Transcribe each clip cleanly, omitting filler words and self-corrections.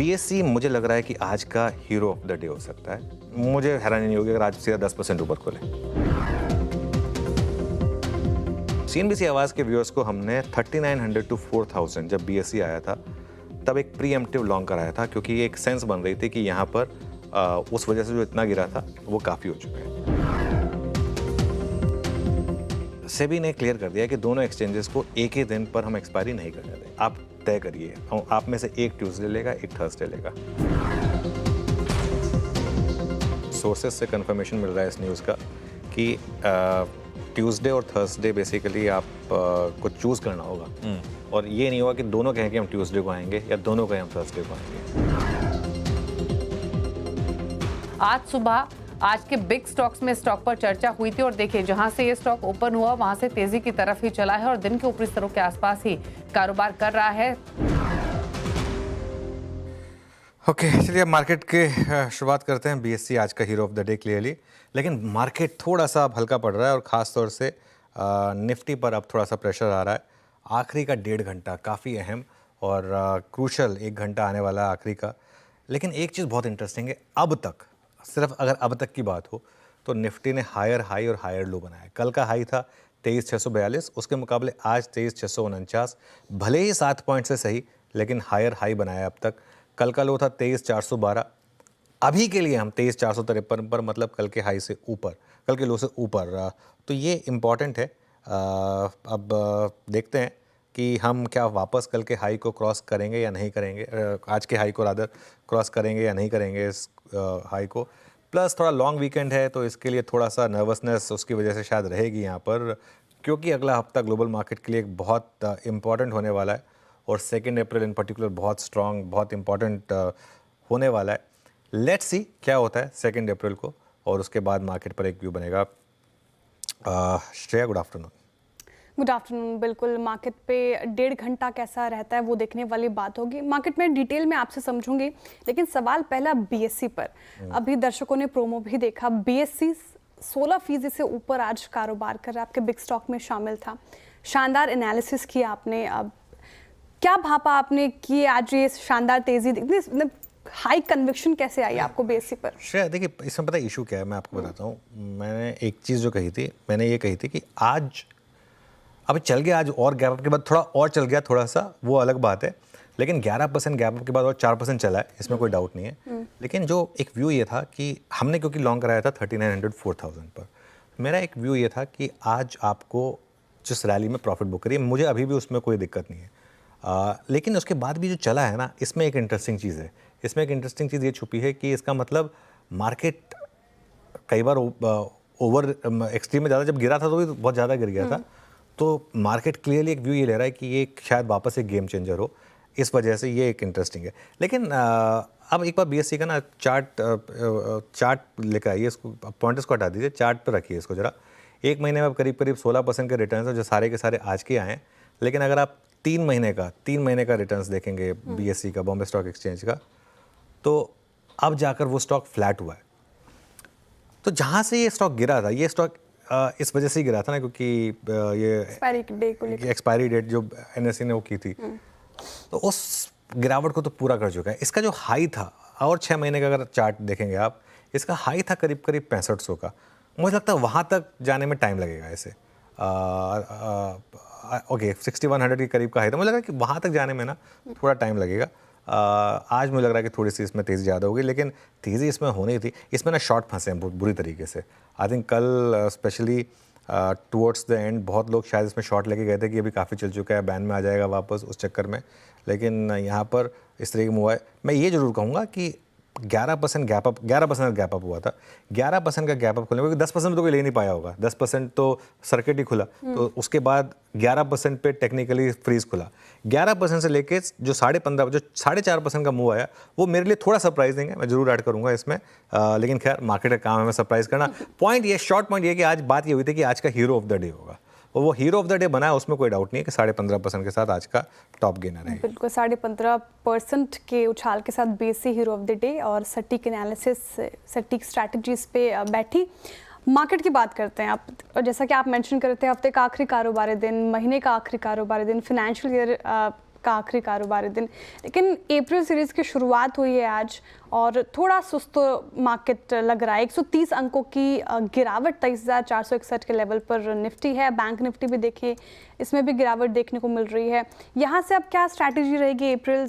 BSc मुझे लग रहा है कि आज का हीरो ऑफ द डे हो सकता है। मुझे हैरानी नहीं होगी अगर आज सीधा 10% ऊपर खोले। सीएनबीसी आवाज के व्यूअर्स को हमने 3900 टू 4000 जब बीएससी आया था तब एक प्रीएम्प्टिव लॉन्ग कराया था, क्योंकि ये एक सेंस बन रही थी कि यहाँ पर उस वजह से जो इतना गिरा था वो काफ़ी हो चुका है। सेबी ने क्लियर कर दिया कि दोनों एक्सचेंजेस को एक ही दिन पर हम एक्सपायरी नहीं करने दें। आप तय करिए, आप में से एक ट्यूसडे लेगा, एक थर्सडे लेगा। सोर्सेस से कंफर्मेशन मिल रहा है इस न्यूज़ का कि ट्यूसडे और थर्सडे बेसिकली आप को चूज़ करना होगा, और ये नहीं होगा कि दोनों कहें कि हम ट्यूसडे को आएंगे या दोनों कहें हम थर्सडे को आएंगे। आज सुबह आज के बिग स्टॉक्स में स्टॉक पर चर्चा हुई थी और देखिए जहां से ये स्टॉक ओपन हुआ वहां से तेजी की तरफ ही चला है और दिन के ऊपरी स्तरों के आसपास ही कारोबार कर रहा है। ओके, चलिए अब मार्केट के शुरुआत करते हैं। बीएससी आज का hero of the day clearly, लेकिन मार्केट थोड़ा सा अब हल्का पड़ रहा है और ख़ास तौर से निफ्टी पर अब थोड़ा सा प्रेशर आ रहा है। आखिरी का 1.5 घंटा काफ़ी अहम और क्रूशल 1 घंटा आने वाला है आखिरी का। लेकिन एक चीज़ बहुत इंटरेस्टिंग है, अब तक सिर्फ अगर अब तक की बात हो तो निफ्टी ने हायर हाई और हायर लो बनाया। कल का हाई था 23,642, उसके मुकाबले आज 23,649, भले ही 7 पॉइंट से सही, लेकिन हायर हाई बनाया अब तक। कल का लो था 23,412, अभी के लिए हम 23,453 पर, मतलब कल के हाई से ऊपर, कल के लो से ऊपर। तो ये इम्पॉर्टेंट है। अब देखते हैं कि हम क्या वापस कल के हाई को क्रॉस करेंगे या नहीं करेंगे, आज के हाई को रादर क्रॉस करेंगे या नहीं करेंगे इस हाई को। प्लस थोड़ा लॉन्ग वीकेंड है तो इसके लिए थोड़ा सा नर्वसनेस उसकी वजह से शायद रहेगी यहाँ पर, क्योंकि अगला हफ्ता ग्लोबल मार्केट के लिए एक बहुत इम्पॉर्टेंट होने वाला है और 2 अप्रैल इन पर्टिकुलर बहुत स्ट्रॉन्ग, बहुत इम्पॉर्टेंट होने वाला है। लेट्स सी क्या होता है 2 अप्रैल को, और उसके बाद मार्केट पर एक व्यू बनेगा। Shreya, good afternoon. Good afternoon. बिल्कुल, मार्केट पे 1.5 घंटा कैसा रहता है वो देखने वाली बात होगी। मार्केट में डिटेल में आपसे समझूंगी, लेकिन सवाल पहला बीएससी पर। अभी दर्शकों ने प्रोमो भी देखा, बीएससी 16% से ऊपर आज कारोबार कर रहा है, आपके बिग स्टॉक में शामिल था। शानदार एनालिसिस किया आपने। अब क्या भापा आपने कि आज ये शानदार तेजी, इतनी हाई कन्विक्शन कैसे आई आपको बीएससी पर? श्रेया, देखिए इसमें पता है इशू क्या है, मैं आपको बताता हूँ। मैंने एक चीज़ जो कही थी, मैंने ये कही थी कि आज अब चल गया, आज और गैप अप के बाद थोड़ा और चल गया थोड़ा सा, वो अलग बात है, लेकिन 11% गैप अप के बाद और 4% चला है, इसमें कोई डाउट नहीं है। लेकिन जो एक व्यू ये था कि हमने क्योंकि लॉन्ग कराया था 3900 4000 पर, मेरा एक व्यू ये था कि आज आपको जिस रैली में प्रॉफिट बुक करिए, मुझे अभी भी उसमें कोई दिक्कत नहीं है। लेकिन उसके बाद भी जो चला है ना, इसमें एक इंटरेस्टिंग चीज़ है। इसमें एक इंटरेस्टिंग चीज़ ये छुपी है कि इसका मतलब मार्केट कई बार ओवर एक्सट्रीम में ज़्यादा जब गिरा था तो भी बहुत ज़्यादा गिर गया था। तो मार्केट क्लियरली एक व्यू ये ले रहा है कि ये शायद वापस एक गेम चेंजर हो, इस वजह से ये एक इंटरेस्टिंग है। लेकिन अब एक बार बीएससी का ना चार्ट लेकर आइए, इसको पॉइंटर्स को हटा दीजिए, चार्ट पे रखिए इसको ज़रा। 1 महीने में अब करीब 16% के रिटर्न्स हैं जो सारे के सारे आज के आए हैं। लेकिन अगर आप 3 महीने का रिटर्न्स देखेंगे बीएससी का, बॉम्बे स्टॉक एक्सचेंज का, तो अब जाकर वो स्टॉक फ्लैट हुआ है। तो जहाँ से ये स्टॉक गिरा था, ये स्टॉक इस वजह से ही गिरा था ना, क्योंकि ये एक्सपायरी डेट जो एनएसई ने वो की थी, तो उस गिरावट को तो पूरा कर चुका है। इसका जो हाई था, और 6 महीने का अगर चार्ट देखेंगे आप, इसका हाई था करीब 6500 का। मुझे लगता है वहाँ तक जाने में टाइम लगेगा ऐसे। ओके, 6100 के करीब का हाई था, मुझे लगा कि वहाँ तक जाने में ना थोड़ा टाइम लगेगा। आज मुझे लग रहा है कि थोड़ी सी इसमें तेज़ी ज़्यादा होगी, लेकिन तेज़ी इसमें होनी थी। इसमें ना शॉर्ट फंसे हैं बहुत बुरी तरीके से। आई थिंक कल स्पेशली टुवर्ड्स द एंड बहुत लोग शायद इसमें शॉर्ट लेके गए थे कि अभी काफ़ी चल चुका है, बैन में आ जाएगा वापस, उस चक्कर में। लेकिन यहाँ पर इस तरीके में हुआ है। मैं ये ज़रूर कहूँगा कि 11% गैप अप हुआ था। 11% का गैप अप खुलने, क्योंकि 10% तो कोई ले नहीं पाया होगा, 10% तो सर्किट ही खुला, तो उसके बाद 11% पे टेक्निकली फ्रीज खुला। 11% से लेके जो 4.5% का मूव आया, वो मेरे लिए थोड़ा सरप्राइजिंग है, मैं जरूर ऐड करूंगा इसमें। लेकिन खैर, मार्केट का काम है हमें सरप्राइज करना। शॉर्ट पॉइंट ये कि आज बात ये हुई थी कि आज का हीरो ऑफ द डे होगा, और वो हीरो ऑफ द डे बना है, उसमें कोई डाउट नहीं है कि 15.5% के साथ आज का टॉप गेनर है। बिल्कुल, 15.5% के उछाल के साथ BSc hero of the day, और सटीक एनालिसिस, सटीक स्ट्रैटेजीज पे बैठी। मार्केट की बात करते हैं आप, और जैसा कि आप मेंशन करते हैं, हफ्ते का आखिरी कारोबारी दिन, महीने का आखिरी कारोबारी दिन, फाइनेंशियल ईयर का आखिरी कारोबारी दिन, लेकिन अप्रैल सीरीज की शुरुआत हुई है आज और थोड़ा सुस्त मार्केट लग रहा है। 130 अंकों की गिरावट 23,461 के लेवल पर निफ्टी है। बैंक निफ्टी भी देखें, इसमें भी गिरावट देखने को मिल रही है। यहाँ से अब क्या स्ट्रैटेजी रहेगी अप्रैल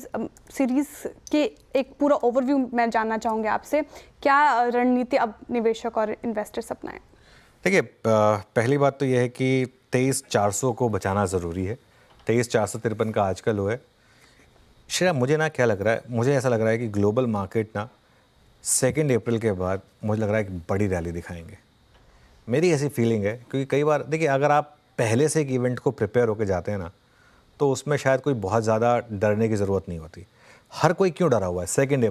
सीरीज के, एक पूरा ओवरव्यू मैं जानना चाहूँगी आपसे। क्या रणनीति अब निवेशक और इन्वेस्टर्स अपनाएं? देखिए, पहली बात तो यह है कि 23,400 को बचाना ज़रूरी है। 23,453 का आज का लो है। श्रेया, मुझे ना क्या लग रहा है, मुझे ऐसा लग रहा है कि ग्लोबल मार्केट ना 2 अप्रैल के बाद मुझे लग रहा है कि बड़ी रैली दिखाएंगे। मेरी ऐसी फीलिंग है, क्योंकि कई बार देखिए, अगर आप पहले से एक इवेंट को प्रिपेयर होकर जाते हैं ना, तो उसमें शायद कोई बहुत ज़्यादा डरने की ज़रूरत नहीं होती। हर कोई क्यों डरा हुआ है? 2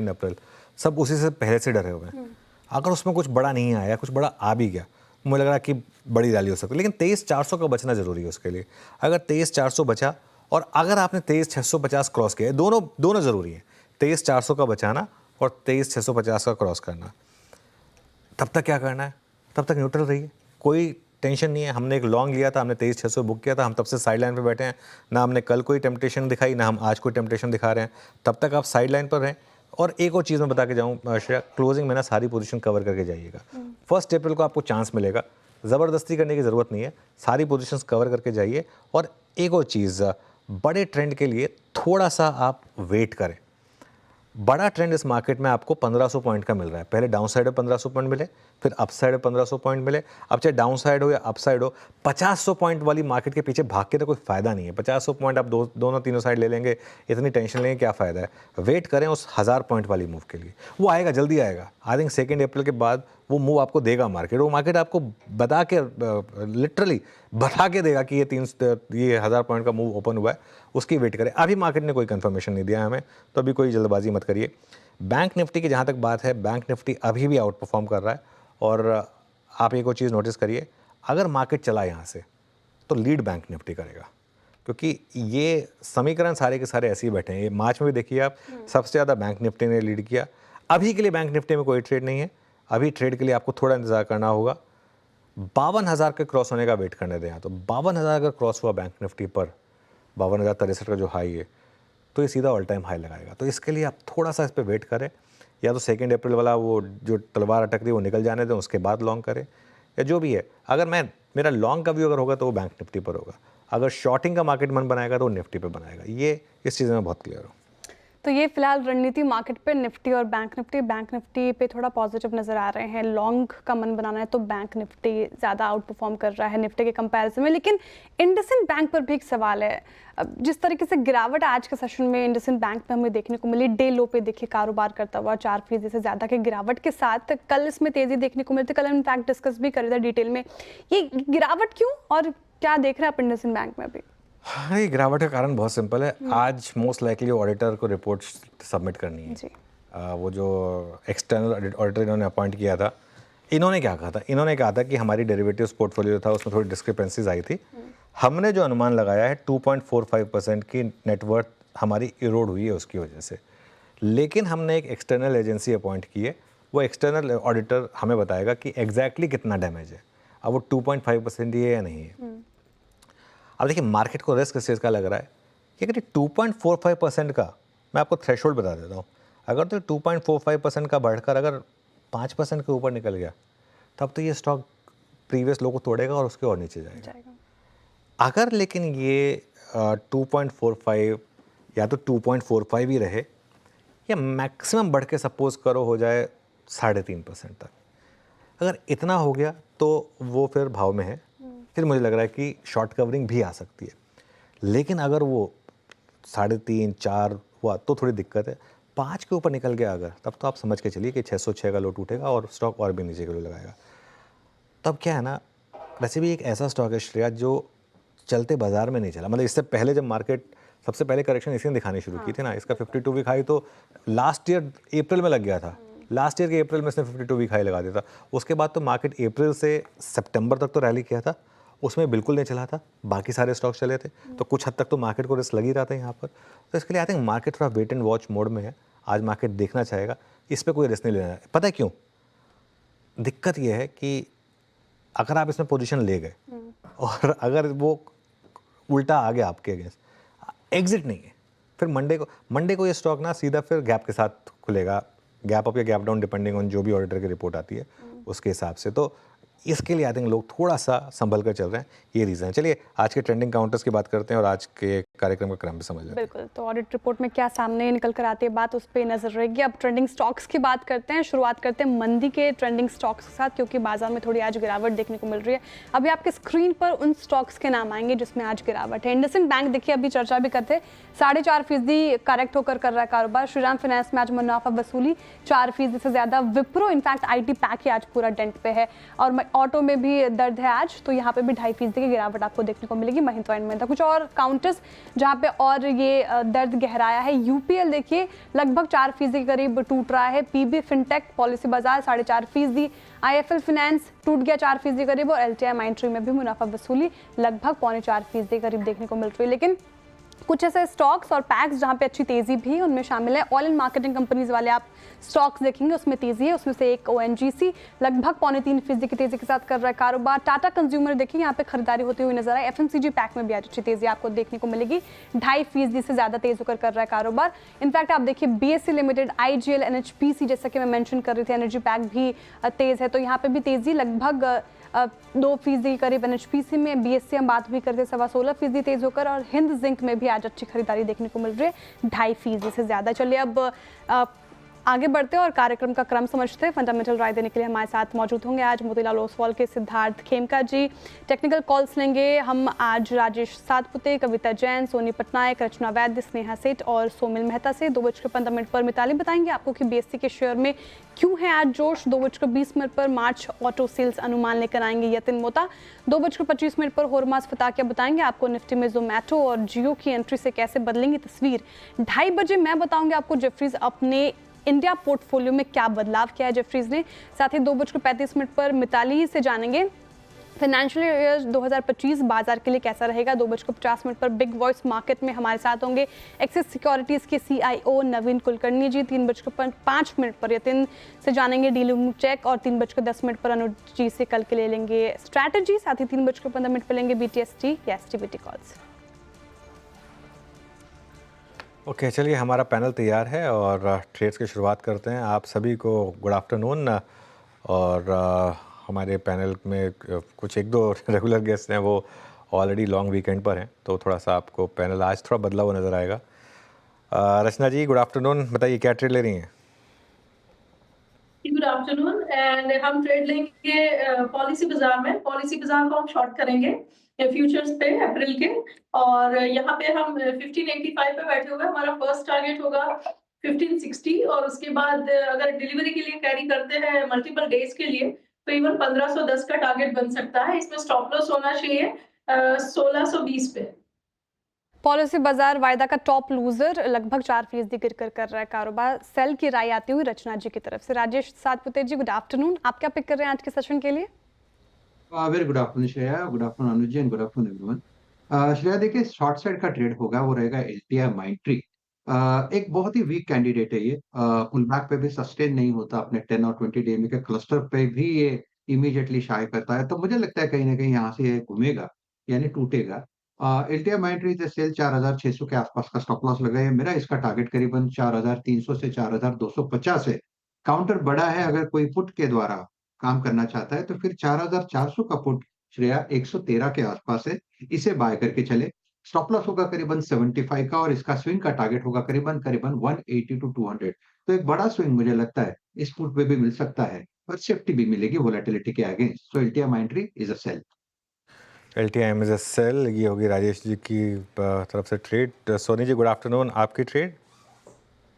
अप्रैल सब उसी से पहले से डरे हुए हैं। अगर उसमें कुछ बड़ा नहीं आया, कुछ बड़ा आ भी गया, मुझे लग रहा है कि बड़ी रैली हो सकती है। लेकिन 23,400 का बचना ज़रूरी है उसके लिए। अगर 23,400 बचा और अगर आपने 23,650 क्रॉस किया, दोनों ज़रूरी है। 23,400 का बचाना और 23,650 का क्रॉस करना। तब तक क्या करना है? तब तक न्यूट्रल रहिए, कोई टेंशन नहीं है। हमने एक लॉन्ग लिया था, हमने 23,600 बुक किया था, हम तब से साइड लाइन पर बैठे हैं। ना हमने कल कोई टेम्पटेशन दिखाई, ना हम आज कोई टेम्पटेशन दिखा रहे हैं। तब तक आप साइड लाइन पर रहें। और एक और चीज़ मैं बता के जाऊँ श्रेया, क्लोजिंग में ना सारी पोजीशन कवर करके जाइएगा। 1 अप्रैल को आपको चांस मिलेगा, ज़बरदस्ती करने की ज़रूरत नहीं है, सारी पोजीशंस कवर करके जाइए। और एक और चीज़, बड़े ट्रेंड के लिए थोड़ा सा आप वेट करें। बड़ा ट्रेंड इस मार्केट में आपको 1500 पॉइंट का मिल रहा है। पहले डाउन साइड में 1500 पॉइंट मिले, फिर अप साइड में 1500 पॉइंट मिले। अब चाहे डाउन साइड हो या अप साइड हो, 50 पॉइंट वाली मार्केट के पीछे भाग के तो कोई फायदा नहीं है। 50 पॉइंट आप दोनों तीनों साइड ले लेंगे, इतनी टेंशन लेंगे, क्या फ़ायदा है? वेट करें उस 1000 पॉइंट वाली मूव के लिए। वो आएगा, जल्दी आएगा। आई थिंक 2 अप्रैल के बाद वो मूव आपको देगा मार्केट। वो मार्केट आपको बता के, लिटरली बता के देगा कि ये 1000 पॉइंट का मूव ओपन हुआ है, उसकी वेट करें। अभी मार्केट ने कोई कंफर्मेशन नहीं दिया हमें, तो अभी कोई जल्दबाजी मत करिए। बैंक निफ्टी की जहाँ तक बात है, बैंक निफ्टी अभी भी आउट परफॉर्म कर रहा है। और आप एक और चीज़ नोटिस करिए, अगर मार्केट चला यहाँ से तो लीड बैंक निफ्टी करेगा, क्योंकि ये समीकरण सारे के सारे ऐसे ही बैठे हैं। ये मार्च में भी देखिए आप, सबसे ज़्यादा बैंक निफ्टी ने लीड किया। अभी के लिए बैंक निफ्टी में कोई ट्रेड नहीं है, अभी ट्रेड के लिए आपको थोड़ा इंतजार करना होगा। 52,000 के क्रॉस होने का वेट करने दें। तो 52,000 अगर क्रॉस हुआ बैंक निफ्टी पर, 52,063 का जो हाई है, तो ये सीधा ऑल टाइम हाई लगाएगा। तो इसके लिए आप थोड़ा सा इस पर वेट करें, या तो 2 अप्रैल वाला वो जो तलवार अटक रही है वो निकल जाने दें, उसके बाद लॉन्ग करें, या जो भी है। अगर मेरा लॉन्ग का व्यू अगर होगा तो वो बैंक निफ्टी पर होगा। अगर शॉर्टिंग का मार्केट मन बनाएगा तो वो निफ्टी पे बनाएगा। ये इस चीज़ में बहुत क्लियर हो। तो ये फिलहाल रणनीति मार्केट पे निफ्टी और बैंक निफ्टी पे थोड़ा पॉजिटिव नजर आ रहे हैं। लॉन्ग का मन बनाना है तो बैंक निफ्टी ज़्यादा आउट परफॉर्म कर रहा है निफ्टी के कंपैरिजन में। लेकिन इंडसइंड बैंक पर भी एक सवाल है। जिस तरीके से गिरावट आज के सेशन में इंडसइंड बैंक में हमें देखने को मिली, डे लो पे देखिए कारोबार करता हुआ 4% से ज़्यादा के गिरावट के साथ कल इसमें तेज़ी देखने को मिलती। कल हम इनफैक्ट डिस्कस भी कर रहे थे डिटेल में, ये गिरावट क्यों और क्या देख रहे हैं आप इंडसइंड बैंक में अभी? हाँ, ये गिरावट का कारण बहुत सिंपल है। आज मोस्ट लाइकली ऑडिटर को रिपोर्ट सबमिट करनी है जी। वो जो एक्सटर्नल ऑडिटर इन्होंने अपॉइंट किया था, इन्होंने क्या कहा था? इन्होंने कहा था कि हमारी डेरिवेटिव्स पोर्टफोलियो था, उसमें थोड़ी डिस्क्रिपेंसीज आई थी। हमने जो अनुमान लगाया है 2.45% की नेटवर्थ हमारी इरोड हुई है उसकी वजह से। लेकिन हमने एक एक्सटर्नल एजेंसी अपॉइंट की है, वो एक्सटर्नल ऑडिटर हमें बताएगा कि एग्जैक्टली कितना डैमेज है। अब वो 2.5% ही है या नहीं है। अब देखिए, मार्केट को रिस्क इस चीज़ का लग रहा है कि अगर 2.45% का, मैं आपको थ्रेशोल्ड बता देता हूँ, अगर तो 2.45% का बढ़कर अगर 5% के ऊपर निकल गया, तब तो ये स्टॉक प्रीवियस लो को तोड़ेगा और उसके और नीचे जाएगा। अगर लेकिन ये 2.45 या तो 2.45 ही रहे, या मैक्सिमम बढ़ के सपोज करो हो जाए 3.5% तक, अगर इतना हो गया तो वो फिर भाव में है। फिर मुझे लग रहा है कि शॉर्ट कवरिंग भी आ सकती है। लेकिन अगर वो 3.5-4 हुआ तो थोड़ी दिक्कत है। 5 के ऊपर निकल गया अगर, तब तो आप समझ के चलिए कि 606 का लो टूटेगा और स्टॉक और भी नीचे के लो लगाएगा। तब क्या है ना, वैसे भी एक ऐसा स्टॉक है श्रेया जो चलते बाजार में नहीं चला। मतलब इससे पहले जब मार्केट सबसे पहले करेक्शन इसी ने दिखानी शुरू की थी ना, इसका 52 वीक हाई तो लास्ट ईयर अप्रैल में लग गया था। लास्ट ईयर के अप्रैल में इसने 52 वीक हाई लगा दिया था। उसके बाद तो मार्केट अप्रैल से सितंबर तक तो रैली किया था, उसमें बिल्कुल नहीं चला था, बाकी सारे स्टॉक चले थे। तो कुछ हद तक तो मार्केट को रिस्क लग ही रहा था यहाँ पर। तो इसके लिए आई थिंक मार्केट थोड़ा वेट एंड वॉच मोड में है। आज मार्केट देखना चाहेगा, इस पर कोई रिस्क नहीं लेना है। पता है क्यों? दिक्कत यह है कि अगर आप इसमें पोजीशन ले गए और अगर वो उल्टा आ गया आपके अगेंस्ट, एग्जिट नहीं है। फिर मंडे को ये स्टॉक ना सीधा फिर गैप के साथ खुलेगा, गैप अप या गैप डाउन डिपेंडिंग ऑन जो भी ऑडिटर की रिपोर्ट आती है उसके हिसाब से। तो इसके लिए आई थिंक लोग थोड़ा सा संभल कर चल रहे हैं, ये रीज़न है। चलिए आज के ट्रेंडिंग काउंटर्स की बात करते हैं और आज के कार्यक्रम का क्रम भी समझ लेते हैं। बिल्कुल, तो ऑडिट रिपोर्ट में क्या सामने निकल कर आती है बात, उस पर नजर रहेगी। अब ट्रेंडिंग स्टॉक्स की बात करते हैं, शुरुआत करते हैं मंदी के ट्रेंडिंग स्टॉक्स के साथ, क्योंकि बाजार में थोड़ी आज गिरावट देखने को मिल रही है। अभी आपके स्क्रीन पर उन स्टॉक्स के नाम आएंगे जिसमें आज गिरावट है। इंडसइंड बैंक देखिए, अभी चर्चा भी करते 4.5% करेक्ट होकर कर रहा है कारोबार। श्रीराम फाइनेंस में आज मुनाफा वसूली 4% से ज्यादा। विप्रो इनफैक्ट IT पैक ही आज पूरा डेंट पे है, और ऑटो में भी दर्द है आज, तो यहाँ पे भी 2.5% की गिरावट आपको देखने को मिलेगी। महिंद्रा एंड महिंद्रा, कुछ और काउंटर्स जहाँ पे और ये दर्द गहराया है। UPL देखिए लगभग 4% के करीब टूट रहा है। PB फिनटेक, पॉलिसी बाजार 4.5%। IIFL फाइनेंस टूट गया 4% के करीब, और LTI माइंट्री में भी मुनाफा वसूली लगभग 4.25% के करीब देखने को मिल रही है। लेकिन कुछ ऐसे स्टॉक्स और पैक्स जहां पे अच्छी तेजी भी है, उनमें शामिल है ऑयल एंड मार्केटिंग कंपनीज वाले आप स्टॉक्स देखेंगे, उसमें तेजी है। उसमें से एक ONGC लगभग 2.25% की तेजी के साथ कर रहा है कारोबार। टाटा कंज्यूमर देखिए यहाँ पे खरीदारी होती हुई नजर आई। FMCG पैक में भी आज अच्छी तेजी आपको देखने को मिलेगी, 2.5% से ज्यादा तेज होकर कर रहा है कारोबार। इनफैक्ट आप देखिए BSE लिमिटेड, IGL, NHPC, जैसा कि मैं मेंशन कर रही थी, एनर्जी पैक भी तेज है, तो यहाँ पे भी तेजी लगभग 2% के करीब NHPC में। BSE हम बात भी करते 16.25% तेज होकर, और हिंद जिंक में भी आज अच्छी खरीदारी देखने को मिल रही है, 2.5% से ज्यादा। चलिए अब आगे बढ़ते हैं और कार्यक्रम का क्रम समझते हैं। फंडामेंटल राय देने के लिए हमारे साथ मौजूद होंगे आज मोतीलाल ओसवाल के सिद्धार्थ खेमका जी। टेक्निकल कॉल्स लेंगे हम आज राजेश सातपुते, कविता जैन, सोनी पटनायक, रचना वैद्य, स्नेहा सेठ और सोमिल मेहता से। 2:15 पर मिताली बताएंगे आपको कि BSE के शेयर में क्यों है आज जोश। 2:20 पर मार्च ऑटो सेल्स अनुमान लेकर आएंगे यतिन मोता। 2:25 पर होरमास फताकिया बताएंगे आपको निफ्टी में जोमैटो और जियो की एंट्री से कैसे बदलेंगी तस्वीर। 2:30 बजे मैं बताऊंगी आपको जेफरीज अपने इंडिया पोर्टफोलियो में क्या बदलाव किया है जेफरीज ने। साथ ही 2:35 पर मिताली से जानेंगे फाइनेंशियल ईयर 2025 बाजार के लिए कैसा रहेगा। 2:50 पर बिग वॉइस मार्केट में हमारे साथ होंगे एक्सिस सिक्योरिटीज के CIO नवीन कुलकर्णी जी। 3:05 पर यतिन से जानेंगे डीलिंग चेक, और 3:10 पर अनुज जी से कल के लिए लेंगे स्ट्रैटेजी। साथ ही 3:15 पर लेंगे BTST या STBT कॉल्स। ओके, चलिए हमारा पैनल तैयार है और ट्रेड्स की शुरुआत करते हैं। आप सभी को गुड आफ्टरनून। और हमारे पैनल में कुछ 1-2 रेगुलर गेस्ट हैं, वो ऑलरेडी लॉन्ग वीकेंड पर हैं, तो थोड़ा सा आपको पैनल आज थोड़ा बदला हुआ नज़र आएगा। रचना जी गुड आफ्टरनून, बताइए क्या ट्रेड ले रही हैं? Good afternoon. एंड हम ट्रेड लेंगे पॉलिसी बाजार में। पॉलिसी बाजार को हम शॉर्ट करेंगे फ्यूचर्स पे अप्रैल के, और यहाँ पे हम 1585 पे बैठे हुए। हमारा फर्स्ट टारगेट होगा 1560, और उसके बाद अगर डिलीवरी के लिए कैरी करते हैं मल्टीपल डेज के लिए तो इवन 1510 का टारगेट बन सकता है। इसमें स्टॉप लॉस होना चाहिए 1620 पे। पॉलिसी बाजार वायदा का टॉप लूजर लगभग 4% गिर कर रहा है कारोबार। सेल की राय आती हुई रचना जी की तरफ से। राजेश सातपुते जी गुड आफ्टरनून, आप क्या पिक कर रहे हैं आज के सेशन के लिए? Very good afternoon Shreya, good afternoon Anuj ji, and good afternoon everyone. Shreya देखिए, शॉर्ट साइड का ट्रेड होगा, वो रहेगा LTI माइंट्री। एक बहुत ही वीक कैंडिडेट है ये, पुल बैक पे भी सस्टेन नहीं होता, अपने 10 और 20 डे में के क्लस्टर पे भी ये इमीडिएटली शाय करता है, तो मुझे लगता है कहीं ना कहीं यहाँ से ये घूमेगा यानी टूटेगा। LTI माइंट्री से सेल 4600 के आसपास का स्टॉप लॉस लगा है मेरा। इसका टारगेट करीबन 4300 से 4250 है। काउंटर बड़ा है, अगर कोई पुट के द्वारा काम करना चाहता है तो फिर 4400 का पुट श्रेया 113 के आसपास है, इसे बाय करके चले। स्टॉप लॉस होगा करीबन 75 का, और इसका स्विंग का टारगेट होगा करीबन 180 टू 200। तो एक बड़ा स्विंग मुझे लगता है इस पुट पे भी मिल सकता है, और सेफ्टी भी मिलेगी वोलेटिलिटी के against. So LTI Mindtree is a sell. LTI is a sell, ये होगी राजेश जी की तरफ से trade. Soni ji good afternoon, आपकी ट्रेड?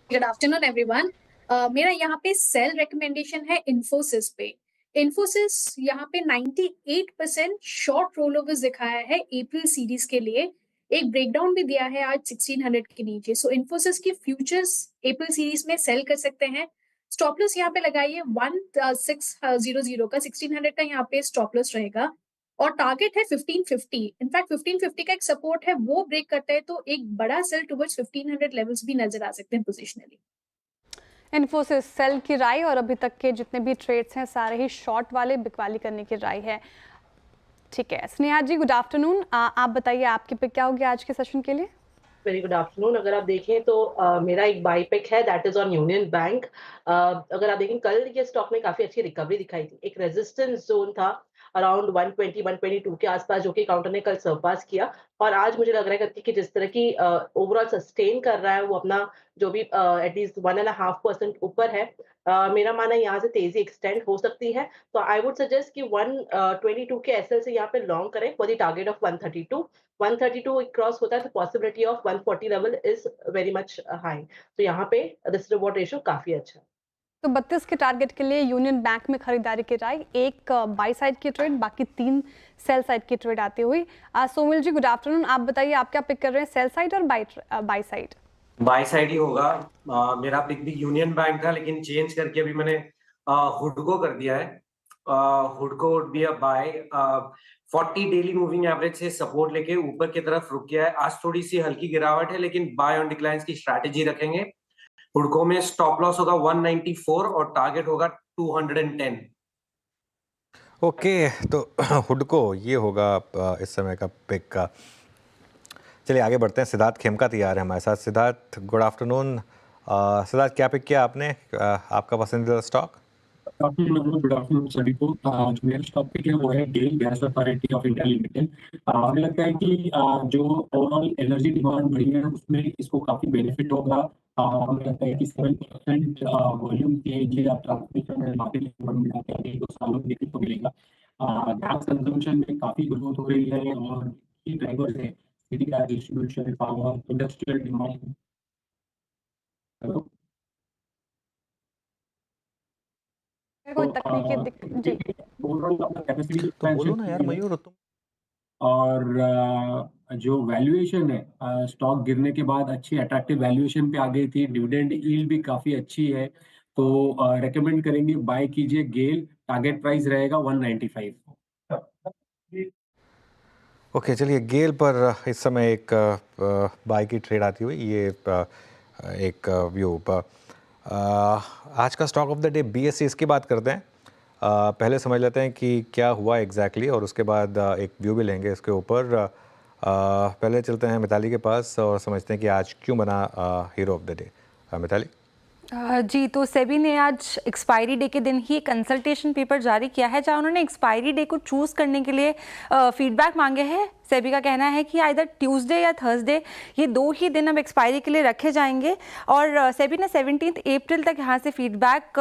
Good afternoon everyone. मेरा यहाँ पे सेल रिकमेंडेशन है इन्फोसिस पे। इन्फोसिस यहाँ पे 98% शॉर्ट रोलओवर्स दिखाया है अप्रैल सीरीज के लिए। एक ब्रेकडाउन भी दिया है आज 1600 के नीचे। सो इन्फोसिस की फ्यूचर्स अप्रैल सीरीज में सेल कर सकते हैं। स्टॉप लॉस यहाँ पे लगाइए 1600 का, 1600 का यहाँ पे स्टॉप लॉस रहेगा, और टारगेट है 1550। इनफैक्ट 1550 का एक सपोर्ट है, वो ब्रेक करता है तो एक बड़ा सेल टुवर्ड्स 1500 लेवल्स भी नजर आ सकते हैं पोजिशनली। इन्फोसिस सेल की राय, और अभी तक के जितने भी ट्रेड्स हैं सारे ही शॉर्ट वाले, बिकवाली करने की राय है। ठीक है, स्नेहा जी गुड आफ्टरनून, आप बताइए आपकी पिक क्या होगी आज के सेशन के लिए? Very good afternoon. अगर आप देखें तो मेरा एक बाई पिक है, that is on union bank. अगर आप देखें कल ये स्टॉक में काफी अच्छी रिकवरी दिखाई थी। एक रेजिस्टेंस जोन था अराउंड 120 122 के आसपास, जो कि काउंटर ने कल सरपास किया। और आज मुझे लग रहा है करके कि जिस तरह की ओवरऑल सस्टेन कर रहा है वो अपना जो भी एटलीस्ट 1.5% ऊपर है। मेरा मानना है यहाँ से तेजी एक्सटेंड हो सकती है। तो आई वुड सजेस्ट कि 122 के एसएल से यहाँ पे लॉन्ग करें for the target of 132। 132 cross होता है तो possibility of 140 level is very much high. तो यहाँ पे रिस्क रिवॉर्ड रेशियो काफी अच्छा है। तो 32 के टारगेट के लिए यूनियन बैंक में खरीदारी की राय, एक बाई साइड की ट्रेड, बाकी 3 सेल साइड की ट्रेड आती हुई। सोमिल जी गुड आफ्टरनून, आप बताइए आप क्या पिक कर रहे हैं, सेल साइड और बाई साइड? बाय साइड ही होगा। मेरा पिक भी यूनियन बैंक था, लेकिन चेंज करके अभी मैंने हुडको कर दिया है। हुडको would be a buy. 40 daily moving average से सपोर्ट लेके ऊपर की तरफ रुक गया है। आज थोड़ी सी हल्की गिरावट है, लेकिन बाय ऑन डिक्लाइंस की स्ट्रैटेजी रखेंगे। हुडको में स्टॉप लॉस होगा 194 और टारगेट होगा 210। ओके, तो हुडको ये होगा इस समय का पिक का। चलिए आगे बढ़ते हैं। सिद्धार्थ खेमका तैयार है हमारे साथ। Siddharth good afternoon. सिद्धार्थ क्या पिक किया आपने, आपका पसंदीदा स्टॉक? गुड आफ्टरनून सभी को। जो मेरा स्टॉक पिक है वो है GAIL gas authority of India limited. हमें लगता है कि जो ओवरऑल एनर्जी डिमांड बढ़ी है उसमें इसको काफी बेनिफिट होगा। हमें लगता है कि 7% वॉल्यूम के लिए आप ट्रांसमिशन मार्केट मिलाते हैं 2 सालों में देखने को मिलेगा। गैस कंजम्पशन में काफी ग्रोथ हो रही है और की ड्राइवर्स है city gas distribution, power, industrial demand. कोई तकनीकी जी तो बोलो ना यार मयूर तुम। और जो वैल्यूएशन है स्टॉक गिरने के बाद अच्छी अट्रैक्टिव वैल्यूएशन पे आ गई थी। डिविडेंड यील्ड भी काफी अच्छी है, तो रेकमेंड करेंगे बाय कीजिए गेल। टारगेट प्राइस रहेगा 195। ओके चलिए, गेल पर इस समय एक बाय की ट्रेड आती हुई, ये एक व्यू पर आज का stock of the day BSc, इसकी बात करते हैं। पहले समझ लेते हैं कि क्या हुआ एग्जैक्टली और उसके बाद एक व्यू भी लेंगे इसके ऊपर। पहले चलते हैं मिताली के पास और समझते हैं कि आज क्यों बना hero of the day. Mitali ji, तो सेबी ने आज एक्सपायरी डे के दिन ही कंसल्टेशन पेपर जारी किया है जहां उन्होंने एक्सपायरी डे को चूज़ करने के लिए फीडबैक मांगे हैं। सेबी का कहना है कि आइदर ट्यूसडे या थर्सडे, ये 2 ही दिन अब एक्सपायरी के लिए रखे जाएंगे और सेबी ने 17 अप्रैल तक यहाँ से फीडबैक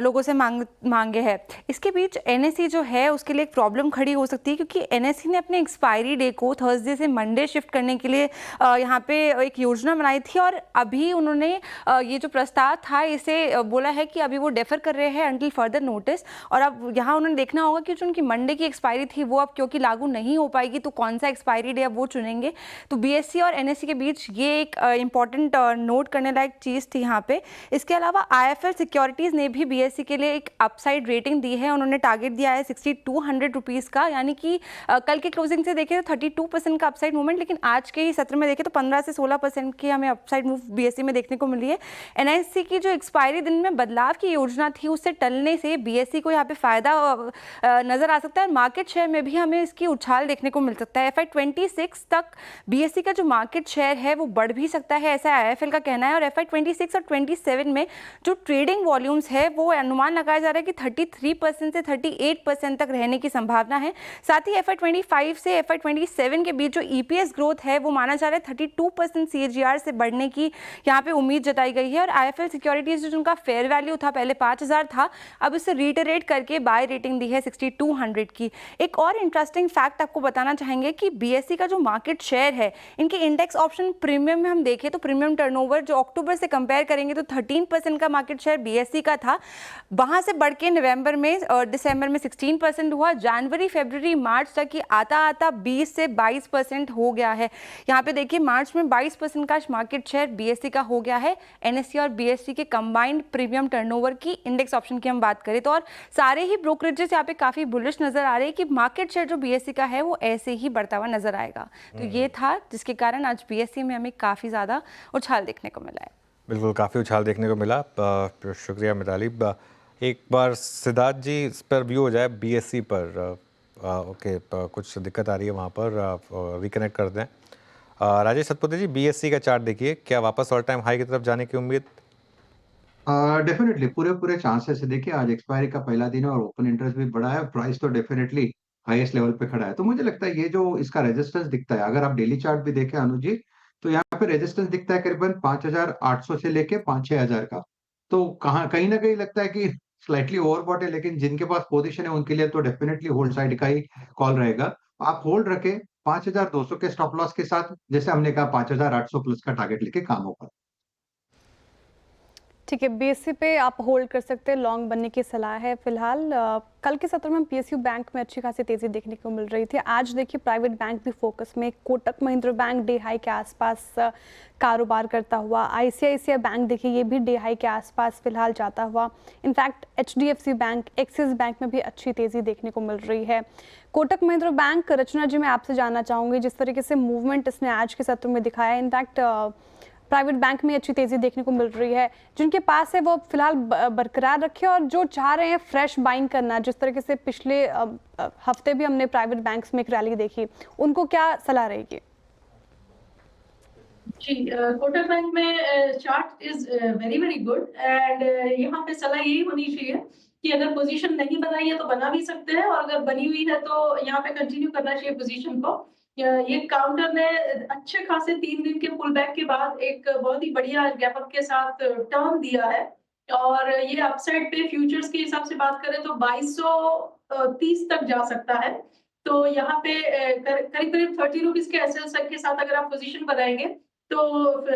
लोगों से मांगे हैं। इसके बीच एनएसई जो है उसके लिए एक प्रॉब्लम खड़ी हो सकती है, क्योंकि एनएसई ने अपने एक्सपायरी डे को थर्सडे से मंडे शिफ्ट करने के लिए यहाँ पे एक योजना बनाई थी और अभी उन्होंने ये जो प्रस्ताव था इसे बोला है कि अभी वो डेफर कर रहे हैं अंटिल फर्दर नोटिस। और अब यहाँ उन्होंने देखना होगा कि जो उनकी मंडे की एक्सपायरी थी वो अब क्योंकि लागू नहीं हो पाएगी, तो कौन सा एक्सपायरी डे अब वो चुनेंगे। तो बीएससी और एनएसई के बीच ये एक इंपॉर्टेंट नोट करने लायक चीज़ थी यहाँ पे। इसके अलावा आईएफएल सिक्योरिटीज़ ने भी बीएससी के लिए एक अपसाइड रेटिंग दी है। उन्होंने टारगेट दिया है 6200 रुपीज़ का, यानी कि कल के क्लोजिंग से देखें तो 32% का अपसाइड मूवमेंट, लेकिन आज के ही सत्र में देखें तो 15 से 16% की हमें अपसाइड मूव बीएससी में देखने को मिली है। एनआईसी की जो एक्सपायरी दिन में बदलाव की योजना थी उससे टलने से बीएससी को यहाँ पे फायदा नजर आ सकता है। मार्केट शेयर में भी हमें इसकी उछाल देखने को मिल सकता है। FY26 तक बीएससी का जो मार्केट शेयर है वो बढ़ भी सकता है, ऐसा आईएफएल का कहना है। और FY26 और 27 में जो ट्रेडिंग वॉल्यूम्स है वो अनुमान लगाया जा रहा है कि 33% से 38% तक रहने की संभावना है। साथ ही FY25 से FY27 के बीच जो ईपीएस ग्रोथ है वो माना जा रहा है 32% CAGR से बढ़ने की यहाँ पे उम्मीद जताई गई है। और आईएफएल सिक्योरिटीज जो उनका फेयर वैल्यू था पहले 5000 था, अब इसे रिटरेट करके बाय रेटिंग दी है 6200 की। एक और इंटरेस्टिंग फैक्ट आपको बताना चाहेंगे कि बीएससी का जो मार्केट शेयर है, इनके इंडेक्स ऑप्शन प्रीमियम में हम देखें तो प्रीमियम टर्नओवर जो अक्टूबर से कंपेयर करेंगे तो 13% का मार्केट शेयर बीएससी का था, वहां से बढ़ के नवंबर में और दिसंबर में 16% हुआ। जनवरी फरवरी मार्च तक की आता आता 20 से 22% हो गया है। यहाँ पे देखिए मार्च में 22% का मार्केट शेयर बीएससी का हो गया है। एनएससी और बीएससी के कंबाइंड प्रीमियम टर्नओवर की इंडेक्स ऑप्शन की हम बात करें तो, और सारे ही ब्रोकरेजेस यहाँ पे काफी बुलिश नजर आ रहे हैं कि मार्केट शेयर जो बीएससी का है वो ऐसे ही बढ़ता हुआ नजर आएगा। तो ये था जिसके कारण आज बीएससी में हमें काफी ज्यादा उछाल देखने को मिला है। बिल्कुल, काफ़ी उछाल देखने को मिला। शुक्रिया मिताली। एक बार सिद्धार्थ जी इस पर व्यू हो जाए बीएससी पर। ओके, कुछ दिक्कत आ रही है वहाँ पर, रिकनेक्ट कर दें। राजेश सतपथी जी, BSE का चार्ट देखिए, क्या वापस ऑल टाइम हाई की तरफ जाने की उम्मीद? डेफिनेटली पूरे पूरे चांसेस है। देखिए आज एक्सपायरी का पहला दिन है और ओपन इंटरेस्ट भी बढ़ा है, प्राइस तो डेफिनेटली हाईएस्ट लेवल पे खड़ा है। तो मुझे लगता है ये जो इसका रेजिस्टेंस दिखता है, अगर आप डेली चार्ट भी देखें अनुज जी, तो यहाँ पे रेजिस्टेंस दिखता है करीबन 5,800 से लेके 5-6 हज़ार का। तो कहाँ कहीं ना कहीं लगता है कि स्लाइटली ओवरबॉट है, लेकिन जिनके पास पोजीशन है उनके लिए तो डेफिनेटली होल्ड साइड का ही कॉल रहेगा। आप होल्ड रखें 5,200 के स्टॉप लॉस के साथ, जैसे हमने कहा 5,800 प्लस का टारगेट लेके काम होगा। ठीक है, बीएससी पे आप होल्ड कर सकते हैं, लॉन्ग बनने की सलाह है फिलहाल। कल के सत्र में पीएसयू बैंक में अच्छी खासी तेजी देखने को मिल रही थी। आज देखिए प्राइवेट बैंक भी फोकस में, Kotak Mahindra bank day high के आसपास कारोबार करता हुआ, आईसीआईसीआई बैंक देखिए ये भी डे हाई के आसपास फिलहाल जाता हुआ। In fact HDFC bank, axis bank में भी अच्छी तेजी देखने को मिल रही है। कोटक महिंद्रा बैंक, रचना जी मैं आपसे जानना चाहूँगी, जिस तरीके से मूवमेंट इसने आज के सत्र में दिखाया, इनफैक्ट प्राइवेट बैंक में अच्छी तेजी देखने को मिल रही है, जिनके पास है वो फिलहाल बरकरार रखे, और जो चाह रहे हैं फ्रेश बाइंग करना, जिस तरीके से पिछले हफ्ते भी हमने प्राइवेट बैंक्स में एक रैली देखी, उनको क्या सलाह रहेगी? जी, कोटक बैंक में chart is very very good and यहाँ पे सलाह यही होनी चाहिए कि अगर पोजीशन नहीं बनाई है तो बना भी सकते हैं, और अगर बनी हुई है तो यहाँ पे कंटिन्यू करना चाहिए पोजीशन को। ये काउंटर ने अच्छे खासे 3 दिन के पुल बैक के बाद एक बहुत ही बढ़िया गैप अप के साथ टर्न दिया है, और ये अपसाइड पे फ्यूचर्स के हिसाब से बात करें तो 2230 तक जा सकता है। तो यहाँ पे करीब करीब 30 रुपीज के एसएल के साथ अगर आप पोजीशन बनाएंगे तो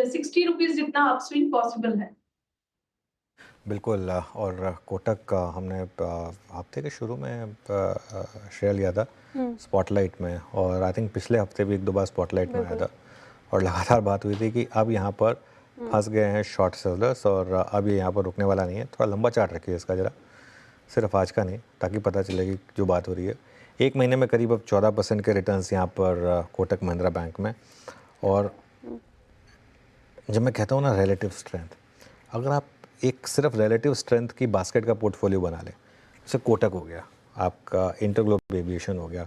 60 रुपीज जितना अपस्विंग पॉसिबल है। बिल्कुल। और कोटक का हमने हफ्ते के शुरू में शेयर लिया था स्पॉटलाइट में, और आई थिंक पिछले हफ्ते भी 1-2 बार स्पॉटलाइट में आया था, और लगातार बात हुई थी कि अब यहाँ पर फंस गए हैं शॉर्ट सेलर्स, और अब ये यहाँ पर रुकने वाला नहीं है। थोड़ा लंबा चार्ट रखिए इसका ज़रा, सिर्फ आज का नहीं, ताकि पता चले कि जो बात हो रही है। 1 महीने में करीब अब 14% के रिटर्न्स यहाँ पर कोटक महिंद्रा बैंक में। और जब मैं कहता हूँ ना रिलेटिव स्ट्रेंथ, अगर आप एक सिर्फ रिलेटिव स्ट्रेंथ की बास्केट का पोर्टफोलियो बना लें, जैसे कोटक हो गया, आपका इंटरग्लोब एविएशन हो गया,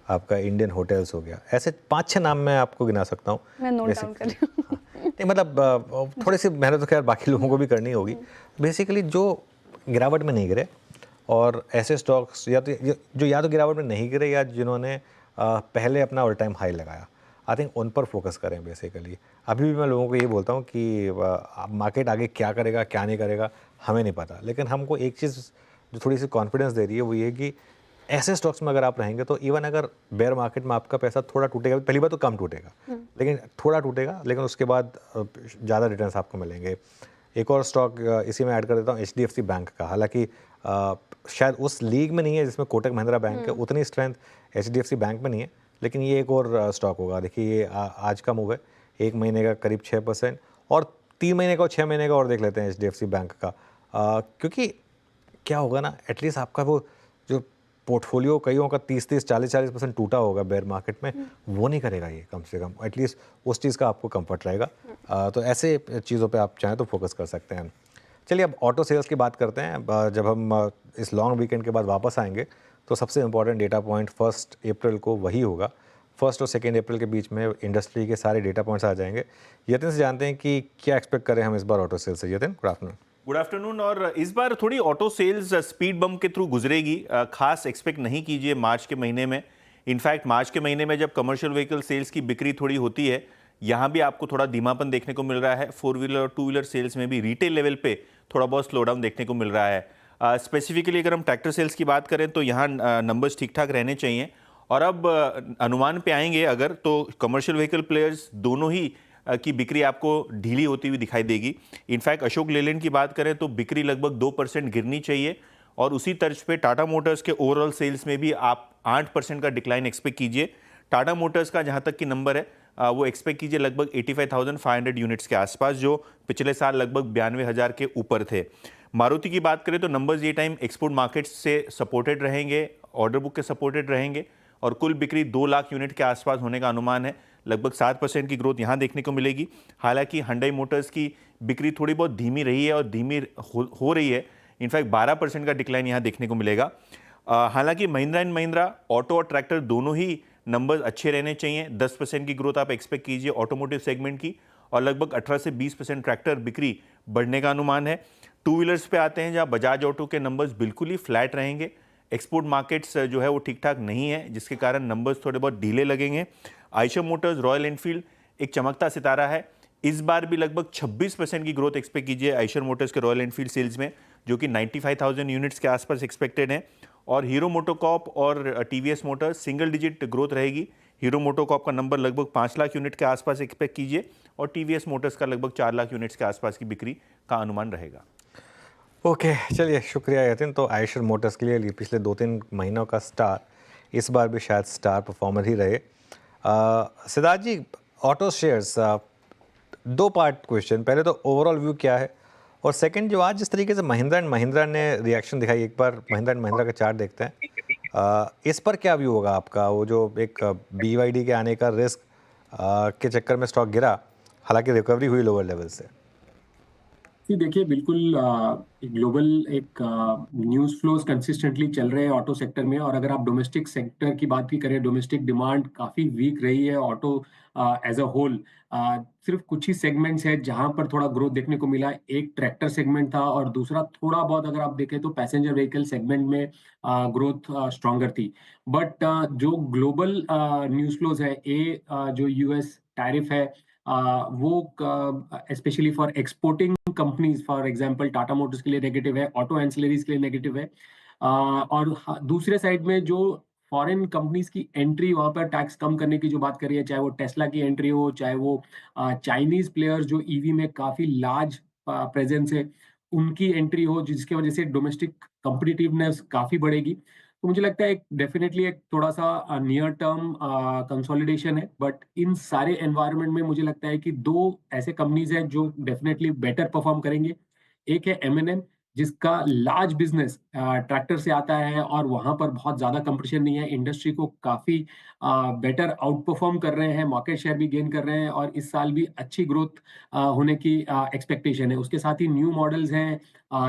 आपका इंडियन होटल्स हो गया, ऐसे 5-6 नाम मैं आपको गिना सकता हूँ। मैं नोट डाउन कर रही हूँ। नहीं मतलब थोड़ी सी मेहनत तो खैर बाकी लोगों को भी करनी होगी। बेसिकली जो गिरावट में नहीं गिरे, और ऐसे स्टॉक्स या तो गिरावट में नहीं गिरे, या जिन्होंने पहले अपना ऑल टाइम हाई लगाया, आई थिंक उन पर फोकस करें बेसिकली। अभी भी मैं लोगों को ये बोलता हूँ कि मार्केट आगे क्या करेगा क्या नहीं करेगा हमें नहीं पता, लेकिन हमको एक चीज़ जो थोड़ी सी कॉन्फिडेंस दे रही है वो ये कि ऐसे स्टॉक्स में अगर आप रहेंगे तो इवन अगर बेयर मार्केट में आपका पैसा थोड़ा टूटेगा, पहली बार तो कम टूटेगा, लेकिन थोड़ा टूटेगा, लेकिन उसके बाद ज़्यादा रिटर्न्स आपको मिलेंगे। एक और स्टॉक इसी में ऐड कर देता हूँ, HDFC बैंक का। हालांकि शायद उस लीग में नहीं है जिसमें कोटक महिंद्रा बैंक है, उतनी स्ट्रेंथ HDFC बैंक में नहीं है, लेकिन ये एक और स्टॉक होगा। देखिए ये आज का मूव है, 1 महीने का करीब 6%, और 3 महीने का और 6 महीने का और देख लेते हैं HDFC बैंक का। क्योंकि क्या होगा ना, एटलीस्ट आपका वो जो पोर्टफोलियो कईयों का 30-30, 40-40% टूटा होगा बेयर मार्केट में, वो नहीं करेगा ये, कम से कम एटलीस्ट उस चीज़ का आपको कंफर्ट रहेगा। तो ऐसे चीज़ों पे आप चाहें तो फोकस कर सकते हैं। चलिए अब ऑटो सेल्स की बात करते हैं। जब हम इस लॉन्ग वीकेंड के बाद वापस आएंगे तो सबसे इम्पॉर्टेंट डेटा पॉइंट 1 अप्रैल को वही होगा। 1 और 2 अप्रैल के बीच में इंडस्ट्री के सारे डेटा पॉइंट्स आ जाएंगे। यतिन से जानते हैं कि क्या एक्सपेक्ट करें हम इस बार ऑटो सेल्स से। Yatin, good afternoon. Good afternoon. और इस बार थोड़ी ऑटो सेल्स स्पीड बम्प के थ्रू गुजरेगी, खास एक्सपेक्ट नहीं कीजिए मार्च के महीने में। इनफैक्ट मार्च के महीने में जब कमर्शियल व्हीकल सेल्स की बिक्री थोड़ी होती है, यहाँ भी आपको थोड़ा धीमापन देखने को मिल रहा है। 4 व्हीलर और 2 व्हीलर सेल्स में भी रिटेल लेवल पे थोड़ा बहुत स्लो डाउन देखने को मिल रहा है। स्पेसिफिकली अगर हम ट्रैक्टर सेल्स की बात करें तो यहाँ नंबर्स ठीक ठाक रहने चाहिए। और अब अनुमान पे आएंगे अगर, तो कमर्शियल व्हीकल प्लेयर्स दोनों ही की बिक्री आपको ढीली होती हुई दिखाई देगी। इनफैक्ट अशोक लेलैंड की बात करें तो बिक्री लगभग 2% गिरनी चाहिए, और उसी तर्ज पे टाटा मोटर्स के ओवरऑल सेल्स में भी आप 8% का डिक्लाइन एक्सपेक्ट कीजिए। टाटा मोटर्स का जहां तक की नंबर है वो एक्सपेक्ट कीजिए लगभग 85,500 यूनिट्स के आसपास, जो पिछले साल लगभग 92,000 के ऊपर थे। मारुति की बात करें तो नंबर्स ये टाइम एक्सपोर्ट मार्केट्स से सपोर्टेड रहेंगे, ऑर्डर बुक के सपोर्टेड रहेंगे, और कुल बिक्री 2 लाख यूनिट के आसपास होने का अनुमान है। लगभग 7% की ग्रोथ यहाँ देखने को मिलेगी। हालांकि Hyundai मोटर्स की बिक्री थोड़ी बहुत धीमी रही है और धीमी हो रही है। इनफैक्ट 12% का डिक्लाइन यहाँ देखने को मिलेगा। हालांकि महिंद्रा एंड महिंद्रा ऑटो और ट्रैक्टर दोनों ही नंबर्स अच्छे रहने चाहिए। 10% की ग्रोथ आप एक्सपेक्ट कीजिए ऑटोमोटिव सेगमेंट की, और लगभग 18 से 20% ट्रैक्टर बिक्री बढ़ने का अनुमान है। टू व्हीलर्स पे आते हैं, जहां बजाज ऑटो के नंबर्स बिल्कुल ही फ्लैट रहेंगे। एक्सपोर्ट मार्केट्स जो है वो ठीक ठाक नहीं है, जिसके कारण नंबर्स थोड़े बहुत ढीले लगेंगे। आयशर मोटर्स, रॉयल एनफील्ड एक चमकता सितारा है। इस बार भी लगभग 26% की ग्रोथ एक्सपेक्ट कीजिए आयशर मोटर्स के रॉयल एनफील्ड सेल्स में, जो कि 95,000 यूनिट्स के आसपास एक्सपेक्टेड है। और हीरो मोटोकॉर्प और TVS Motors single digit growth रहेगी। हीरो मोटोकॉर्प का नंबर लगभग 5 लाख यूनिट के आसपास एक्सपेक्ट कीजिए, और टीवीएस मोटर्स का लगभग 4 लाख यूनिट्स के आसपास की बिक्री का अनुमान रहेगा। ओके, चलिए शुक्रिया यतिन। तो आयशर मोटर्स के लिए पिछले 2-3 महीनों का स्टार इस बार भी शायद स्टार परफॉर्मर ही रहे। सिद्धार्थ जी, ऑटो शेयर्स, 2 पार्ट क्वेश्चन। पहले तो ओवरऑल व्यू क्या है, और सेकंड जो आज जिस तरीके से महिंद्रा एंड महिंद्रा ने रिएक्शन दिखाई, एक बार महिंद्रा एंड महिंद्रा का चार्ट देखते हैं, इस पर क्या व्यू होगा आपका? वो जो एक BYD के आने का रिस्क के चक्कर में स्टॉक गिरा, हालांकि रिकवरी हुई लोअर लेवल से। जी देखिए, बिल्कुल ग्लोबल एक न्यूज़ फ्लोज कंसिस्टेंटली चल रहे हैं ऑटो सेक्टर में। और अगर आप डोमेस्टिक सेक्टर की बात भी करें, डोमेस्टिक डिमांड काफ़ी वीक रही है ऑटो एज अ होल। सिर्फ कुछ ही सेगमेंट्स है जहां पर थोड़ा ग्रोथ देखने को मिला। एक ट्रैक्टर सेगमेंट था, और दूसरा थोड़ा बहुत अगर आप देखें तो पैसेंजर व्हीकल सेगमेंट में ग्रोथ स्ट्रॉन्गर थी। बट जो ग्लोबल न्यूज़ फ्लोज है, जो यूएस टैरिफ है, वो specially for exporting companies, for example Tata Motors के लिए नेगेटिव है, ऑटो एंसिलरीज के लिए नेगेटिव है। और दूसरे साइड में जो फॉरेन कंपनीज की एंट्री, वहां पर टैक्स कम करने की जो बात कर रही है, चाहे वो टेस्ला की एंट्री हो, चाहे वो चाइनीज प्लेयर्स जो ईवी में काफी लार्ज प्रेजेंस है, उनकी एंट्री हो, जिसकी वजह से डोमेस्टिक कॉम्पिटिटिवनेस काफी बढ़ेगी। तो मुझे लगता है डेफिनेटली एक थोड़ा सा नियर टर्म कंसोलिडेशन है। बट इन सारे एनवायरनमेंट में मुझे लगता है कि 2 ऐसे कंपनीज हैं जो डेफिनेटली बेटर परफॉर्म करेंगे। एक है M&M, जिसका लार्ज बिजनेस ट्रैक्टर से आता है, और वहां पर बहुत ज्यादा कंपटीशन नहीं है। इंडस्ट्री को काफी बेटर आउट परफॉर्म कर रहे हैं, मार्केट शेयर भी गेन कर रहे हैं, और इस साल भी अच्छी ग्रोथ होने की एक्सपेक्टेशन है। उसके साथ ही न्यू मॉडल्स हैं,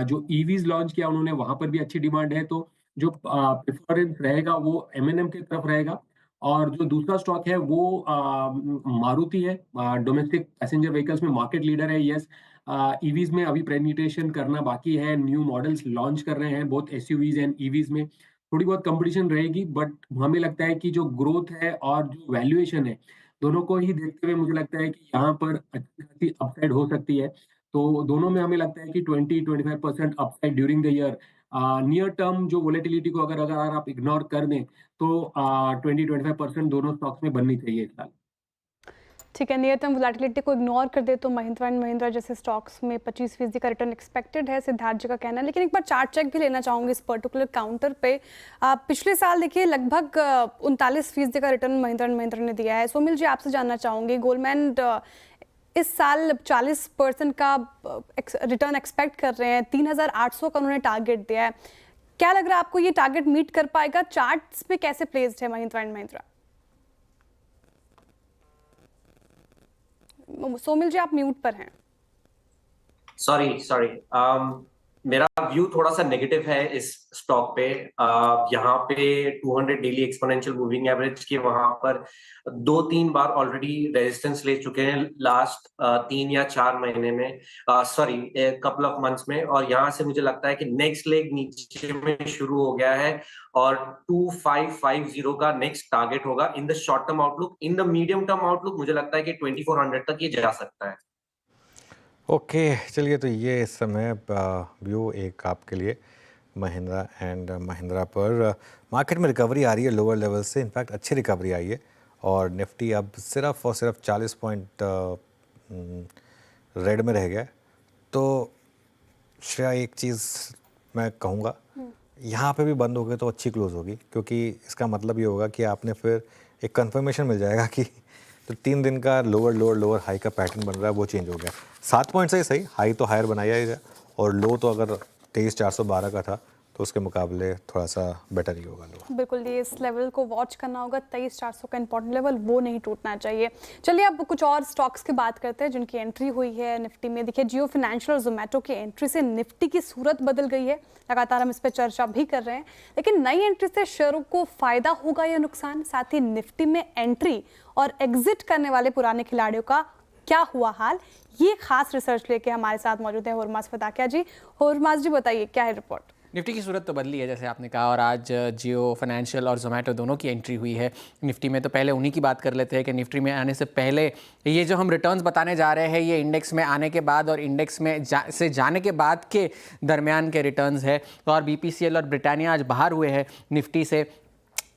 जो ईवीज लॉन्च किया उन्होंने, वहां पर भी अच्छी डिमांड है। तो जो प्रेफरेंस रहेगा वो M&M की तरफ रहेगा। और जो दूसरा स्टॉक है वो मारुति है, डोमेस्टिक पैसेंजर व्हीकल्स में मार्केट लीडर है। यस, ईवीज में अभी पेनिट्रेशन करना बाकी है, न्यू मॉडल्स लॉन्च कर रहे हैं बोथ एसयूवीज एंड ईवीज में। थोड़ी बहुत कंपटीशन रहेगी, बट हमें लगता है कि जो ग्रोथ है और जो वैल्यूएशन है, दोनों को ही देखते हुए मुझे लगता है कि यहाँ पर अच्छी खासी अपसाइड हो सकती है। तो दोनों में हमें लगता है कि 20-25% upside during the year. Near term जो वोलेटिलिटी को अगर अगर आप इग्नोर कर दें, तो 20-25% दोनों स्टॉक्स में बननी चाहिए इस साल। ठीक है, नियर टर्म वोलेटिलिटी को इग्नोर कर दे तो महिंद्रा एंड महिंद्रा जैसे स्टॉक्स में 25% का रिटर्न एक्सपेक्टेड है, सिद्धार्थ जी का कहना है। लेकिन एक बार चार्ट चेक भी लेना चाहूंगी इस पर्टिकुलर काउंटर पे। पिछले साल देखिए लगभग 39% का रिटर्न महिंद्रा एंड महिंद्रा ने दिया है। सोमिल जी, आपसे जानना चाहूंगी, गोल्डमैन इस साल 40% का रिटर्न एक्सपेक्ट कर रहे हैं, 3,800 का उन्होंने टारगेट दिया है। क्या लग रहा है आपको, ये टारगेट मीट कर पाएगा? चार्ट्स पे कैसे प्लेस्ड है महिंद्रा एंड महिंद्रा? सोमिल जी, आप म्यूट पर हैं। सॉरी मेरा व्यू थोड़ा सा नेगेटिव है इस स्टॉक पे। यहाँ पे 200 डेली एक्सपोनेंशियल मूविंग एवरेज के वहां पर 2-3 बार ऑलरेडी रेजिस्टेंस ले चुके हैं लास्ट 3 या 4 महीने में, कपल ऑफ मंथ्स में। और यहाँ से मुझे लगता है कि नेक्स्ट लेग नीचे में शुरू हो गया है, और 2550 का नेक्स्ट टारगेट होगा in the short term outlook. In the medium term outlook मुझे लगता है कि 2400 तक ये जा सकता है। ओके, चलिए, तो ये इस समय व्यू एक आपके लिए महिंद्रा एंड महिंद्रा पर। मार्केट में रिकवरी आ रही है लोअर लेवल से, इनफैक्ट अच्छी रिकवरी आई है, और निफ्टी अब सिर्फ और सिर्फ 40 पॉइंट रेड में रह गया। तो श्रेया, एक चीज़ मैं कहूँगा, यहाँ पे भी बंद हो गए तो अच्छी क्लोज होगी, क्योंकि इसका मतलब ये होगा कि आपने फिर एक कंफर्मेशन मिल जाएगा कि तो 3 दिन का लोअर हाई का पैटर्न बन रहा है वो चेंज हो गया। 7 पॉइंट से ही सही, हाई तो हायर बनाया ही है, और लो तो अगर 23,412 का था तो उसके मुकाबले थोड़ा सा बेटर ही होगा लोग। बिल्कुल, ये इस लेवल को वॉच करना होगा, 23,400 का इंपॉर्टेंट लेवल वो नहीं टूटना चाहिए। चलिए अब कुछ और स्टॉक्स की बात करते हैं जिनकी एंट्री हुई है निफ्टी में। देखिए, जियो फाइनेंशियल और जोमेटो की एंट्री से निफ्टी की सूरत बदल गई है। लगातार हम इस पर चर्चा भी कर रहे हैं, लेकिन नई एंट्री से शेयरों को फायदा होगा या नुकसान? साथ ही निफ्टी में एंट्री और एग्जिट करने वाले पुराने खिलाड़ियों का क्या हुआ हाल? ये खास रिसर्च लेके हमारे साथ मौजूद है हुरमास फताकिया जी। हुरमास जी, बताइए क्या है रिपोर्ट? निफ्टी की सूरत तो बदली है जैसे आपने कहा, और आज जियो फाइनेंशियल और जोमेटो दोनों की एंट्री हुई है निफ्टी में। तो पहले उन्हीं की बात कर लेते हैं कि निफ्टी में आने से पहले ये जो हम रिटर्न्स बताने जा रहे हैं, ये इंडेक्स में आने के बाद और इंडेक्स में से जाने के बाद के दरमियान के रिटर्न्स है। तो और BPCL और ब्रिटानिया आज बाहर हुए हैं निफ्टी से।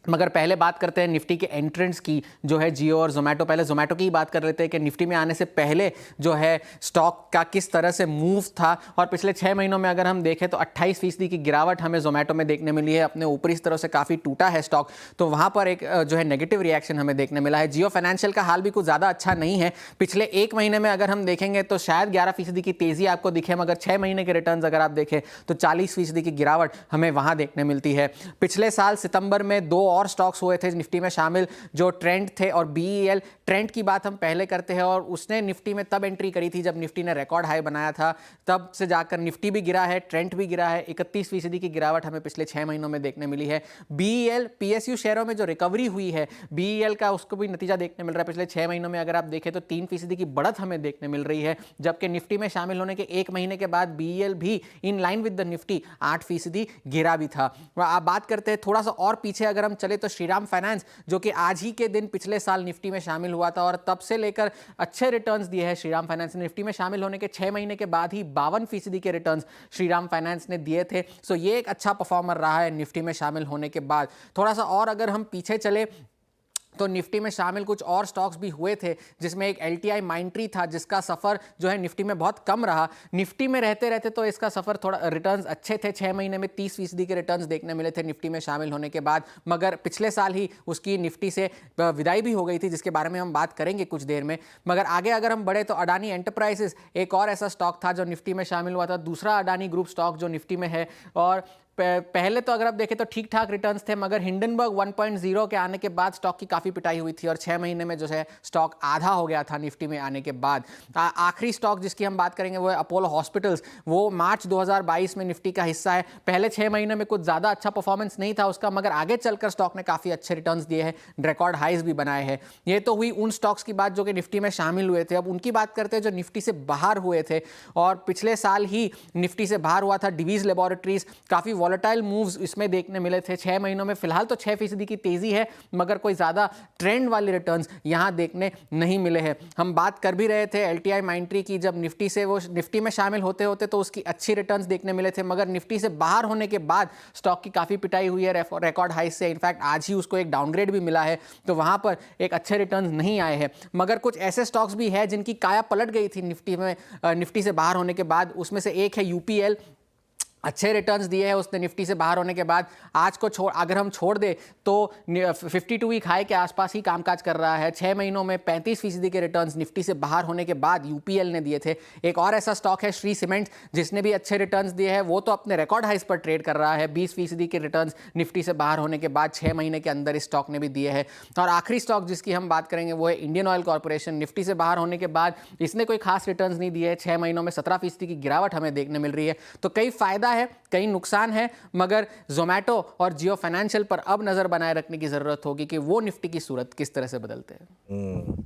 मगर पहले बात करते हैं निफ्टी के एंट्रेंस की, जो है जियो और जोमेटो। पहले जोमेटो की ही बात कर लेते हैं कि निफ्टी में आने से पहले जो है स्टॉक का किस तरह से मूव था। और पिछले 6 महीनों में अगर हम देखें तो 28% की गिरावट हमें जोमेटो में देखने मिली है। अपने ऊपरी स्तरों से काफ़ी टूटा है स्टॉक, तो वहाँ पर एक जो है नेगेटिव रिएक्शन हमें देखने मिला है। जियो फाइनेंशियल का हाल भी कुछ ज़्यादा अच्छा नहीं है। पिछले 1 महीने में अगर हम देखेंगे तो शायद 11% की तेज़ी आपको दिखे, मगर 6 महीने के रिटर्न्स अगर आप देखें तो 40% की गिरावट हमें वहाँ देखने मिलती है। पिछले साल सितंबर में 2 और स्टॉक्स हुए थे निफ्टी में शामिल, जो ट्रेंड थे और BEL। ट्रेंड की बात हम पहले करते हैं, और उसने निफ्टी में तब एंट्री करी थी जब निफ्टी ने रिकॉर्ड हाई बनाया था। तब से जाकर निफ्टी भी गिरा है, ट्रेंड भी गिरा है। 31% की गिरावट हमें पिछले 6 महीनों में देखने मिली है। BEL PSU शेयरों में जो रिकवरी हुई है BEL का, उसको भी नतीजा देखने मिल रहा है। पिछले 6 महीनों में अगर आप देखें तो 3% की बढ़त हमें देखने मिल रही है, जबकि निफ्टी में शामिल होने के 1 महीने के बाद BEL भी in line with the Nifty 8% गिरा भी था। आप बात करते हैं थोड़ा सा और पीछे अगर हम चले तो श्रीराम फाइनेंस, जो कि आज ही के दिन पिछले साल निफ्टी में शामिल हुआ था और तब से लेकर अच्छे रिटर्न्स दिए हैं श्रीराम फाइनेंस ने। निफ्टी में शामिल होने के 6 महीने के बाद ही 52% के रिटर्न्स श्रीराम फाइनेंस ने दिए थे। सो ये एक अच्छा परफॉर्मर रहा है निफ्टी में शामिल होने के बाद। थोड़ा सा और अगर हम पीछे चले तो निफ्टी में शामिल कुछ और स्टॉक्स भी हुए थे, जिसमें एक LTI माइंट्री था, जिसका सफ़र जो है निफ्टी में बहुत कम रहा। निफ्टी में रहते रहते तो इसका सफ़र थोड़ा, रिटर्न्स अच्छे थे। 6 महीने में 30% के रिटर्न्स देखने मिले थे निफ्टी में शामिल होने के बाद, मगर पिछले साल ही उसकी निफ्टी से विदाई भी हो गई थी, जिसके बारे में हम बात करेंगे कुछ देर में। मगर आगे अगर हम बढ़े तो अडानी एंटरप्राइजेस एक और ऐसा स्टॉक था जो निफ्टी में शामिल हुआ था, दूसरा अडानी ग्रुप स्टॉक जो निफ्टी में है। और पहले तो अगर आप देखें तो ठीक ठाक रिटर्न्स थे, मगर हिंडनबर्ग 1.0 के आने के बाद स्टॉक की काफ़ी पिटाई हुई थी और 6 महीने में जो है स्टॉक आधा हो गया था निफ्टी में आने के बाद। आखिरी स्टॉक जिसकी हम बात करेंगे वो है अपोलो हॉस्पिटल्स। वो मार्च 2022 में निफ्टी का हिस्सा है। पहले 6 महीने में कुछ ज़्यादा अच्छा परफॉर्मेंस नहीं था उसका, मगर आगे चलकर स्टॉक ने काफ़ी अच्छे रिटर्न्स दिए हैं, रिकॉर्ड हाइज भी बनाए हैं। ये तो हुई उन स्टॉक्स की बात जो कि निफ्टी में शामिल हुए थे। अब उनकी बात करते हैं जो निफ्टी से बाहर हुए थे, और पिछले साल ही निफ्टी से बाहर हुआ था डिवीज़ लेबोरेटरीज। काफ़ी वॉलेटाइल मूव्स इसमें देखने मिले थे 6 महीनों में। फिलहाल तो 6% की तेजी है, मगर कोई ज़्यादा ट्रेंड वाले रिटर्न्स यहाँ देखने नहीं मिले हैं। हम बात कर भी रहे थे LTI माइंट्री की, जब निफ्टी से वो निफ्टी में शामिल होते होते तो उसकी अच्छी रिटर्न्स देखने मिले थे, मगर निफ्टी से बाहर होने के बाद स्टॉक की काफ़ी पिटाई हुई है रिकॉर्ड हाई से। इनफैक्ट आज ही उसको एक डाउनग्रेड भी मिला है, तो वहाँ पर एक अच्छे रिटर्न्स नहीं आए हैं। मगर कुछ ऐसे स्टॉक्स भी है जिनकी काया पलट गई थी निफ्टी में, निफ्टी से बाहर होने के बाद। उसमें से एक है UPL। अच्छे रिटर्न्स दिए हैं उसने निफ्टी से बाहर होने के बाद। आज को अगर हम छोड़ दे तो 52 वीक हाई के आसपास ही कामकाज कर रहा है। 6 महीनों में 35% के रिटर्न्स निफ्टी से बाहर होने के बाद UPL ने दिए थे। एक और ऐसा स्टॉक है श्री सीमेंट, जिसने भी अच्छे रिटर्न्स दिए हैं। वो तो अपने रिकॉर्ड हाइस पर ट्रेड कर रहा है। 20% के रिटर्न्स निफ्टी से बाहर होने के बाद 6 महीने के अंदर इस स्टॉक ने भी दिए हैं। और आखिरी स्टॉक जिसकी हम बात करेंगे वो है इंडियन ऑयल कॉर्पोरेशन। निफ्टी से बाहर होने के बाद इसने कोई खास रिटर्न्स नहीं दिए। 6 महीनों में 17% की गिरावट हमें देखने मिल रही है। तो कई फायदा है, कई नुकसान है, मगर जोमेटो और जियो फाइनेंशियल पर अब नजर बनाए रखने की जरूरत होगी कि वो निफ्टी की सूरत किस तरह से बदलते हैं।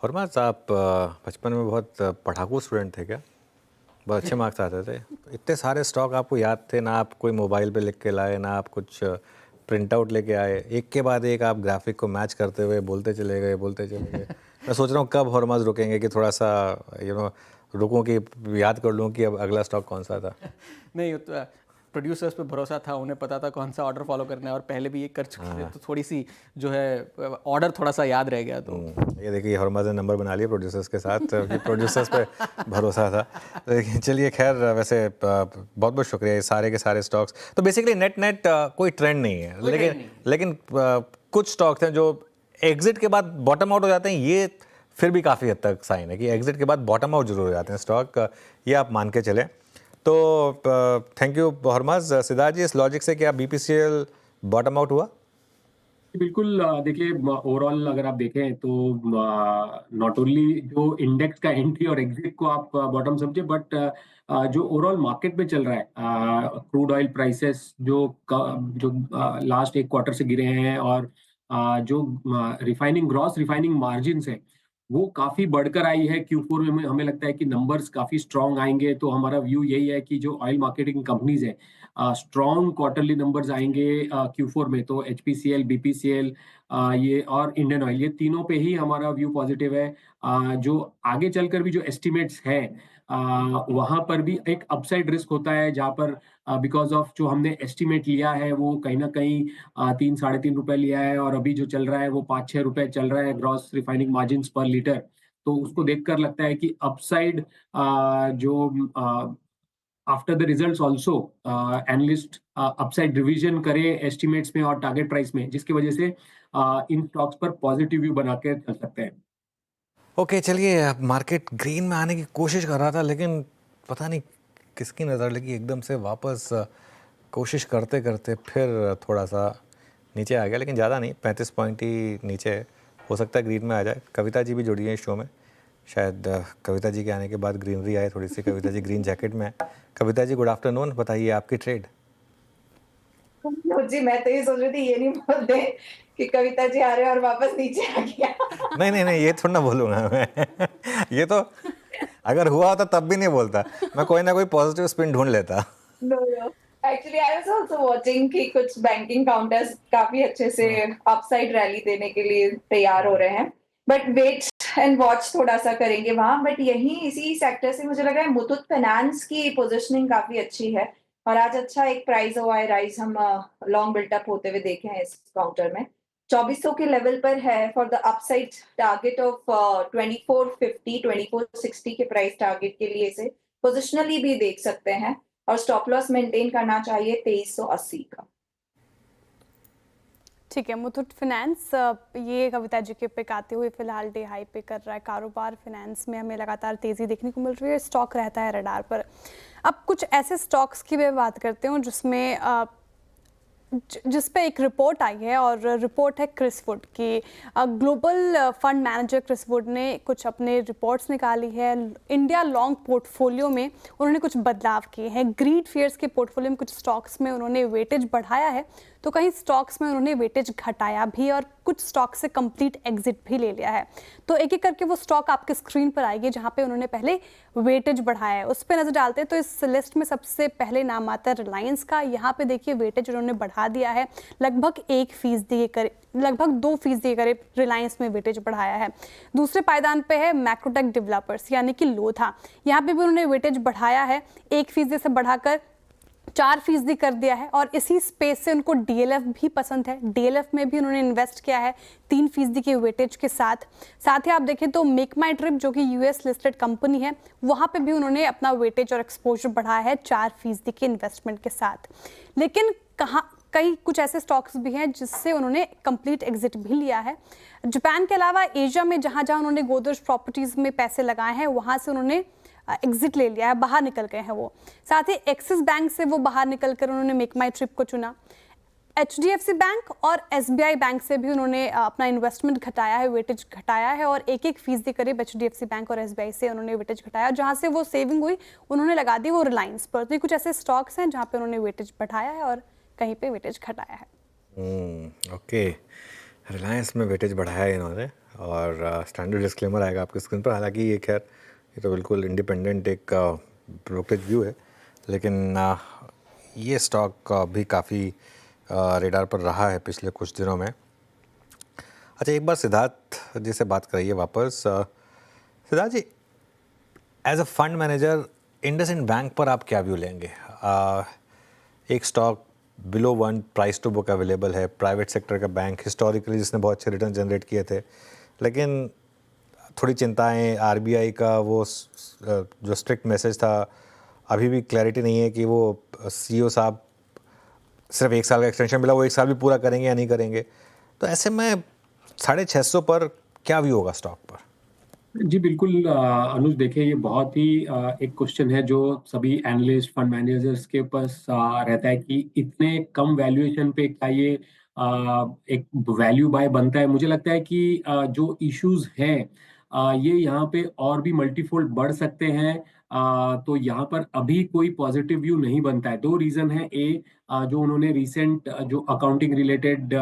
हुरमास, आप बचपन में बहुत पढ़ाकू स्टूडेंट थे क्या? बहुत अच्छे मार्क्स आते थे? इतने सारे स्टॉक आपको याद थे ना? आप कोई मोबाइल पे लिख के लाए ना, आप कुछ प्रिंट आउट लेके आए? एक के बाद एक आप ग्राफिक को मैच करते हुए बोलते चले गए। मैं सोच रहा हूँ कब हुरमास रुकेंगे कि थोड़ा सा रुकूं कि याद कर लूँ कि अब अगला स्टॉक कौन सा था। नहीं, प्रोड्यूसर्स पे भरोसा था, उन्हें पता था कौन सा ऑर्डर फॉलो करना है, और पहले भी ये कर चुके थे, तो थोड़ी सी जो है ऑर्डर थोड़ा सा याद रह गया। तो ये देखिए हुरमास ने नंबर बना लिया प्रोड्यूसर्स के साथ, प्रोड्यूसर्स पे भरोसा था। लेकिन चलिए खैर, वैसे बहुत बहुत शुक्रिया। ये सारे के सारे स्टॉक्स तो बेसिकली नेट कोई ट्रेंड नहीं है, लेकिन कुछ स्टॉक्स हैं जो एग्जिट के बाद बॉटम आउट हो जाते हैं। ये फिर भी काफ़ी हद तक साइन है कि एग्जिट के बाद बॉटम आउट जरूर हो जाते हैं स्टॉक, ये आप मान के चलें। तो थैंक यू हरमाज। सिद्धार्थ जी, इस लॉजिक से क्या BPCL बॉटम आउट हुआ? बिल्कुल। देखिए, ओवरऑल अगर आप देखें तो नॉट ओनली जो इंडेक्स का एंट्री और एग्जिट को आप बॉटम समझे, बट जो ओवरऑल मार्केट में चल रहा है, क्रूड ऑयल प्राइसेस जो लास्ट एक क्वार्टर से गिरे हैं, और जो ग्रॉस रिफाइनिंग मार्जिन है वो काफी बढ़कर आई है Q4 में। हमें लगता है कि नंबर्स काफी स्ट्रांग आएंगे, तो हमारा व्यू यही है कि जो ऑयल मार्केटिंग कंपनीज है, स्ट्रॉन्ग क्वार्टरली नंबर्स आएंगे Q4 में। तो HPCL, BPCL, ये और इंडियन ऑयल, ये तीनों पे ही हमारा व्यू पॉजिटिव है। जो आगे चलकर भी जो एस्टिमेट्स है, वहां पर भी एक अपसाइड रिस्क होता है, जहां पर बिकॉज ऑफ जो हमने एस्टिमेट लिया है वो कहीं ना कहीं 3-3.5 रुपए लिया है, और अभी जो चल रहा है वो 5-6 रुपए चल रहा है ग्रॉस रिफाइनिंग मार्जिन पर लीटर। तो उसको देखकर लगता है कि अपसाइड जो after the results also analyst upside revision करें एस्टिमेट्स में और टारगेट प्राइस में, जिसकी वजह से इन स्टॉक्स पर पॉजिटिव व्यू बना के चल सकते हैं। ओके, चलिए, मार्केट ग्रीन में आने की कोशिश कर रहा था, लेकिन पता नहीं किसकी नज़र लगी, एकदम से वापस कोशिश करते करते फिर थोड़ा सा नीचे आ गया, लेकिन ज़्यादा नहीं, 35 पॉइंट ही नीचे है। हो सकता है ग्रीन में आ जाए। कविता जी भी जुड़ी है इस शो में, शायद कविता जी के आने के बाद ग्रीनरी आए थोड़ी सी। कविता जी ग्रीन जैकेट में है। कविता जी, गुड आफ्टरनून, बताइए आपकी ट्रेड। जी, मैं तो ये सोच रही थी ये नहीं बोलते कि कविता जी आ रहे हैं और वापस नीचे आ गया। नहीं, ये थोड़ा ना बोलूँगा मैं। ये तो अगर हुआ होता तब भी नहीं बोलता, मैं कोई ना कोई पॉजिटिव स्पिन ढूंढ लेता। No, actually I was also watching कि कुछ बैंकिंग काउंटर्स काफी अच्छे से अपसाइड रैली देने के लिए तैयार हो रहे हैं, बट वेट एंड वॉच थोड़ा सा करेंगे वहां। बट यही इसी सेक्टर से मुझे लग रहा है मुथूट फाइनेंस की पोजीशनिंग काफी अच्छी है, और आज अच्छा एक प्राइस हुआ है राइज, हम लॉन्ग बिल्टअप होते हुए देखे हैं इस काउंटर में। 2400 के लेवल पर है for the upside target of 2450 2460 के प्राइस टारगेट के लिए इसे पोजिशनली भी देख सकते हैं, और स्टॉप लॉस मेंटेन करना चाहिए 2380 का। ठीक है, मुथूट फाइनेंस ये कविता जी के पिक आते हुए फिलहाल डे हाई पे कर रहा है। कारोबार फाइनेंस में हमें लगातार तेजी देखने को मिल रही है, स्टॉक रहता है रडार पर। अब कुछ ऐसे स्टॉक्स की मैं बात करते हूँ जिसमें जिस पे एक रिपोर्ट आई है, और रिपोर्ट है क्रिसवुड की। ग्लोबल फंड मैनेजर क्रिसवुड ने कुछ अपने रिपोर्ट्स निकाली है। इंडिया लॉन्ग पोर्टफोलियो में उन्होंने कुछ बदलाव किए हैं। ग्रीड फेयर्स के पोर्टफोलियो में कुछ स्टॉक्स में उन्होंने वेटेज बढ़ाया है, तो कहीं स्टॉक्स में उन्होंने वेटेज घटाया भी, और कुछ स्टॉक से कंप्लीट एग्जिट भी ले लिया है। तो एक एक करके वो स्टॉक आपके स्क्रीन पर आएगी जहां पे उन्होंने पहले वेटेज बढ़ाया है, उस पर नजर डालते हैं। तो इस लिस्ट में सबसे पहले नाम आता है रिलायंस का। यहाँ पे देखिए वेटेज उन्होंने बढ़ा दिया है, लगभग 1% के करीब, लगभग 2% के करीब रिलायंस में वेटेज बढ़ाया है। दूसरे पायदान पे है मैक्रोटेक डेवलपर्स यानी कि लोधा। यहाँ पे भी उन्होंने वेटेज बढ़ाया है, 1% से बढ़ाकर 4% कर दिया है, और इसी स्पेस से उनको DLF भी पसंद है। DLF में भी उन्होंने इन्वेस्ट किया है 3% के वेटेज के साथ। साथ ही आप देखें तो मेक माई ट्रिप जो कि US लिस्टेड कंपनी है, वहाँ पे भी उन्होंने अपना वेटेज और एक्सपोजर बढ़ाया है 4% के इन्वेस्टमेंट के साथ। लेकिन कई कुछ ऐसे स्टॉक्स भी हैं जिससे उन्होंने कंप्लीट एग्जिट भी लिया है। जापान के अलावा एशिया में जहाँ जहाँ उन्होंने गोदरेज प्रॉपर्टीज में पैसे लगाए हैं, वहाँ से उन्होंने एग्जिट ले लिया है, बाहर निकल गए हैं वो। साथ ही एक्सिस बैंक से वो बाहर निकलकर उन्होंने मेक माई ट्रिप को चुना। HDFC बैंक और SBI बैंक से भी उन्होंने अपना इन्वेस्टमेंट घटाया है, वेटेज घटाया है, और 1% करीब HDFC बैंक और SBI से उन्होंने वेटेज घटाया। जहां से वो सेविंग हुई उन्होंने लगा दी वो रिलायंस पर। तो ये कुछ ऐसे स्टॉक्स हैं जहां पे उन्होंने वेटेज बढ़ाया है और कहीं पे वेटेज घटाया है। ओके, रिलायंस में वेटेज बढ़ाया है इन्होंने, और स्टैंडर्ड डिस्क्लेमर आएगा आपकी स्क्रीन पर। हालांकि ये खैर ये तो बिल्कुल इंडिपेंडेंट एक ब्रोकरेज व्यू है, लेकिन ये स्टॉक भी काफ़ी रेडार पर रहा है पिछले कुछ दिनों में। अच्छा, एक बार सिद्धार्थ जी से बात कराइए वापस। Siddharth ji, as a fund manager IndusInd bank पर आप क्या व्यू लेंगे? एक stock below 1 price to book available है, प्राइवेट सेक्टर का बैंक, हिस्टोरिकली जिसने बहुत अच्छे रिटर्न जनरेट किए थे, लेकिन थोड़ी चिंताएं RBI का वो जो स्ट्रिक्ट मैसेज था, अभी भी क्लैरिटी नहीं है कि वो CEO साहब सिर्फ 1 साल का एक्सटेंशन मिला, वो 1 साल भी पूरा करेंगे या नहीं करेंगे। तो ऐसे में 650 पर क्या व्यू होगा स्टॉक पर? जी बिल्कुल अनुज, देखिए ये बहुत ही एक क्वेश्चन है जो सभी एनालिस्ट फंड मैनेजर्स के पास रहता है कि इतने कम वैल्यूएशन पे क्या ये एक वैल्यू बाय बनता है। मुझे लगता है कि जो इश्यूज हैं ये यहाँ पे और भी मल्टीफोल्ड बढ़ सकते हैं। तो यहाँ पर अभी कोई पॉजिटिव व्यू नहीं बनता है। दो रीजन है। जो उन्होंने रिसेंट जो अकाउंटिंग रिलेटेड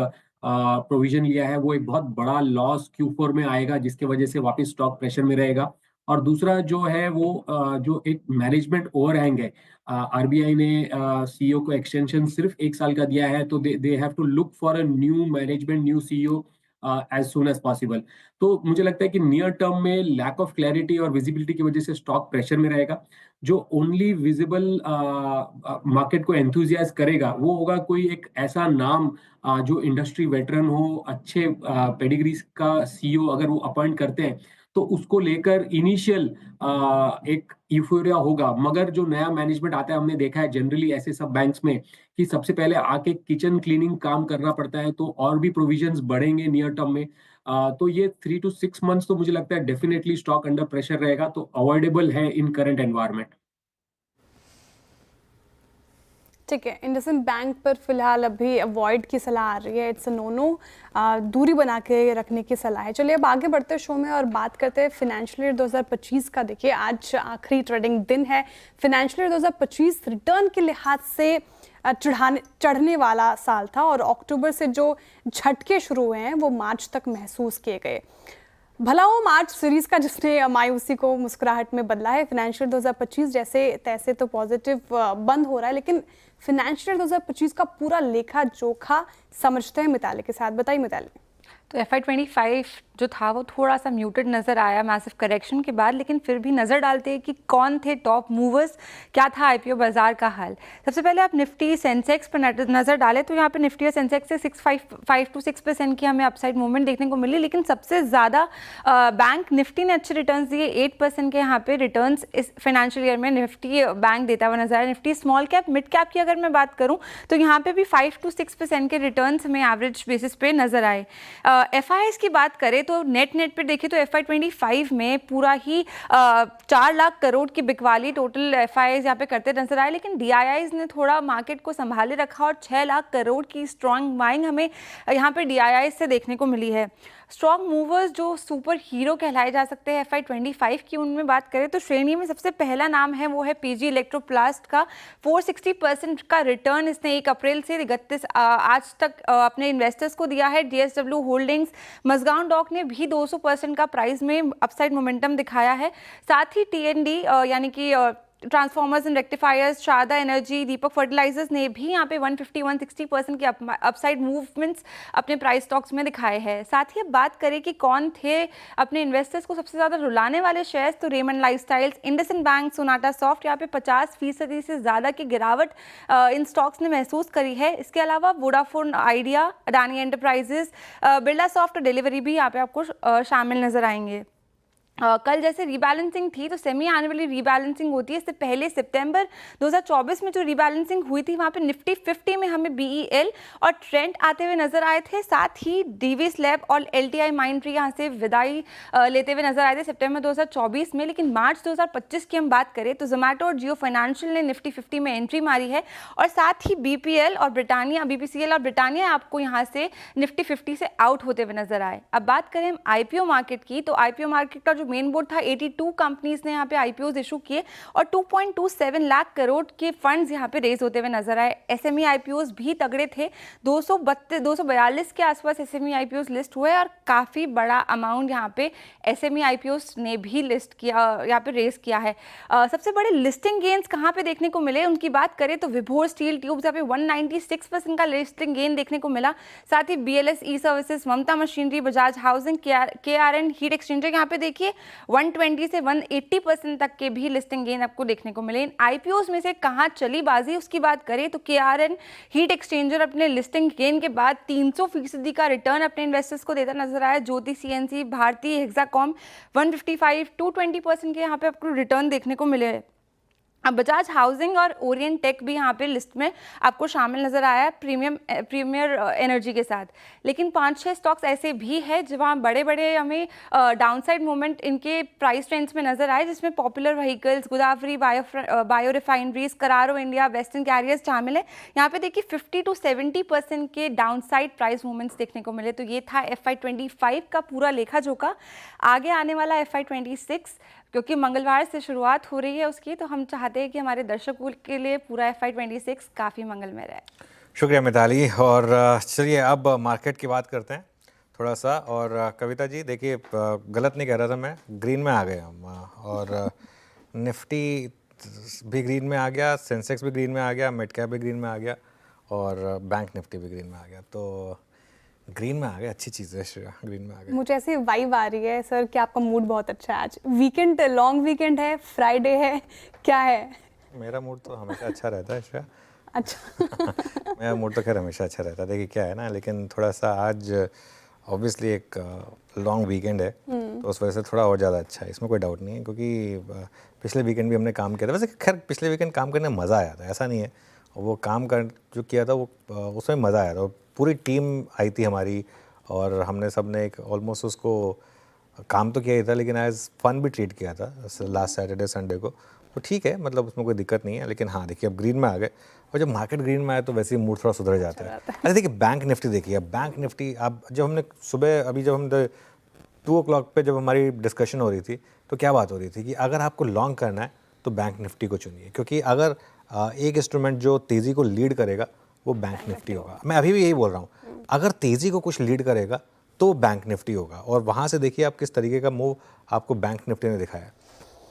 प्रोविजन लिया है वो एक बहुत बड़ा लॉस Q4 में आएगा, जिसके वजह से वापस स्टॉक प्रेशर में रहेगा। और दूसरा जो है वो जो एक मैनेजमेंट ओवरहैंग है। आरबीआई ने सीईओ को एक्सटेंशन सिर्फ 1 साल का दिया है, तो they have to look for a new management, new CEO as soon as possible. तो मुझे लगता है कि नियर टर्म में लैक ऑफ क्लैरिटी और विजिबिलिटी की वजह से स्टॉक प्रेशर में रहेगा। जो ओनली विजिबल मार्केट को एंथुजियाज करेगा वो होगा कोई एक ऐसा नाम जो इंडस्ट्री वेटरन हो, अच्छे पेडिग्रीज का सीईओ अगर वो अपॉइंट करते हैं तो उसको लेकर इनिशियल एक यूफोरिया होगा। मगर जो नया मैनेजमेंट आता है, हमने देखा है जनरली ऐसे सब बैंक्स में कि सबसे पहले आके किचन क्लीनिंग काम करना पड़ता है, तो और भी प्रोविजंस बढ़ेंगे नियर टर्म में। तो ये 3 to 6 months तो मुझे लगता है डेफिनेटली स्टॉक अंडर प्रेशर रहेगा, तो अवॉइडेबल है इन करंट एनवायरमेंट। ठीक है, इंडसइंड बैंक पर फिलहाल अभी अवॉइड की सलाह आ रही है, इट्स अ नो नो, दूरी बना के रखने की सलाह है। चलिए अब आगे बढ़ते हैं शो में और बात करते हैं फिनेंशियल ईयर 2025 का। देखिए आज आखिरी ट्रेडिंग दिन है। फिनेंशियल ईयर 2025 रिटर्न के लिहाज से चढ़ने वाला साल था और अक्टूबर से जो झटके शुरू हुए हैं वो मार्च तक महसूस किए गए। भला वो मार्च सीरीज का जिसने मायूसी को मुस्कुराहट में बदला है। फिनेंशियल 2025 जैसे तैसे तो पॉजिटिव बंद हो रहा है, लेकिन फिनेंशियल 2025 का पूरा लेखा जोखा समझते हैं मिताली के साथ। बताइए मिताली। तो FY25 जो था वो थोड़ा सा म्यूटेड नज़र आया मैसिव करेक्शन के बाद, लेकिन फिर भी नज़र डालते हैं कि कौन थे टॉप मूवर्स, क्या था आईपीओ बाजार का हाल। सबसे पहले आप निफ्टी सेंसेक्स पर नज़र डालें तो यहाँ पे निफ्टी और सेंसेक्स से 5 to 6% की हमें अपसाइड मूवमेंट देखने को मिली, लेकिन सबसे ज़्यादा बैंक निफ्टी ने अच्छे रिटर्न्स दिए। 8% के यहाँ पे रिटर्न्स इस फाइनेंशियल ईयर में निफ्टी बैंक देता हुआ नजर आया। Nifty small cap mid cap की अगर मैं बात करूँ तो यहाँ पे भी 5 to 6% के रिटर्न्स हमें एवरेज बेसिस पे नजर आए। FIIs की बात करें तो नेट पे देखें तो FY25 में पूरा ही 4 लाख करोड़ की बिकवाली टोटल FIIs यहाँ पे करते नजर आए, लेकिन DIIs ने थोड़ा मार्केट को संभाले रखा और 6 लाख करोड़ की स्ट्रॉन्ग बाइंग हमें यहाँ पे DIIs से देखने को मिली है। स्ट्रॉन्ग मूवर्स जो सुपर हीरो कहलाए जा सकते हैं FY25 की, उनमें बात करें तो श्रेणी में सबसे पहला नाम है वो है PG इलेक्ट्रोप्लास्ट का। 460% का रिटर्न इसने 1 अप्रैल से 31 आज तक अपने इन्वेस्टर्स को दिया है। DSW होल्डिंग्स, मजगांव डॉक ने भी 200% का प्राइस में अपसाइड मोमेंटम दिखाया है। साथ ही TND यानी कि transformers and rectifiers, Sharda energy, Deepak fertilisers ने भी यहाँ पे 150-160% के अपसाइड मूवमेंट्स अपने प्राइस स्टॉक्स में दिखाए हैं। साथ ही अब बात करें कि कौन थे अपने इन्वेस्टर्स को सबसे ज़्यादा रुलाने वाले शेयर्स, तो Raymond lifestyles, IndusInd bank, Sonata soft, यहाँ पे 50% से ज़्यादा की गिरावट इन स्टॉक्स ने महसूस करी है। इसके अलावा Vodafone idea, Adani enterprises, Birla soft और डिलीवरी भी यहाँ पे आपको शामिल नजर आएंगे। कल जैसे रीबैलेंसिंग थी तो सेमी एनुअली रीबैलेंसिंग होती है। इससे पहले सितंबर 2024 में जो रीबैलेंसिंग हुई थी वहाँ पे निफ्टी 50 में हमें BEL और ट्रेंड आते हुए नजर आए थे। साथ ही डीवी स्लैब और LTI माइंड्री यहाँ से विदाई लेते हुए नजर आए थे सितंबर 2024 में। लेकिन मार्च 2025 की हम बात करें तो जोमेटो और जियो फाइनेंशियल ने निफ्टी 50 में एंट्री मारी है और साथ ही BPL और ब्रिटानिया, BPCL और ब्रिटानिया आपको यहाँ से निफ्टी 50 से आउट होते हुए नजर आए। अब बात करें IPO मार्केट की तो IPO मार्केट का जो मेन बोर्ड था 82 कंपनीज ने यहाँ पे IPOs इशू किए और 2.27 लाख करोड़ के फंड्स यहाँ पे रेज होते हुए नजर आए। SME IPOs भी तगड़े थे, 242 के आसपास SME IPOs लिस्ट हुए और काफ़ी बड़ा अमाउंट यहाँ पे SME IPOs ने भी लिस्ट किया, यहाँ पे रेज किया है। सबसे बड़े लिस्टिंग गेन्स कहाँ पे देखने को मिले उनकी बात करें तो विभोर स्टील ट्यूब्स यहाँ पे 196% का लिस्टिंग गेन देखने को मिला। साथ ही BLS e services, Mamata machinery, Bajaj housing, KRN heat exchanger यहाँ पे देखिए 120 से 180% तक के भी लिस्टिंग गेन आपको देखने को मिले। इन IPOs में से कहाँ चली बाजी उसकी बात करें तो KRN हीट एक्सचेंजर अपने लिस्टिंग गेन के बाद 300% का रिटर्न अपने इन्वेस्टर्स को देता नजर आया। ज्योति CNC, भारती हेक्साकॉम 155-220% के यहाँ पे आपको रिटर्न देखने को मिले। अब बजाज हाउसिंग और ओरिएंट टेक भी यहाँ पे लिस्ट में आपको शामिल नज़र आया है प्रीमियर एनर्जी के साथ। लेकिन 5-6 स्टॉक्स ऐसे भी है जहाँ बड़े बड़े हमें डाउनसाइड मूवमेंट इनके प्राइस ट्रेंड्स में नज़र आए, जिसमें popular vehicles, Godavari bio refineries, करारो India, western carriers शामिल है। यहाँ पे देखिए 50 to 70% के डाउनसाइड प्राइस मूवमेंट्स देखने को मिले। तो ये था FY25 का पूरा लेखा जोखा। आगे आने वाला FY26 क्योंकि मंगलवार से शुरुआत हो रही है उसकी, तो हम चाहते हैं कि हमारे दर्शकों के लिए पूरा FY26 काफ़ी मंगलमय रहे। शुक्रिया मिताली। और चलिए अब मार्केट की बात करते हैं थोड़ा सा। और कविता जी देखिए, गलत नहीं कह रहा था मैं, ग्रीन में आ गए हम। और निफ्टी भी ग्रीन में आ गया, सेंसेक्स भी ग्रीन में आ गया, मिड कैप भी ग्रीन में आ गया और बैंक निफ्टी भी ग्रीन में आ गया। तो ग्रीन में आ गए, अच्छी चीज़ है श्रेया, ग्रीन में आ गए। मुझे ऐसी वाइब आ रही है सर कि आपका मूड बहुत अच्छा है आज। वीकेंड, लॉन्ग वीकेंड है, फ्राइडे है, क्या है? मेरा मूड तो हमेशा अच्छा रहता है श्रेया। अच्छा। मेरा मूड तो खैर हमेशा अच्छा रहता है। देखिए क्या है ना, लेकिन थोड़ा सा आज ऑब्वियसली एक लॉन्ग वीकेंड है तो उस वजह से थोड़ा और ज़्यादा अच्छा है, इसमें कोई डाउट नहीं है। क्योंकि पिछले वीकेंड भी हमने काम किया था। वैसे खैर पिछले वीकेंड काम करने में मज़ा आया था, ऐसा नहीं है। वो काम कर जो किया था वो उसमें मज़ा आया था। पूरी टीम आई थी हमारी और हमने सब ने एक ऑलमोस्ट उसको काम तो किया ही था, लेकिन एज फन भी ट्रीट किया था लास्ट सैटरडे संडे को। तो ठीक है, मतलब उसमें कोई दिक्कत नहीं है। लेकिन हाँ देखिए, अब ग्रीन में आ गए और जब मार्केट ग्रीन में आए तो वैसे ही मूड थोड़ा सुधर जाता है। अरे देखिए बैंक निफ्टी देखिए, अब बैंक निफ्टी अब जब हमने सुबह अभी जब हम 2 o'clock पे जब हमारी डिस्कशन हो रही थी तो क्या बात हो रही थी कि अगर आपको लॉन्ग करना है तो बैंक निफ्टी को चुनिए, क्योंकि अगर एक इंस्ट्रूमेंट जो तेज़ी को लीड करेगा वो बैंक निफ्टी होगा। मैं अभी भी यही बोल रहा हूँ, अगर तेज़ी को कुछ लीड करेगा तो बैंक निफ्टी होगा। और वहाँ से देखिए आप किस तरीके का मूव आपको बैंक निफ्टी ने दिखाया।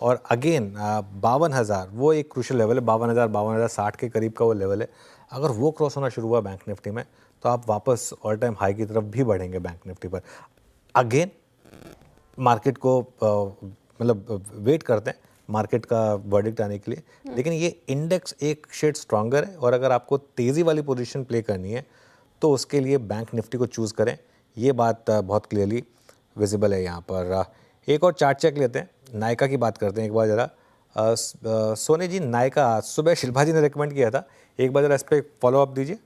और अगेन 52,000 वो एक क्रूशल लेवल है, 52,000 52,060 के करीब का वो लेवल है। अगर वो क्रॉस होना शुरू हुआ बैंक निफ्टी में तो आप वापस ऑल टाइम हाई की तरफ भी बढ़ेंगे बैंक निफ्टी पर। अगेन मार्केट को मतलब वेट करते हैं मार्केट का वर्डिक्ट आने के लिए, लेकिन ये इंडेक्स एक शेड स्ट्रॉन्गर है। और अगर आपको तेज़ी वाली पोजीशन प्ले करनी है तो उसके लिए बैंक निफ्टी को चूज़ करें, ये बात बहुत क्लियरली विजिबल है यहाँ पर। एक और चार्ट चेक लेते हैं, नायका की बात करते हैं एक बार ज़रा। सोनी जी, नायका सुबह शिल्पा जी ने रिकमेंड किया था, एक बार ज़रा इस पर फॉलो अप दीजिए।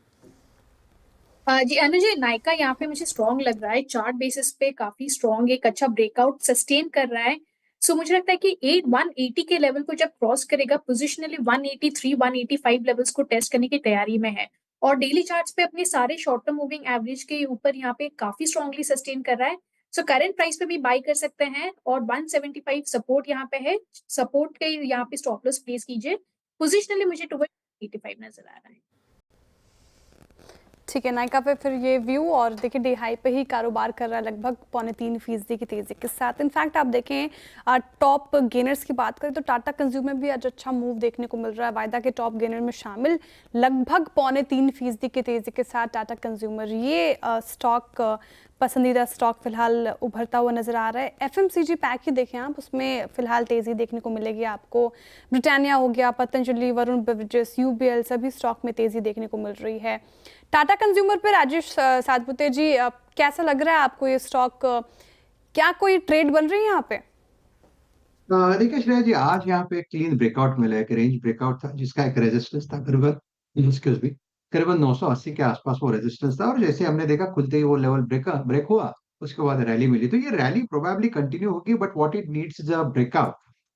जी अनुज, नायका यहाँ पे मुझे स्ट्रॉन्ग लग रहा है। चार्ट बेसिस पे काफी स्ट्रॉन्ग, एक अच्छा ब्रेकआउट सस्टेन कर रहा है। सो मुझे लगता है कि 180 के लेवल को जब क्रॉस करेगा, पोजिशनली 183 185 लेवल्स को टेस्ट करने की तैयारी में है। और डेली चार्ट्स पे अपने सारे शॉर्ट टर्म मूविंग एवरेज के ऊपर यहाँ पे काफी स्ट्रांगली सस्टेन कर रहा है। सो करंट प्राइस पे भी बाय कर सकते हैं। और 175 सपोर्ट यहाँ पे है, सपोर्ट के यहाँ पे स्टॉप लॉस प्लेस कीजिए। पोजिशनली मुझे टुवर्ड 85 नजर आ रहा है। ठीक है, नायका पे फिर ये व्यू। और देखिए डे हाई पे ही कारोबार कर रहा है लगभग 3.25% की तेजी के साथ। इनफैक्ट आप देखें टॉप गेनर्स की बात करें तो टाटा कंज्यूमर भी आज अच्छा मूव देखने को मिल रहा है। वायदा के टॉप गेनर में शामिल लगभग 3.25% की तेजी के साथ टाटा कंज्यूमर, ये स्टॉक पसंदीदा स्टॉक फिलहाल उभरता हुआ नजर आ रहा है। FMCG पैक ही देखें आप, उसमें फिलहाल तेजी देखने को मिलेगी आपको। ब्रिटानिया हो गया, पतंजलि, वरुण बेवरेजेस, UBL, सभी स्टॉक में तेजी देखने को मिल रही है। टाटा कंज्यूमर पे राजेश सातपुते जी, कैसा लग रहा है आपको ये स्टॉक? क्या कोई ट्रेड बन रही है यहाँ पे? देखिए श्रेया जी, आज यहाँ पे क्लीन ब्रेकआउट मिला है, एक रेंज ब्रेकआउट था जिसका एक रेजिस्टेंस था करीबन 980 के आसपास वो रेजिस्टेंस था। और जैसे हमने देखा खुलते ही वो लेवल ब्रेक हुआ, उसके बाद रैली मिली। तो ये रैली प्रोबेबली कंटिन्यू होगी, but what it needs is a breakout.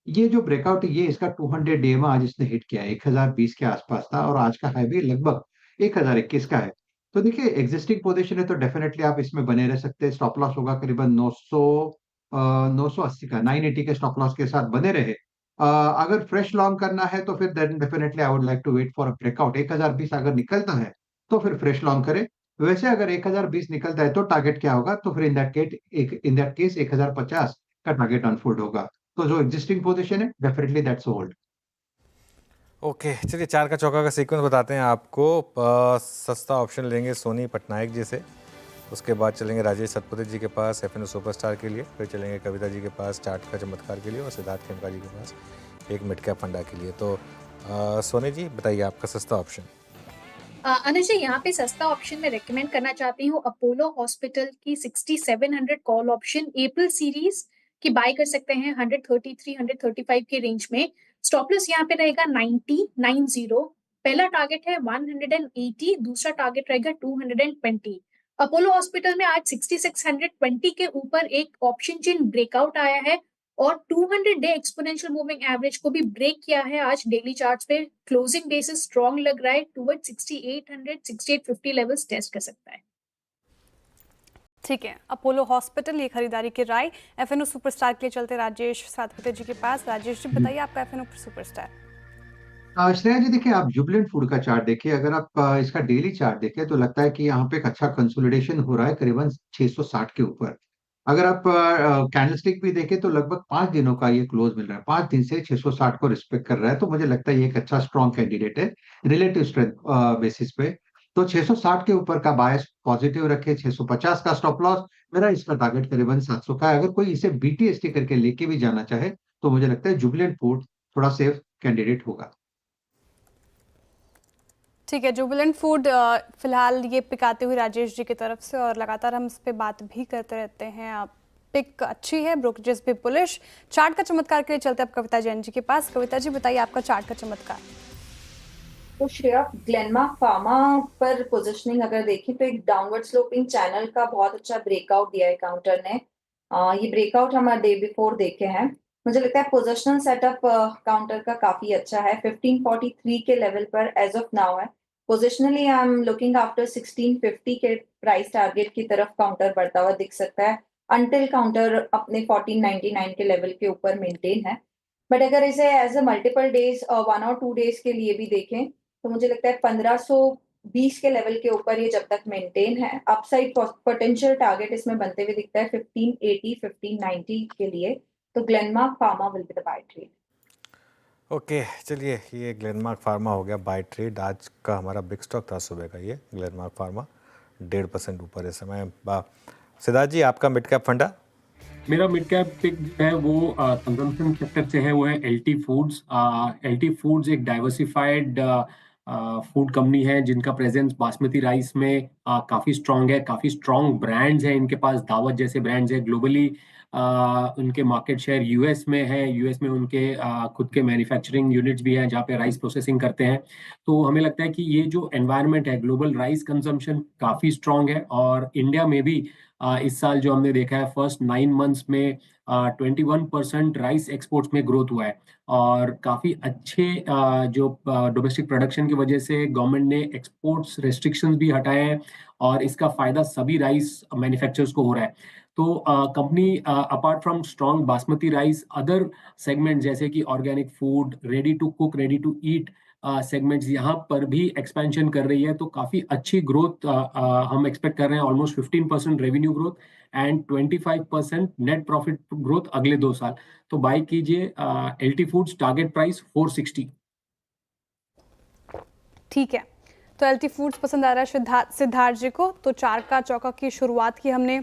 ये जो ब्रेकआउट है ये इसका 200 डे में आज इसने हिट किया है, 1020 के आसपास था और आज का हाई भी लगभग 1021 का है। तो देखिए एग्जिस्टिंग पोजीशन है तो डेफिनेटली आप इसमें बने रह सकते हैं। स्टॉप लॉस होगा करीबन 980 का, 980 के स्टॉप लॉस के साथ बने रहे। अगर फ्रेश लॉन्ग करना है तो फिर then definitely I would like to wait for a breakout. 1020 अगर निकलता है तो फिर फ्रेश लॉन्ग करें। वैसे अगर 1020 निकलता है तो टारगेट क्या होगा, तो फिर इन दैट केस 1050 का टारगेट अनफोल्ड होगा। तो जो एग्जिस्टिंग पोजीशन है डेफिनेटली दैट्स होल्ड। ओके, चलिए चार का चौका का सीक्वेंस बताते हैं आपको। सस्ता ऑप्शन लेंगे सोनी पटनायक जी से, उसके बाद चलेंगे राजेश सतपुते जी के पास FNO सुपरस्टार के लिए, फिर चलेंगे कविता जी के पास चार्ट का चमत्कार के लिए और सिद्धार्थ खेमका जी के पास एक मिड कैप फंडा के लिए। तो सोनी जी बताइए आपका सस्ता ऑप्शन। अनुज, यहाँ पे सस्ता ऑप्शन में रेकमेंड करना चाहती हूँ अपोलो हॉस्पिटल की 6700 कॉल ऑप्शन अप्रैल सीरीज की बाय कर सकते हैं 133 135 के रेंज में। स्टॉप लॉस यहाँ पे रहेगा 90 पहला टारगेट है 180, दूसरा टारगेट रहेगा 220। अपोलो हॉस्पिटल में आज 6620 के ऊपर एक ऑप्शन चेन ब्रेकआउट आया है और 200 डे एक्सपोनेंशियल मूविंग एवरेज को भी ब्रेक किया है आज डेली चार्ट्स पे। क्लोजिंग डे से स्ट्रॉन्ग लग रहा है, टुवर्ड 6800 6850 लेवल्स टेस्ट कर सकता है। ठीक है, अपोलो हॉस्पिटल ये खरीदारी की राय। एफएनओ सुपरस्टार के लिए चलते राजेश सातपुते जी के पास। राजेश जी बताइए आपका एफएनओ सुपरस्टार। श्रेया जी देखिए, आप जुबिलेंट फूड का चार्ट देखिए, अगर आप इसका डेली चार्ट देखें तो लगता है कि यहाँ पे एक अच्छा कंसोलिडेशन हो रहा है करीबन 660 के ऊपर। अगर आप कैंडलस्टिक भी देखें तो लगभग 5 दिनों का ये क्लोज मिल रहा है, 5 दिन से 660 को रिस्पेक्ट कर रहा है, तो मुझे लगता है ये एक अच्छा स्ट्रॉन्ग कैंडिडेट है रिलेटिव स्ट्रेंथ बेसिस पे। तो 660 के ऊपर का बायस पॉजिटिव रखे, 650 का स्टॉप लॉस, मेरा इसका टारगेट करीबन 700 का है। अगर कोई इसे बीटीएसटी करके लेके भी जाना चाहे तो मुझे लगता है जुबिलेंट फूड थोड़ा सेफ कैंडिडेट होगा। ठीक है, जुबिलेंट फूड फिलहाल ये पिक आते हुए राजेश जी की तरफ से, और लगातार हम इस पे बात भी करते रहते हैं। पिक अच्छी है, ब्रोकरेजेस भी बुलिश। चार्ट का चमत्कार के लिए चलते हैं अब कविता जैन जी के पास। कविता जी बताइए आपका चार्ट का चमत्कार। तो श्रेया, ग्लेनमार्क फार्मा पर पोजीशनिंग अगर देखें तो एक डाउनवर्ड स्लोपिंग चैनल का बहुत अच्छा ब्रेकआउट दिया है काउंटर ने। ये ब्रेकआउट हम डे बिफोर देखे हैं। मुझे लगता है पोजिशनल सेटअप काउंटर का काफी अच्छा है। 1543 के लेवल पर एज ऑफ नाउ है। Positionally I am looking after 1650 के प्राइस टारगेट की तरफ काउंटर बढ़ता हुआ दिख सकता है, अनटिल काउंटर अपने 1499 के लेवल के ऊपर मेंटेन है। बट अगर इसे एज अ मल्टीपल डेज 1 और 2 डेज के लिए भी देखें तो मुझे लगता है 1520 के लेवल के ऊपर ये जब तक मेंटेन है, अपसाइड पोटेंशियल टारगेट इसमें बनते हुए दिखता है 1580 1590 के लिए। तो Glenmark pharma will be the buy trade. Okay, चलिए ये ग्लेनमार्क फार्मा हो गया बाय ट्रेड। आज का हमारा बिग स्टॉक था सुबह का ये ग्लेनमार्क फार्मा, 1.5% ऊपर इस समय। सिद्धार्थ जी आपका मिड कैप फंडा? मेरा मिड कैप पिक है वो कंजम्पशन सेक्टर से है, वो है एलटी फूड्स। एलटी फूड्स एक डाइवर्सिफाइड फूड कंपनी है जिनका प्रेजेंस बासमती राइस में काफ़ी स्ट्रांग है, काफ़ी स्ट्रांग ब्रांड्स हैं इनके पास, दावत जैसे ब्रांड्स हैं। ग्लोबली उनके मार्केट शेयर यूएस में है, यूएस में उनके खुद के मैन्युफैक्चरिंग यूनिट्स भी हैं जहाँ पे राइस प्रोसेसिंग करते हैं। तो हमें लगता है कि ये जो एनवायरनमेंट है, ग्लोबल राइस कंजम्पशन काफ़ी स्ट्रांग है। और इंडिया में भी इस साल जो हमने देखा है फर्स्ट 9 मंथ्स में 21% राइस एक्सपोर्ट्स में ग्रोथ हुआ है, और काफ़ी अच्छे जो डोमेस्टिक प्रोडक्शन की वजह से गवर्नमेंट ने एक्सपोर्ट्स रेस्ट्रिक्शंस भी हटाए हैं, और इसका फ़ायदा सभी राइस मैन्युफैक्चरर्स को हो रहा है। तो company apart from strong basmati rice, other segment जैसे कि organic food, ready to cook, ready to eat segments यहाँ पर भी एक्सपेंशन कर रही है। तो काफ़ी अच्छी ग्रोथ हम एक्सपेक्ट कर रहे हैं, almost 15% revenue growth and 25% net profit growth अगले 2 साल। तो बाय कीजिए एलटी फूड्स, टारगेट प्राइस 460। ठीक है, तो एलटी फूड्स पसंद आ रहा है सिद्धार्थ जी को। तो 4 का चौका की शुरुआत की हमने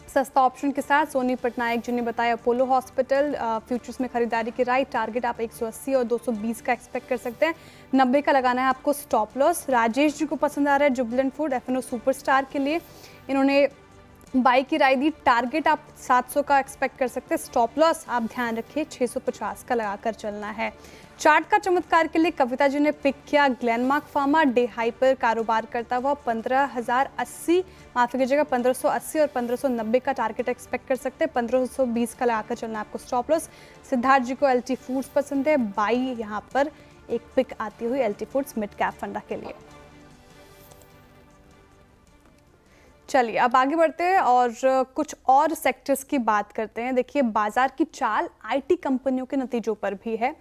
सस्ता ऑप्शन के साथ। सोनी पटनायक जी ने बताया अपोलो हॉस्पिटल फ्यूचर्स में खरीदारी की राइट, टारगेट आप 180 और 220 का एक्सपेक्ट कर सकते हैं। 90 का लगाना है आपको स्टॉप लॉस। राजेश जी को पसंद आ रहा है जुबिलेंट फूड, एफएनओ सुपरस्टार के लिए इन्होंने बाई की राय दी, टारगेट आप 700 का एक्सपेक्ट कर सकते हैं, स्टॉप लॉस आप ध्यान रखिए 650 का लगाकर चलना है। चार्ट का चमत्कार के लिए कविता जी ने पिक किया ग्लेनमार्क फार्मा, डे हाई पर कारोबार करता हुआ 15,080 माफ कीजिएगा 1580 और 1590 का टारगेट एक्सपेक्ट कर सकते हैं। 1520 का लगाकर चलना है आपको स्टॉप लॉस। सिद्धार्थ जी को एलटी फूड्स पसंद है, बाई यहाँ पर एक पिक आती हुई एलटी फूड्स मिड कैप फंडा के लिए। चलिए अब आगे बढ़ते हैं और कुछ और सेक्टर्स की बात करते हैं। देखिए बाजार की चाल आईटी कंपनियों के नतीजों पर भी है,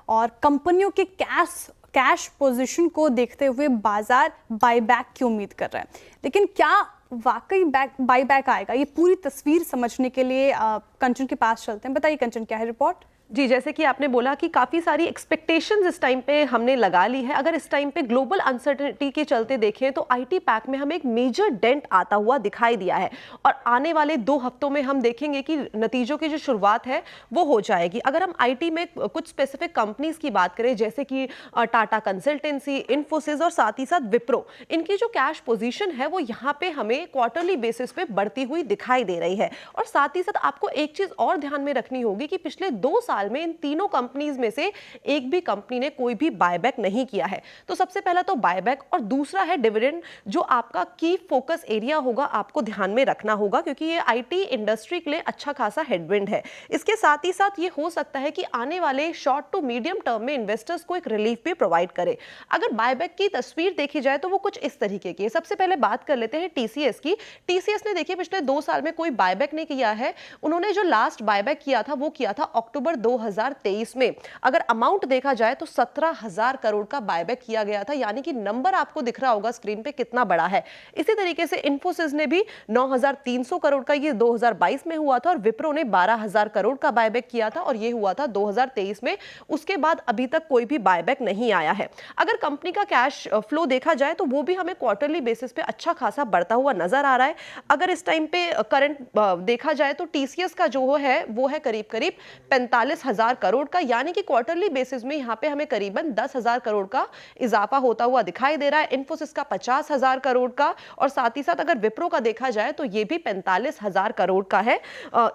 और कंपनियों के कैश पोजीशन को देखते हुए बाजार बायबैक की उम्मीद कर रहा है। लेकिन क्या वाकई बायबैक आएगा, ये पूरी तस्वीर समझने के लिए कंचन के पास चलते हैं। बताइए कंचन, क्या है रिपोर्ट? जी, जैसे कि आपने बोला कि काफ़ी सारी एक्सपेक्टेशंस इस टाइम पे हमने लगा ली है। अगर इस टाइम पे ग्लोबल अनसर्टेनिटी के चलते देखें तो आईटी पैक में हमें एक मेजर डेंट आता हुआ दिखाई दिया है, और आने वाले 2 हफ्तों में हम देखेंगे कि नतीजों की जो शुरुआत है वो हो जाएगी। अगर हम आईटी में कुछ स्पेसिफिक कंपनीज की बात करें जैसे कि टाटा कंसल्टेंसी, इन्फोसिस और साथ ही साथ विप्रो, इनकी जो कैश पोजीशन है वो यहाँ पे हमें क्वार्टरली बेसिस पे बढ़ती हुई दिखाई दे रही है। और साथ ही साथ आपको एक चीज़ और ध्यान में रखनी होगी कि पिछले 2 साल साल में इन तीनों कंपनीज में से एक भी कंपनी ने कोई भी बायबैक नहीं किया है। तो सबसे पहला तो बायबैक और दूसरा है डिविडेंड, जो आपका की फोकस एरिया होगा, आपको ध्यान में रखना होगा क्योंकि ये आईटी इंडस्ट्री के लिए अच्छा खासा हेडविंड है। इसके साथ ही साथ ये हो सकता है कि आने वाले शॉर्ट टू मीडियम टर्म में इन्वेस्टर्स को एक रिलीफ भी प्रोवाइड करे। अगर बायबैक की तस्वीर देखी जाए तो वो कुछ इस तरीके की है। सबसे पहले बात कर लेते हैं टीसीएस की। टीसीएस ने देखिए पिछले 2 साल में कोई बायबैक नहीं किया है। उन्होंने जो लास्ट बायबैक किया था वो किया था अक्टूबर 2023 में। अगर अमाउंट देखा जाए तो 17,000 करोड़ का बायबैक किया गया था, यानी कि नंबर आपको दिख रहा होगा स्क्रीन पे कितना बड़ा है। इसी तरीके से इन्फोसिस ने भी 9,300 करोड़ का ये 2022 में हुआ था और विप्रो ने 12,000 करोड़ का बायबैक किया था और ये हुआ था 2023 में। उसके बाद अभी तक कोई भी बायबैक नहीं आया है। अगर कंपनी का कैश फ्लो देखा जाए तो वो भी हमें क्वार्टरली बेसिस पे अच्छा खासा बढ़ता हुआ नजर आ रहा है। अगर इस टाइम पे करंट देखा जाए तो टीसीएस का जो है वो है करीब करीब 45,000 करोड़ का, यानी कि क्वार्टरली बेसिस में यहाँ पे हमें करीबन 10,000 करोड़ का इजाफा होता हुआ दिखाई दे रहा है। इन्फोसिस का 50,000 करोड़ का और साथ ही साथ अगर विप्रो का देखा जाए तो ये भी 45,000 करोड़ का है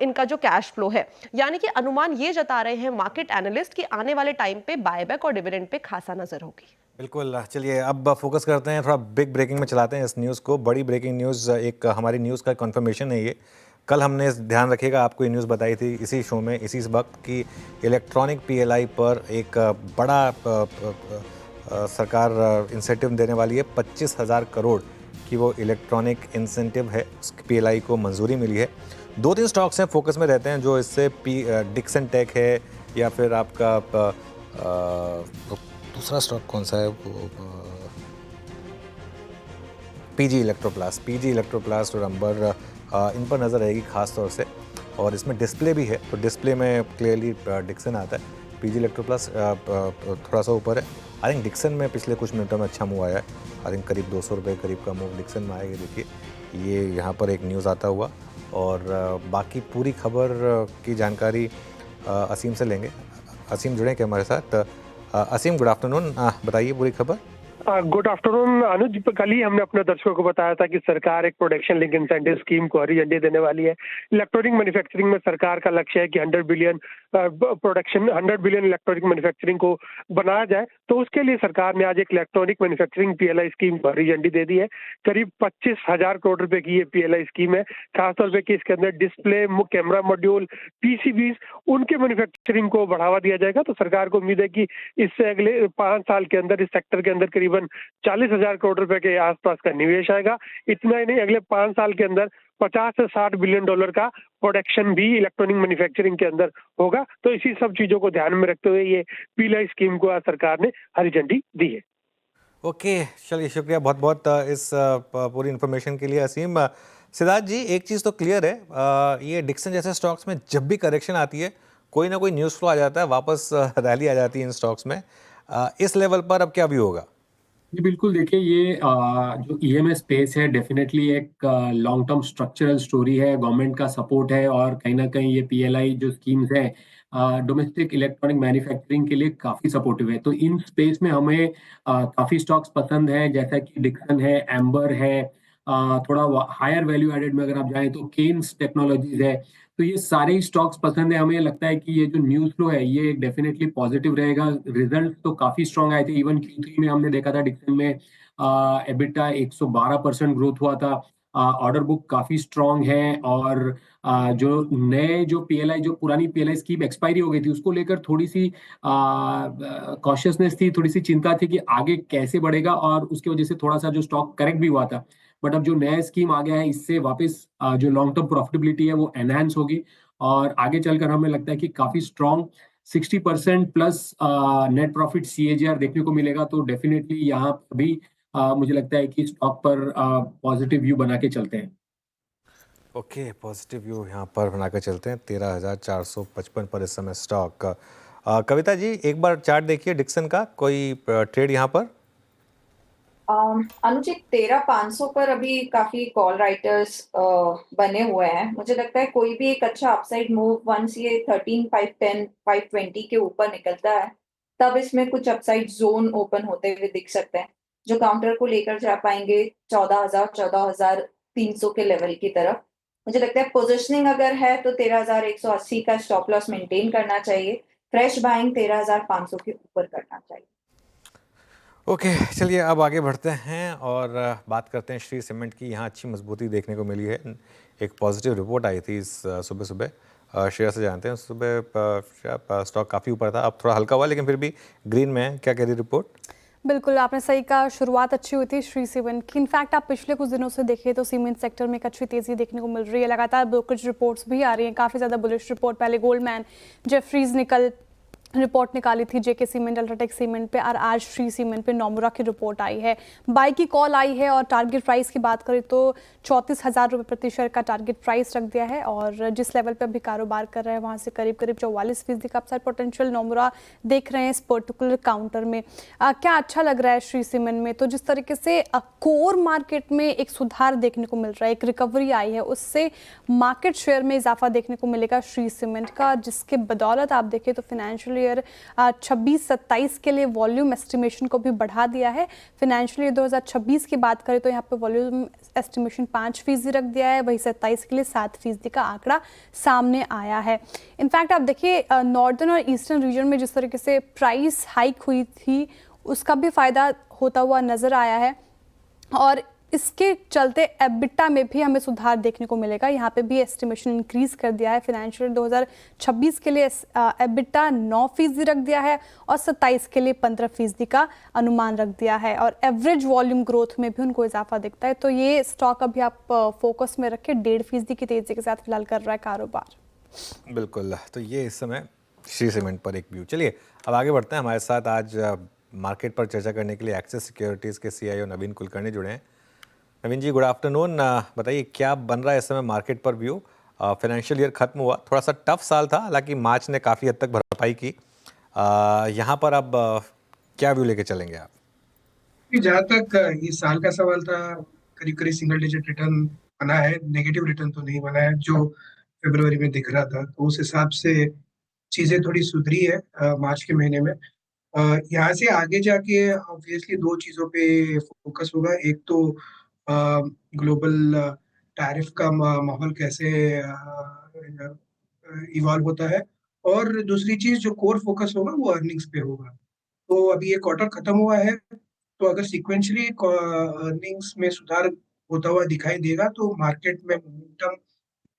इनका जो कैश फ्लो है। यानी कि अनुमान ये जता रहे हैं मार्केट एनालिस्ट कि आने वाले टाइम पे बायबैक और डिविडेंड पे खासा नजर होगी। बिल्कुल, चलिए अब फोकस करते हैं, थोड़ा बिग ब्रेकिंग में चलाते हैं इस न्यूज़ को। बड़ी ब्रेकिंग न्यूज़, एक हमारी न्यूज़ का कंफर्मेशन है ये। कल हमने ध्यान रखिएगा आपको ये न्यूज़ बताई थी इसी शो में इसी वक्त कि इलेक्ट्रॉनिक पीएलआई पर एक बड़ा सरकार इंसेंटिव देने वाली है। 25,000 करोड़ की वो इलेक्ट्रॉनिक इंसेंटिव है, उसकी पीएलआई को मंजूरी मिली है। 2-3 स्टॉक्स हैं फोकस में रहते हैं जो इससे डिक्सन टेक है या फिर आपका दूसरा स्टॉक कौन सा है वो पीजी इलेक्ट्रोप्लास्ट और अंबर, इन पर नज़र रहेगी ख़ास तौर से। और इसमें डिस्प्ले भी है तो डिस्प्ले में क्लियरली डिक्सन आता है। पीजी इलेक्ट्रोप्लास्ट थोड़ा सा ऊपर है। आई थिंक डिक्सन में पिछले कुछ मिनटों में अच्छा मूव आया है। आई थिंक करीब 200 रुपये करीब का मूव डिक्सन में आएगा। देखिए ये यहाँ पर एक न्यूज़ आता हुआ और बाकी पूरी खबर की जानकारी असीम से लेंगे। असीम जुड़े क्या हमारे साथ? असीम, गुड आफ्टरनून, बताइए पूरी खबर। गुड आफ्टरनून अनुज। कल ही हमने अपने दर्शकों को बताया था कि सरकार एक प्रोडक्शन लिंक इंसेंटिव स्कीम को हरी झंडी देने वाली है। इलेक्ट्रॉनिक मैन्युफैक्चरिंग में सरकार का लक्ष्य है कि 100 बिलियन इलेक्ट्रॉनिक मैन्युफैक्चरिंग को बनाया जाए। तो उसके लिए सरकार ने आज एक इलेक्ट्रॉनिक मैन्युफैक्चरिंग पीएलआई स्कीम को हरी झंडी दे दी है। करीब 25,000 करोड़ रुपए की ये पीएलआई स्कीम है। खासतौर पर इसके अंदर डिस्प्ले, कैमरा मॉड्यूल, पीसीबीज, उनके मैन्युफैक्चरिंग को बढ़ावा दिया जाएगा। तो सरकार को उम्मीद है कि इससे अगले 5 साल के अंदर इस सेक्टर के अंदर करीबन 40,000 करोड़ रुपए के आसपास का निवेश आएगा। इतना ही नहीं, अगले 5 साल के अंदर 50 से 60 बिलियन डॉलर का प्रोडक्शन भी इलेक्ट्रॉनिक मैन्युफैक्चरिंग के अंदर होगा। तो इसी सब चीजों को ध्यान में रखते हुए ये पीएलआई स्कीम को आज सरकार ने हरी झंडी दी है। ओके, चलिए शुक्रिया बहुत बहुत इस पूरी इन्फॉर्मेशन के लिए असीम। सिद्धार्थ जी, एक चीज़ तो क्लियर है, ये डिक्सन जैसे स्टॉक्स में जब भी करेक्शन आती है कोई ना कोई न्यूज़ फ्लो आ जाता है, वापस रैली आ जाती है इन स्टॉक्स में। इस लेवल पर अब क्या व्यू होगा? जी बिल्कुल, देखिए ये जो ईएमएस स्पेस है डेफिनेटली एक लॉन्ग टर्म स्ट्रक्चरल स्टोरी है। गवर्नमेंट का सपोर्ट है और कहीं ना कहीं ये पीएलआई जो स्कीम्स है डोमेस्टिक इलेक्ट्रॉनिक मैन्युफैक्चरिंग के लिए काफ़ी सपोर्टिव है। तो इन स्पेस में हमें काफ़ी स्टॉक्स पसंद है, जैसा कि डिक्सन है, एम्बर है, थोड़ा हायर वैल्यू एडेड में अगर आप जाएं तो केन्स टेक्नोलॉजीज है। तो ये सारे ही स्टॉक्स पसंद है। हमें लगता है कि ये जो न्यूज़ फ्लो है ये डेफिनेटली पॉजिटिव रहेगा। रिजल्ट तो काफ़ी स्ट्रॉन्ग आए थे। इवन Q3 में हमने देखा था डिक्सन में एबिटा 112% ग्रोथ हुआ था। ऑर्डर बुक काफ़ी स्ट्रॉन्ग है और जो पुरानी पीएलआई स्कीम एक्सपायरी हो गई थी उसको लेकर थोड़ी सी कॉशियसनेस थी, थोड़ी सी चिंता थी कि आगे कैसे बढ़ेगा और उसकी वजह से थोड़ा सा जो स्टॉक करेक्ट भी हुआ था। बट अब जो नया स्कीम आ गया है इससे वापस जो लॉन्ग टर्म प्रॉफिटेबिलिटी है वो एनहांस होगी और आगे चलकर हमें लगता है कि काफ़ी strong 60% plus net profit CAGR देखने को मिलेगा। तो डेफिनेटली यहाँ भी मुझे लगता है कि स्टॉक पर पॉजिटिव व्यू बना के चलते हैं। ओके, पॉजिटिव व्यू यहाँ पर बना के चलते हैं। 13,455 पर इस समय स्टॉक। कविता जी, एक बार चार्ट देखिए डिक्सन का, कोई ट्रेड यहाँ पर? अनुचित 13,500 पर अभी काफी कॉल राइटर्स बने हुए हैं। मुझे लगता है कोई भी एक अच्छा अपसाइड मूव वंस ये 13,510 520 के ऊपर निकलता है तब इसमें कुछ अपसाइड जोन ओपन होते हुए दिख सकते हैं जो काउंटर को लेकर जा पाएंगे 14,000 14,300 के लेवल की तरफ। मुझे लगता है पोजिशनिंग अगर है तो 13,180 का स्टॉप लॉस मेंटेन करना चाहिए। फ्रेश बाइंग 13,500 के ऊपर करना चाहिए। ओके, चलिए अब आगे बढ़ते हैं और बात करते हैं श्री सीमेंट की। यहाँ अच्छी मजबूती देखने को मिली है। एक पॉजिटिव रिपोर्ट आई थी इस सुबह सुबह, श्रेया से जानते हैं। सुबह स्टॉक काफ़ी ऊपर था, अब थोड़ा हल्का हुआ लेकिन फिर भी ग्रीन में है। क्या कह रही रिपोर्ट? बिल्कुल, आपने सही कहा, शुरुआत अच्छी हुई थी श्री सीमेंट की। इनफैक्ट आप पिछले कुछ दिनों से देखें तो सीमेंट सेक्टर में एक अच्छी तेज़ी देखने को मिल रही है। लगातार ब्रोकरेज रिपोर्ट्स भी आ रही हैं, काफ़ी ज़्यादा बुलिश रिपोर्ट। पहले गोल्डमैन, जेफरीज निकल रिपोर्ट निकाली थी जेके सीमेंट, अल्ट्राटेक सीमेंट पे, और आज श्री सीमेंट पे नोमुरा की रिपोर्ट आई है। बाई की कॉल आई है और टारगेट प्राइस की बात करें तो 34,000 रुपये प्रति शेयर का टारगेट प्राइस रख दिया है और जिस लेवल पे अभी कारोबार कर रहे हैं वहाँ से करीब 44% का अपसाइड पोटेंशियल नोमुरा देख रहे हैं इस पर्टिकुलर काउंटर में। क्या अच्छा लग रहा है श्री सीमेंट में? तो जिस तरीके से कोर मार्केट में एक सुधार देखने को मिल रहा है, एक रिकवरी आई है, उससे मार्केट शेयर में इजाफा देखने को मिलेगा श्री सीमेंट का, जिसके बदौलत आप देखें तो फाइनेंशियल ईयर 26-27 के लिए वॉल्यूम एस्टिमेशन को भी बढ़ा दिया है। फाइनेंशियल ईयर 2026 की बात करें तो यहाँ पे वॉल्यूम एस्टिमेशन 5% रख दिया है, वही 27 के लिए 7% का आंकड़ा सामने आया है। इनफैक्ट आप देखिए नॉर्दर्न और ईस्टर्न रीजन में जिस तरीके से प्राइस हाइक हुई थी उसका भी फायदा होता हुआ नजर आया है और इसके चलते एबिटा में भी हमें सुधार देखने को मिलेगा। यहाँ पे भी एस्टिमेशन इंक्रीज कर दिया है। फाइनेंशियल 2026 के लिए एबिटा 9% रख दिया है और 27 के लिए 15% का अनुमान रख दिया है और एवरेज वॉल्यूम ग्रोथ में भी उनको इजाफा दिखता है। तो ये स्टॉक अभी आप फोकस में रखें, 1.5% की तेजी के साथ फिलहाल कर रहा है कारोबार। बिल्कुल, तो ये इस समय श्री सीमेंट पर एक व्यू। चलिए अब आगे बढ़ते हैं। हमारे साथ आज मार्केट पर चर्चा करने के लिए एक्सिस सिक्योरिटीज़ के CIO नवीन कुलकर्णी जुड़े हैं। नवीन जी, गुड आफ्टरनून। बताइए क्या बन रहा है इस समय मार्केट पर व्यू? फाइनेंशियल ईयर खत्म हुआ, थोड़ा सा टफ साल था, हालांकि मार्च ने काफ़ी हद तक भरपाई की। यहाँ पर अब क्या व्यू लेके चलेंगे आप? जहाँ तक ये साल का सवाल था, करीब करीब सिंगल डिजिट रिटर्न बना है, नेगेटिव रिटर्न तो नहीं बना है जो फरवरी में दिख रहा था। तो उस हिसाब से चीजें थोड़ी सुधरी है मार्च के महीने में। यहाँ से आगे जाके ऑब्वियसली दो चीजों पे फोकस होगा। एक तो ग्लोबल टैरिफ का माहौल कैसे इवॉल्व होता है और दूसरी चीज जो कोर फोकस होगा वो अर्निंग्स पे होगा। तो अभी ये क्वार्टर खत्म हुआ है, तो अगर सिक्वेंशली अर्निंग्स में सुधार होता हुआ दिखाई देगा तो मार्केट में मोमेंटम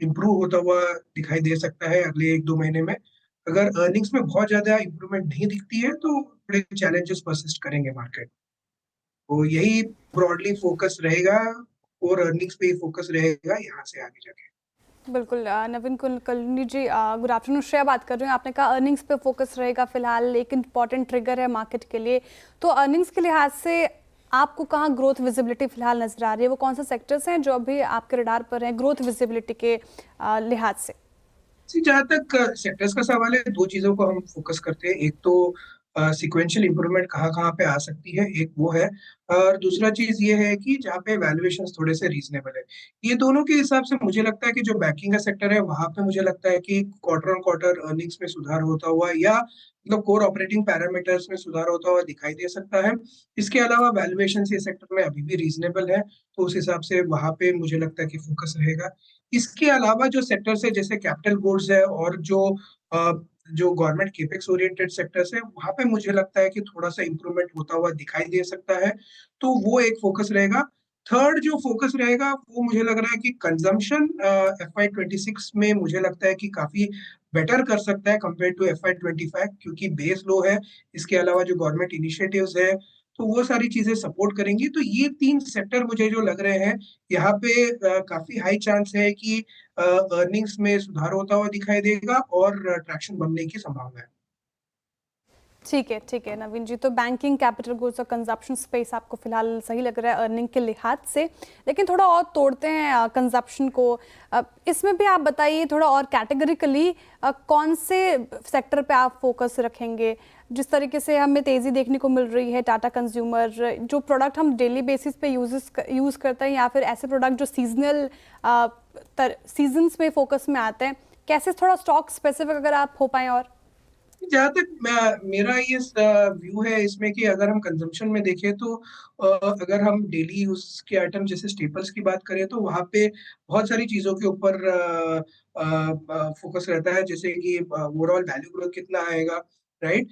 इम्प्रूव होता हुआ दिखाई दे सकता है अगले 1-2 महीने में। अगर अर्निंग्स में बहुत ज्यादा इम्प्रूवमेंट नहीं दिखती है तो बड़े चैलेंजेस परसिस्ट करेंगे मार्केट। तो यही ब्रॉडली फोकस रहेगा और अर्निंग्स पे ही फोकस रहेगा यहाँ से आगे जाके। बिल्कुल, नवीन कुलकर्णी जी, गुड आफ्टरनून। श्रेया बात कर रही हूँ। आपने कहा अर्निंग्स पे फोकस रहेगा फिलहाल, एक इंपॉर्टेंट ट्रिगर है मार्केट के लिए। तो अर्निंग्स के लिहाज से आपको कहाँ ग्रोथ विजिबिलिटी फिलहाल नजर आ रही है? वो कौन से सेक्टर्स हैं जो अभी आपके रडार पर हैं ग्रोथ विजिबिलिटी के लिहाज से? जहाँ तक सेक्टर्स का सवाल है, दो चीजों को हम फोकस करते हैं। एक तो सिक्वेंशियल इंप्रूवमेंट कहाँ पे आ सकती है, एक वो है, और दूसरा चीज ये है कि जहाँ पे वैल्यूएशंस थोड़े से रीजनेबल है। ये दोनों के हिसाब से मुझे लगता है कि जो बैंकिंग का सेक्टर है वहां पे मुझे लगता है कि क्वार्टर ऑन क्वार्टर अर्निंग्स में सुधार होता हुआ या मतलब कोर ऑपरेटिंग पैरामीटर्स में सुधार होता हुआ दिखाई दे सकता है। इसके अलावा वैल्यूएशन ये सेक्टर में अभी भी रीजनेबल है, तो उस हिसाब से वहां पे मुझे लगता है कि फोकस रहेगा। इसके अलावा जो सेक्टर्स है जैसे कैपिटल गुड्स है और जो गवर्नमेंट केपेक्स ओरिएंटेड सेक्टर्स है वहां पे मुझे लगता है कि थोड़ा सा इंप्रूवमेंट होता हुआ दिखाई दे सकता है, तो वो एक फोकस रहेगा। थर्ड जो फोकस रहेगा वो मुझे लग रहा है कि कंजम्पशन FY26 में मुझे लगता है कि काफी बेटर कर सकता है कंपेयर टू FY25 क्योंकि बेस लो है। इसके अलावा जो गवर्नमेंट इनिशिएटिव्स है तो वो सारी चीजें सपोर्ट करेंगी। तो ये 3 सेक्टर मुझे जो लग रहे हैं यहाँ पे काफी हाई चांस है कि अर्निंग्स में सुधार होता हुआ दिखाई देगा और ट्रैक्शन बनने की संभावना है। ठीक है नवीन जी। तो बैंकिंग, कैपिटल गुड्स और कंजप्शन स्पेस आपको फिलहाल सही लग रहा है अर्निंग के लिहाज से, लेकिन थोड़ा और तोड़ते हैं कंजप्शन को। इसमें भी आप बताइए थोड़ा और कैटेगरिकली कौन से सेक्टर पे आप फोकस रखेंगे? जिस तरीके से हमें तेज़ी देखने को मिल रही है टाटा कंज्यूमर, जो प्रोडक्ट हम डेली बेसिस पे यूज़ करते हैं या फिर ऐसे प्रोडक्ट जो सीजनल सीजन्स में फोकस में आते हैं, कैसे थोड़ा स्टॉक स्पेसिफिक अगर आप हो पाए? और जहाँ तक मेरा ये व्यू है इसमें कि अगर हम कंजम्पशन में देखें तो अगर हम डेली यूज के आइटम जैसे स्टेपल्स की बात करें तो वहाँ पे बहुत सारी चीज़ों के ऊपर फोकस रहता है, जैसे कि ओवरऑल वैल्यू ग्रोथ कितना आएगा, राइट।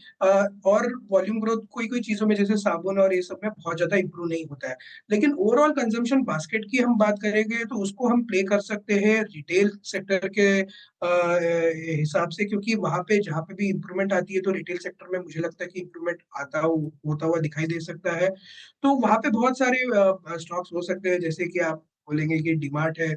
और वॉल्यूम ग्रोथ कोई कोई चीज़ों में जैसे साबुन और ये सब में बहुत ज़्यादा इम्प्रूव नहीं होता है। लेकिन ओवरऑल कंजम्पशन बास्केट की हम बात करेंगे तो उसको हम प्ले कर सकते हैं रिटेल सेक्टर के हिसाब से, क्योंकि वहां पे जहाँ पे भी इम्प्रूवमेंट आती है तो रिटेल सेक्टर में मुझे लगता है कि इम्प्रूवमेंट होता हुआ दिखाई दे सकता है। तो वहां पे बहुत सारे स्टॉक्स हो सकते हैं, जैसे कि आप बोलेंगे कि डीमार्ट है,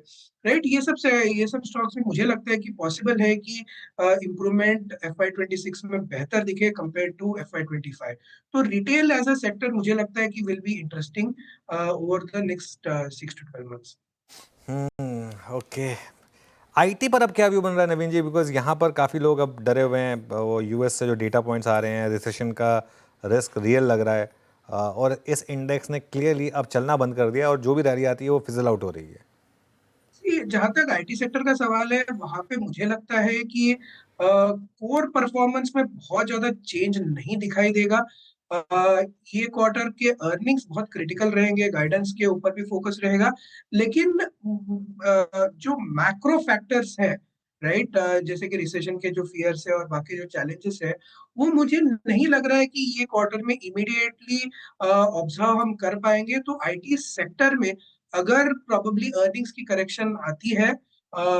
राइट। ये सब स्टॉक्स में मुझे लगता है कि पॉसिबल है कि इम्प्रूवमेंट FY26 में बेहतर दिखे कंपेयर टू FY25। तो रिटेल एज अ सेक्टर मुझे लगता है कि will be interesting over the next 6 to 12 months। Okay, IT पर अब क्या व्यू बन रहा है नवीन जी? बिकॉज यहाँ पर काफ़ी लोग अब डरे हुए हैं, वो यूएस से जो डेटा पॉइंट्स आ रहे हैं, रिसेशन का रिस्क रियल लग रहा है, और इस इंडेक्स ने क्लियरली अब चलना बंद कर दिया और जो भी रैली आती है वो फिजल आउट हो रही है। जहां तक आईटी सेक्टर का सवाल है, वहां पे मुझे लगता है कि कोर परफॉर्मेंस में बहुत ज्यादा चेंज नहीं दिखाई देगा। ये क्वार्टर के अर्निंग्स बहुत क्रिटिकल रहेंगे, गाइडेंस के ऊपर भी फोकस रहेगा। लेकिन जो मैक्रो फैक्टर्स है, राइट, जैसे कि रिसेशन के जो फियर्स है और बाकी जो चैलेंजेस है, वो मुझे नहीं लग रहा है कि ये क्वार्टर में इमीडिएटली ऑब्जर्व हम कर पाएंगे। तो आईटी सेक्टर में अगर प्रोबेबली अर्निंग्स की करेक्शन आती है,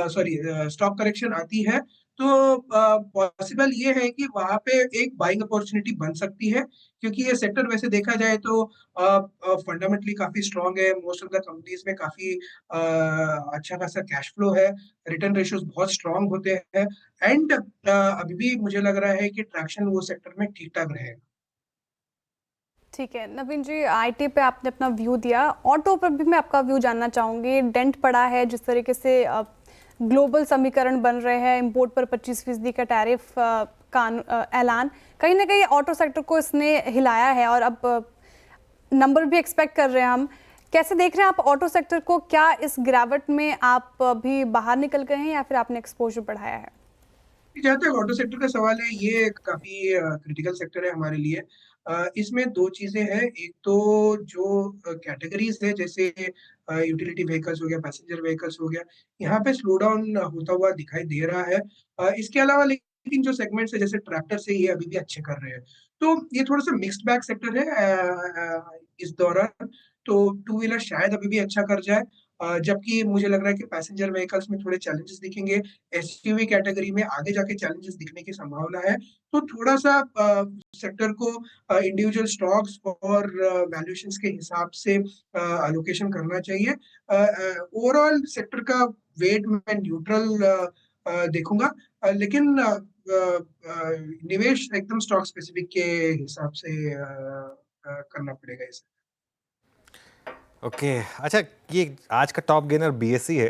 सॉरी स्टॉक करेक्शन आती है, तो पॉसिबल ये है कि वहां पे एक बाइंग अपॉर्चुनिटी बन सकती है, क्योंकि ये सेक्टर वैसे देखा जाए तो फंडामेंटली काफी स्ट्रांग है। मोस्ट ऑफ द कंपनीज में काफी अच्छा खासा कैश फ्लो है, रिटर्न रेशियोज बहुत स्ट्रांग होते हैं, एंड अभी भी मुझे लग रहा है कि ट्रैक्शन वो सेक्टर में ठीक ठाक रहेगा। ठीक है नवीन जी, आईटी पे आपने अपना व्यू दिया, ऑटो पर भी मैं आपका व्यू जानना चाहूँगी। डेंट पड़ा है जिस तरीके से ग्लोबल समीकरण बन रहे हैं, इंपोर्ट पर 25% का टैरिफ का ऐलान, कहीं ना कहीं ऑटो सेक्टर को इसने हिलाया है और अब नंबर भी एक्सपेक्ट कर रहे हैं हम। कैसे देख रहे हैं आप ऑटो सेक्टर को? क्या इस गिरावट में आप अभी बाहर निकल गए हैं या फिर आपने एक्सपोजर बढ़ाया है? जहाँ तक ऑटो सेक्टर का सवाल है, ये काफी क्रिटिकल सेक्टर है हमारे लिए। इसमें दो चीजें हैं। एक तो जो कैटेगरीज है, जैसे यूटिलिटी व्हीकल्स हो गया, पैसेंजर व्हीकल्स हो गया, यहाँ पे स्लो डाउन होता हुआ दिखाई दे रहा है। इसके अलावा लेकिन जो सेगमेंट्स है जैसे ट्रैक्टर से, ये अभी भी अच्छे कर रहे हैं। तो ये थोड़ा सा मिक्स्ड बैग सेक्टर है इस दौरान। तो टू व्हीलर शायद अभी भी अच्छा कर जाए, जबकि मुझे लग रहा है कि पैसेंजर व्हीकल्स में थोड़े चैलेंजेस दिखेंगे। एसयूवी कैटेगरी में आगे जाके चैलेंजेस दिखने की संभावना है। तो थोड़ा सा सेक्टर को इंडिविजुअल स्टॉक्स और वैल्यूएशंस के हिसाब से एलोकेशन करना चाहिए। ओवरऑल सेक्टर का वेट मैं न्यूट्रल देखूंगा, लेकिन निवेश एकदम स्टॉक स्पेसिफिक के हिसाब से करना पड़ेगा इसे। ओके, अच्छा, ये आज का टॉप गेनर बीएससी है।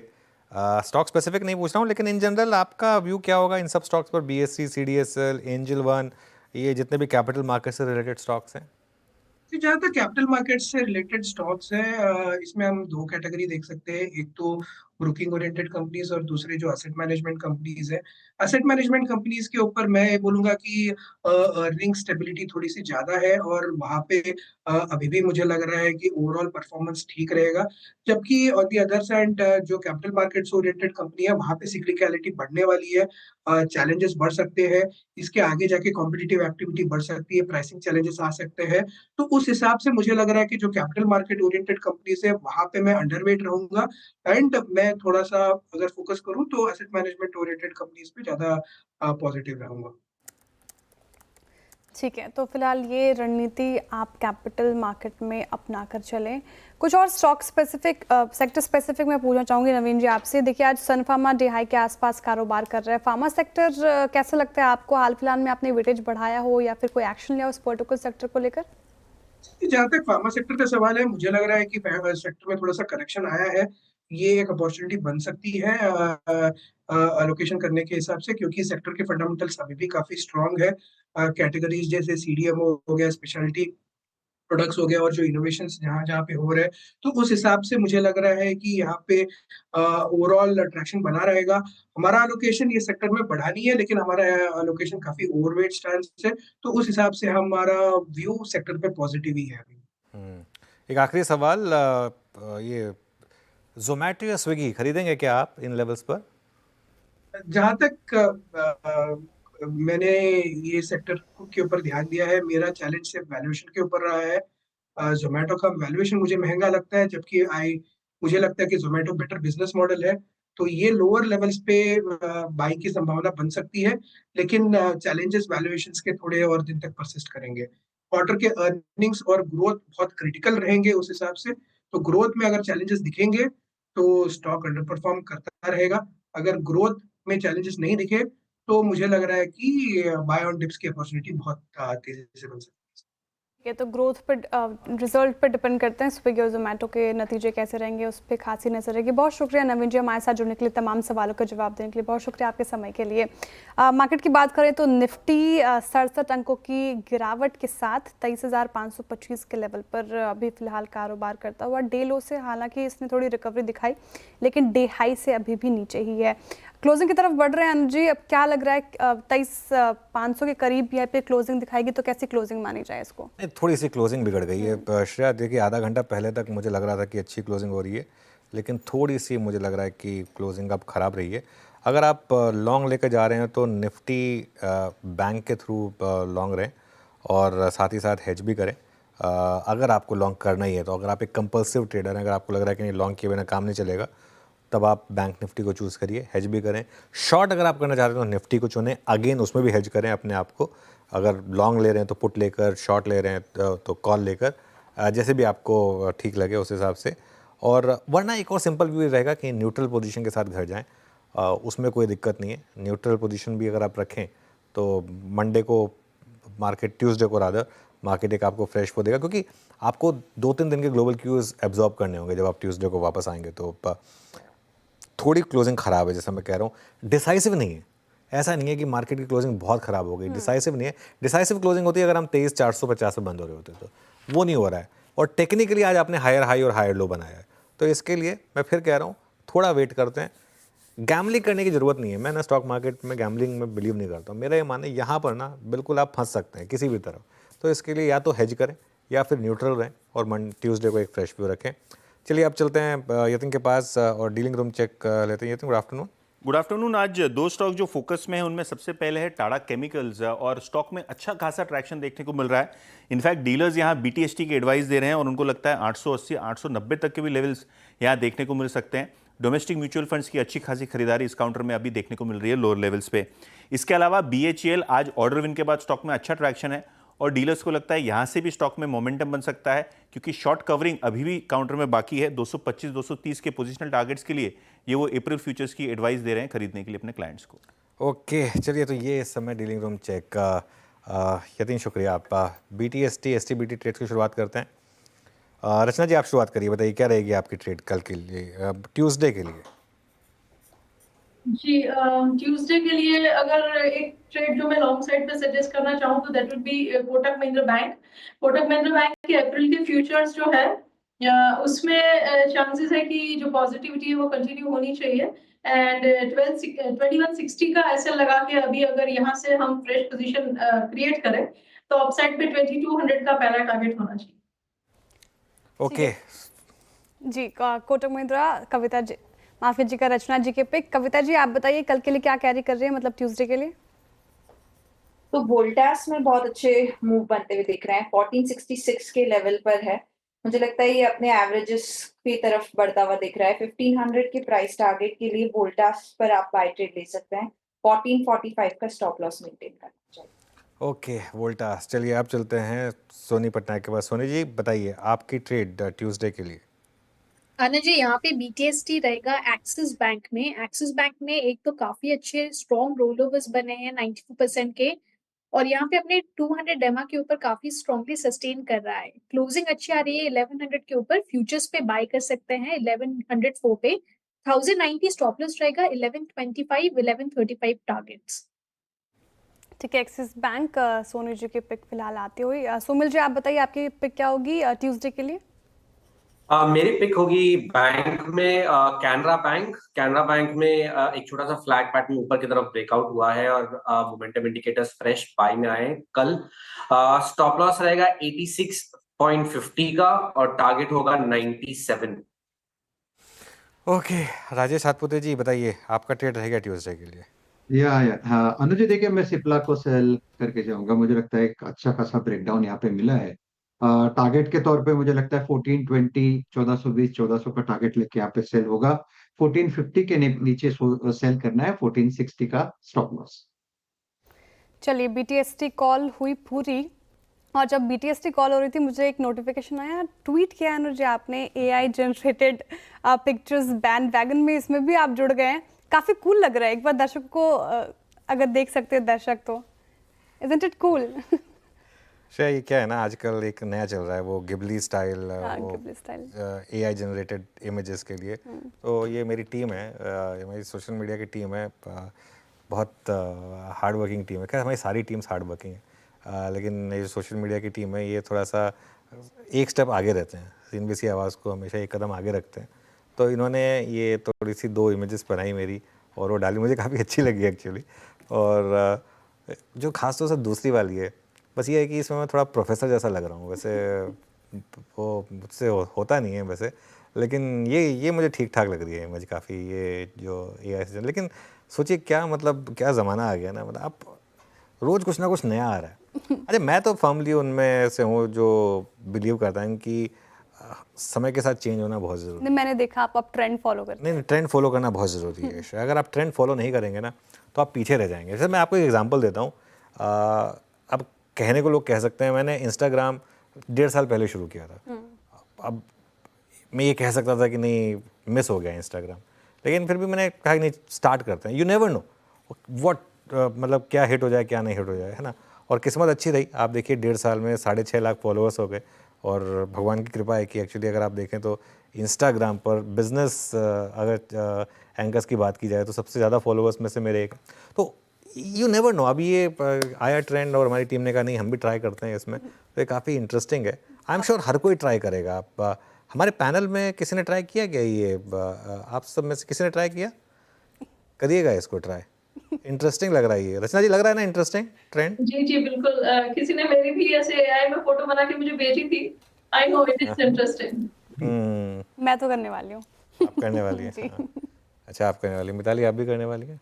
स्टॉक स्पेसिफिक नहीं पूछ रहा हूँ, लेकिन इन जनरल आपका व्यू क्या होगा इन सब स्टॉक्स पर? बीएससी, सीडीएसएल, एंजल वन, ये जितने भी कैपिटल मार्केट से रिलेटेड स्टॉक्स हैं। जहाँ तक कैपिटल मार्केट से रिलेटेड स्टॉक्स है, इसमें हम दो कैटेगरी देख सकते हैं। एक तो ब्रोकिंग ओरिएंटेड कंपनीज और दूसरे जो असेट मैनेजमेंट कंपनीज है। असेट मैनेजमेंट कंपनीज के ऊपर मैं ये बोलूंगा कि अर्निंग स्टेबिलिटी थोड़ी सी ज्यादा है, और वहां पे अभी भी मुझे लग रहा है कि ओवरऑल परफॉर्मेंस ठीक रहेगा। जबकि ऑन दी अदर साइड जो कैपिटल मार्केट्स ओरिएंटेड कंपनी है, वहां पे सिक्लिकलिटी बढ़ने वाली है, चैलेंजेस बढ़ सकते हैं। इसके आगे जाके कॉम्पिटिटिव एक्टिविटी बढ़ सकती है, प्राइसिंग चैलेंजेस आ सकते हैं। तो उस हिसाब से मुझे लग रहा है कि जो कैपिटल मार्केट ओरिएंटेड कंपनीज है, वहां पे मैं अंडरवेट रहूंगा, एंड मैं थोड़ा सा अगर फोकस करूं तो एसेट मैनेजमेंट ओरिएंटेड कंपनीज पे ज्यादा पॉजिटिव रहूंगा। ठीक है, तो फिलहाल ये रणनीति आप कैपिटल मार्केट में अपना कर चलें। कुछ और स्टॉक स्पेसिफिक, सेक्टर स्पेसिफिक मैं पूछना चाहूँगी नवीन जी आपसे। देखिए आज सन फार्मा डे हाई के आसपास कारोबार कर रहा है। फार्मा सेक्टर कैसा लगता है आपको? हाल फिलहाल में आपने वेटेज बढ़ाया हो या फिर कोई एक्शन लिया उस पर्टिकुलर सेक्टर को लेकर? जहाँ तक फार्मा सेक्टर का सवाल है, मुझे लग रहा है कि सेक्टर में थोड़ा सा करेक्शन आया है। ये एक अपॉर्चुनिटी बन सकती है अलोकेशन करने के हिसाब से, क्योंकि सेक्टर के फंडामेंटल्स अभी भी काफी स्ट्रांग है। कैटेगरीज जैसे सीडीएमओ हो गया, स्पेशलिटी प्रोडक्ट्स हो गए और जो इनोवेशंस जहाँ-जहाँ पे हो रहे हैं, तो उस हिसाब से मुझे लग रहा है कि यहाँ पे ओवरऑल अट्रैक्शन बना रहेगा। हमारा एलोकेशन ये सेक्टर में बढ़ा नहीं है, लेकिन हमारा एलोकेशन काफ़ी ओवरवेट स्टांस है, तो उस हिसाब से हमारा व्यू सेक्टर पे पॉजिटिव ही है अभी। एक आखिरी सवाल, ये ज़ोमैटो या स्विगी खरीदेंगे क्या आप इन लेवल्स पर? जहाँ तक मैंने ये सेक्टर के ऊपर ध्यान दिया है, मेरा चैलेंज सिर्फ वैल्यूएशन के ऊपर रहा है। ज़ोमैटो का वैल्यूएशन मुझे महँगा लगता है, जबकि मुझे लगता है कि ज़ोमैटो बेटर बिज़नेस मॉडल है। तो ये लोअर लेवल्स पे बाइंग की संभावना बन सकती है, लेकिन चैलेंजेस वैल्यूएशंस के थोड़े और दिन तक परसिस्ट करेंगे। क्वार्टर के अर्निंग्स और ग्रोथ बहुत क्रिटिकल रहेंगे उस हिसाब से, तो ग्रोथ में अगर चैलेंजेस दिखेंगे, तो स्टॉक अंडर परफॉर्म करता रहेगा। अगर ग्रोथ में चैलेंजेस नहीं दिखे, तो मुझे लग रहा है कि बाय ऑन डिप्स की अपॉर्चुनिटी बहुत तेज़ी से बन सकती है। ये तो ग्रोथ पे रिजल्ट पे डिपेंड करते हैं, स्विगी और जोमेटो के नतीजे कैसे रहेंगे उस पर खासी नजर रहेगी। बहुत शुक्रिया नवीन जी हमारे साथ जुड़ने के लिए, तमाम सवालों का जवाब देने के लिए बहुत शुक्रिया आपके समय के लिए। मार्केट की बात करें तो निफ्टी 67 अंकों की गिरावट के साथ 23,525 के लेवल पर अभी फिलहाल कारोबार करता हुआ। डे लो से हालांकि इसने थोड़ी रिकवरी दिखाई, लेकिन डे हाई से अभी भी नीचे ही है। क्लोजिंग की तरफ बढ़ रहे हैं अनुज जी, अब क्या लग रहा है 23,500 के करीब यहाँ पे क्लोजिंग दिखाएगी, तो कैसी क्लोजिंग मानी जाए इसको? थोड़ी सी क्लोजिंग बिगड़ गई है श्रेया। देखिए आधा घंटा पहले तक मुझे लग रहा था कि अच्छी क्लोजिंग हो रही है, लेकिन थोड़ी सी मुझे लग रहा है कि क्लोजिंग अब ख़राब रही है। अगर आप लॉन्ग लेकर जा रहे हैं तो निफ्टी बैंक के थ्रू लॉन्ग रहें और साथ ही साथ हेज भी करें। अगर आपको लॉन्ग करना ही है तो, अगर आप एक कंपल्सिव ट्रेडर हैं, अगर आपको लग रहा है कि नहीं लॉन्ग किए बिना काम नहीं चलेगा, तब आप बैंक निफ्टी को चूज़ करिए, हेज भी करें। शॉर्ट अगर आप करना चाहते हैं तो निफ्टी को चुनें, अगेन उसमें भी हेज करें अपने आप को। अगर लॉन्ग ले रहे हैं तो पुट लेकर, शॉर्ट ले रहे हैं तो कॉल लेकर, जैसे भी आपको ठीक लगे उस हिसाब से। और वरना एक और सिंपल व्यू रहेगा कि न्यूट्रल पोजीशन के साथ घर जाएं, उसमें कोई दिक्कत नहीं है। न्यूट्रल पोजीशन भी अगर आप रखें तो मंडे को मार्केट, ट्यूसडे को रादर मार्केट एक आपको फ्रेश वो देगा, क्योंकि आपको 2-3 दिन के ग्लोबल क्यूज एब्जॉर्ब करने होंगे जब आप ट्यूसडे को वापस आएंगे। तो थोड़ी क्लोजिंग ख़राब है, जैसा मैं कह रहा हूँ। डिसाइसिव नहीं है, ऐसा नहीं है कि मार्केट की क्लोजिंग बहुत ख़राब हो गई। डिसाइसिव नहीं है। डिसाइसिव क्लोजिंग होती है अगर हम 23,450 पे बंद हो रहे होते तो, वो नहीं हो रहा है। और टेक्निकली आज आपने हायर हाई और हायर लो बनाया है, तो इसके लिए मैं फिर कह रहा हूँ थोड़ा वेट करते हैं। गैम्बलिंग करने की ज़रूरत नहीं है। मैं ना स्टॉक मार्केट में गैम्बलिंग में बिलीव नहीं करता हूँ। मेरा ये मानना है यहाँ पर ना बिल्कुल आप फंस सकते हैं किसी भी तरफ। तो इसके लिए या तो हेज करें या फिर न्यूट्रल रहें और ट्यूसडे को एक फ्रेश व्यू रखें। चलिए अब चलते हैं यतिन के पास और डीलिंग रूम चेक लेते हैं। Yatin, good afternoon. Good afternoon. आज दो स्टॉक जो फोकस में है उनमें सबसे पहले है टाटा केमिकल्स, और स्टॉक में अच्छा खासा ट्रैक्शन देखने को मिल रहा है। इनफैक्ट डीलर्स यहाँ बीटीएसटी की एडवाइस दे रहे हैं और उनको लगता है 880 890 तक के भी लेवल्स यहाँ देखने को मिल सकते हैं। डोमेस्टिक म्यूचुअल फंड्स की अच्छी खासी खरीदारी इस काउंटर में अभी देखने को मिल रही है लोअर लेवल्स पे। इसके अलावा BHEL आज ऑर्डर विन के बाद स्टॉक में अच्छा ट्रैक्शन है और डीलर्स को लगता है यहाँ से भी स्टॉक में मोमेंटम बन सकता है, क्योंकि शॉर्ट कवरिंग अभी भी काउंटर में बाकी है। 225-230 के पोजिशनल टारगेट्स के लिए ये वो अप्रैल फ्यूचर्स की एडवाइस दे रहे हैं खरीदने के लिए अपने क्लाइंट्स को। ओके, चलिए तो ये इस समय डीलिंग रूम चेक। यतिन शुक्रिया आप। BTST STBT ट्रेड की शुरुआत करते हैं। रचना जी आप शुरुआत करिए, बताइए क्या रहेगी आपकी ट्रेड कल के लिए, ट्यूसडे के लिए? जी, ट्यूसडे के लिए अगर एक ट्रेड जो मैं लॉन्ग साइड पे सजेस्ट करना चाहूँ तो that would be Kotak Mahindra bank. Kotak Mahindra bank के अप्रैल के फ्यूचर्स जो है उसमें चांसेस है कि जो पॉजिटिविटी है वो कंटिन्यू होनी चाहिए। एंड 2160 का ऐसे लगा के अभी अगर यहाँ से हम फ्रेश पोजीशन क्रिएट करें तो अपसाइड पे 2200 का पहला टारगेट होना चाहिए। ओके जी, कोटक महिंद्रा कविता जी, माफिया जी का रचना जी के पिक। कविता जी आप बताइए कल के लिए क्या कैरी कर रहे हैं, मतलब ट्यूसडे के लिए? तो वोल्टास में बहुत अच्छे मूव बनते हुए दिख रहे हैं, 1466 के लेवल पर है। मुझे लगता है ये अपने एवरेजेस की तरफ बढ़ता हुआ दिख रहा है। 1500 के प्राइस टारगेट के लिए वोल्टास पर आप बाय ट्रेड ले सकते हैं। 1445 का स्टॉप लॉस मेंटेन करना चाहिए। ओके वोल्टास। चलिए आप चलते हैं सोनी पटनायक के पास। सोनी जी बताइए आपकी ट्रेड ट्यूसडे के लिए। अनु जी, यहाँ पे BTST रहेगा एक्सिस बैंक में। एक्सिस बैंक में एक तो काफी अच्छे स्ट्रॉन्ग रोलओवर्स बने हैं 92% के, और यहाँ पे अपने 200 डेमा के ऊपर काफी स्ट्रॉन्गली सस्टेन कर रहा है। क्लोजिंग अच्छी आ रही है 1100 के ऊपर, फ्यूचर्स पे बाय कर सकते हैं 1104 पे। 1090 स्टॉप लॉस रहेगा, 1125 1135 टारगेट्स। ठीक है, एक्सिस बैंक सोनू जी की पिक फिलहाल आती हुई। सुमिल जी, आप बताइए आपकी पिक क्या होगी ट्यूसडे के लिए? मेरी पिक होगी बैंक में कैनरा बैंक में एक छोटा सा फ्लैट पैटर्न ऊपर की तरफ ब्रेकआउट हुआ है और मोमेंटम इंडिकेटर्स फ्रेश बाय में आए कल। स्टॉप लॉस रहेगा 86.50 का और टारगेट होगा 97। ओके, राजेश हाथपुते जी बताइए आपका ट्रेड रहेगा ट्यूसडे के लिए? हाँ अनुज जी, देखिए मैं सिप्ला को सेल करके जाऊंगा। मुझे लगता है एक अच्छा खासा ब्रेकडाउन यहाँ पे मिला है। टारगेट के तौर पे मुझे लगता है 1420, 1420, 1400 का टारगेट लेके यहाँ पे सेल होगा। 1450 के नीचे सेल करना है। 1460 का स्टॉप लॉस। चलिए, BTST कॉल हुई पूरी, और जब BTST कॉल हो रही थी मुझे एक नोटिफिकेशन आया, ट्वीट किया अनुज जी आपने, AI generated pictures band wagon में इसमें भी आप जुड़ गए हैं। काफ़ी कूल लग रहा है, एक बार दर्शकों को अगर देख सकते हैं दर्शक तो, इजंट इट कूल? श्रेया, ये क्या है ना, आजकल एक नया चल रहा है वो Ghibli style, Ghibli style AI generated images के लिए। तो ये मेरी टीम है, ये मेरी सोशल मीडिया की टीम है, बहुत हार्ड वर्किंग टीम है। खैर हमारी सारी टीम्स हार्ड वर्किंग है, लेकिन ये सोशल मीडिया की टीम है ये थोड़ा सा एक स्टेप आगे रहते हैं। CNBC आवाज़ को हमेशा एक कदम आगे रखते हैं। तो इन्होंने ये थोड़ी सी 2 इमेजेस बनाई मेरी और वो डाली, मुझे काफ़ी अच्छी लगी एक्चुअली। और जो खास तौर से दूसरी वाली है, बस ये है कि इसमें मैं थोड़ा प्रोफेसर जैसा लग रहा हूँ। वैसे वो मुझसे होता नहीं है वैसे, लेकिन ये मुझे ठीक ठाक लग रही है इमेज काफ़ी, ये जो AI से। लेकिन सोचिए क्या मतलब, क्या ज़माना आ गया ना, मतलब आप रोज़ कुछ ना कुछ नया आ रहा है। अरे मैं तो फर्मली उनमें से हूँ जो बिलीव करता है कि समय के साथ चेंज होना बहुत ज़रूरी है। मैंने देखा आप ट्रेंड फॉलो करते हैं। नहीं, ट्रेंड फॉलो करना बहुत ज़रूरी है। अगर आप ट्रेंड फॉलो नहीं करेंगे ना तो आप पीछे रह जाएंगे। जैसे मैं आपको एक एग्जांपल देता हूँ। अब कहने को लोग कह सकते हैं मैंने इंस्टाग्राम 1.5 साल पहले शुरू किया था। अब मैं ये कह सकता था कि नहीं मिस हो गया इंस्टाग्राम, लेकिन फिर भी मैंने कहा कि नहीं स्टार्ट करते हैं। यू नेवर नो व्हाट मतलब क्या हिट हो जाए क्या नहीं हिट हो जाए, है ना। और किस्मत अच्छी रही, आप देखिए 1.5 साल में 6.5 लाख फॉलोअर्स हो गए। और भगवान की कृपा है कि एक्चुअली अगर आप देखें तो इंस्टाग्राम पर बिजनेस अगर एंकर्स की बात की जाए तो सबसे ज़्यादा फॉलोअर्स में से मेरे एक। तो यू नेवर नो, अभी ये आया ट्रेंड और हमारी टीम ने कहा नहीं हम भी ट्राई करते हैं इसमें, तो ये काफ़ी इंटरेस्टिंग है। आई एम श्योर हर कोई ट्राई करेगा। आप हमारे पैनल में किसी ने ट्राई किया क्या ये? आप सब में से किसी ने ट्राई किया? करिएगा इसको ट्राई, इंटरेस्टिंग लग रहा है ये। रचना जी, लग रहा है ना इंटरेस्टिंग ट्रेंड? जी जी बिल्कुल। किसी ने मेरी भी ऐसे AI में फोटो बना के मुझे भेजी थी। I know it is interesting. मैं तो करने वाली हूँ। आप करने वाली हैं? हाँ। अच्छा, आप करने वाली हैं। मिताली, आप भी करने वाली हैं?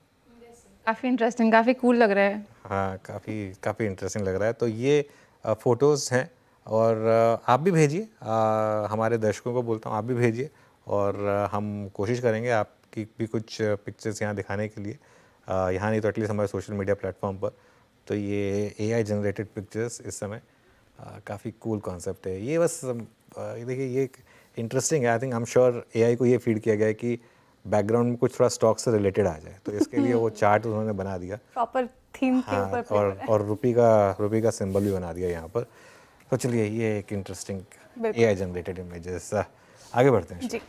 काफ़ी इंटरेस्टिंग, काफ़ी कूल लग रहा है। हाँ, काफ़ी इंटरेस्टिंग लग रहा है। तो ये फ़ोटोज़ हैं और आप भी भेजिए, हमारे दर्शकों को बोलता हूँ आप भी भेजिए और हम कोशिश करेंगे आपकी भी कुछ पिक्चर्स यहाँ दिखाने के लिए, यहाँ नहीं तो एटलीस्ट हमारे सोशल मीडिया प्लेटफॉर्म पर। तो ये AI जनरेटेड पिक्चर्स इस समय काफ़ी कूल कॉन्सेप्ट है ये। बस देखिए ये इंटरेस्टिंग है। I think I am sure AI को ये फीड किया गया है कि बैकग्राउंड में कुछ थोड़ा स्टॉक से रिलेटेड आ जाए, तो इसके लिए वो चार्ट उन्होंने बना दिया प्रॉपर थीम के हाँ, ऊपर और रुपी का सिंबल भी बना दिया यहाँ पर। तो चलिए ये एक इंटरेस्टिंग AI जनरेटेड इमेजेस। आगे बढ़ते हैं जी।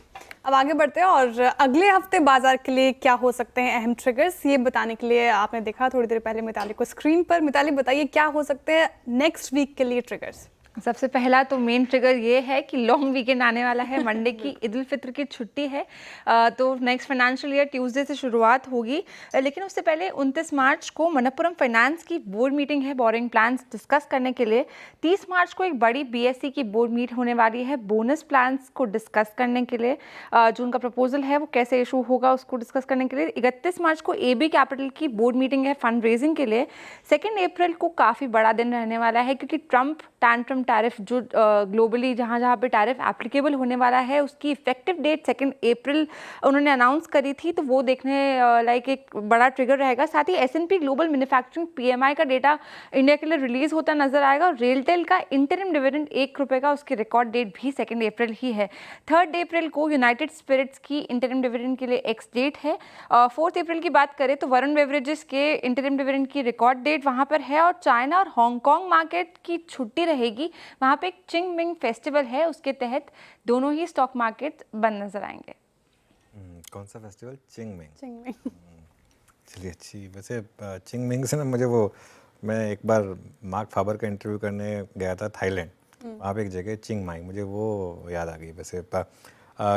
अब आगे बढ़ते हैं और अगले हफ्ते बाजार के लिए क्या हो सकते हैं अहम ट्रिगर्स, ये बताने के लिए आपने देखा थोड़ी देर पहले मिताली को स्क्रीन पर। मिताली, बताइए क्या हो सकते हैं नेक्स्ट वीक के लिए ट्रिगर्स? सबसे पहला तो मेन ट्रिगर ये है कि लॉन्ग वीकेंड आने वाला है। मंडे की ईद उल फित्र की छुट्टी है, तो नेक्स्ट फाइनेंशियल ईयर ट्यूसडे से शुरुआत होगी। लेकिन उससे पहले 29 मार्च को मनप्पुरम फाइनेंस की बोर्ड मीटिंग है बोरिंग प्लान्स डिस्कस करने के लिए। 30 मार्च को एक बड़ी BSE की बोर्ड मीट होने वाली है बोनस प्लान्स को डिस्कस करने के लिए। जो उनका प्रपोजल है वो कैसे इशू होगा उसको डिस्कस करने के लिए। 31 मार्च को AB कैपिटल की बोर्ड मीटिंग है फंड रेजिंग के लिए। 2 अप्रैल को काफ़ी बड़ा दिन रहने वाला है क्योंकि ट्रंप टैंट्रम टैरिफ जो ग्लोबली जहाँ पे टैरिफ एप्लीकेबल होने वाला है उसकी इफेक्टिव डेट 2 अप्रैल उन्होंने अनाउंस करी थी, तो वो देखने लाइक एक बड़ा ट्रिगर रहेगा। साथ ही S&P ग्लोबल मैन्युफैक्चरिंग PMI का डेटा इंडिया के लिए रिलीज होता नजर आएगा और रेलटेल का इंटरिम डिविडेंड 1 रुपये का उसकी रिकॉर्ड डेट भी 2 अप्रैल ही है। 3 अप्रैल को यूनाइटेड स्पिरिट्स की इंटरिम डिविडेंड के लिए एक्स डेट है। 4 अप्रैल की बात करें तो वरुण बेवरेजेस के इंटरिम डिविडेंड की रिकॉर्ड डेट वहाँ पर है। और चाइना और हांगकांग मार्केट की छुट्टी रहेगी, वहाँ पे एक चिंगमिंग फेस्टिवल है, उसके तहत दोनों ही स्टॉक मार्केट बंद नजर आएंगे। कौन सा फेस्टिवल? चिंगमिंग। चलिए अच्छी। वैसे चिंगमिंग से ना मुझे वो मैं एक बार मार्क फाबर का इंटरव्यू करने गया था थाईलैंड, वहाँ पे एक जगह चिंग माई, मुझे वो याद आ गई वैसे।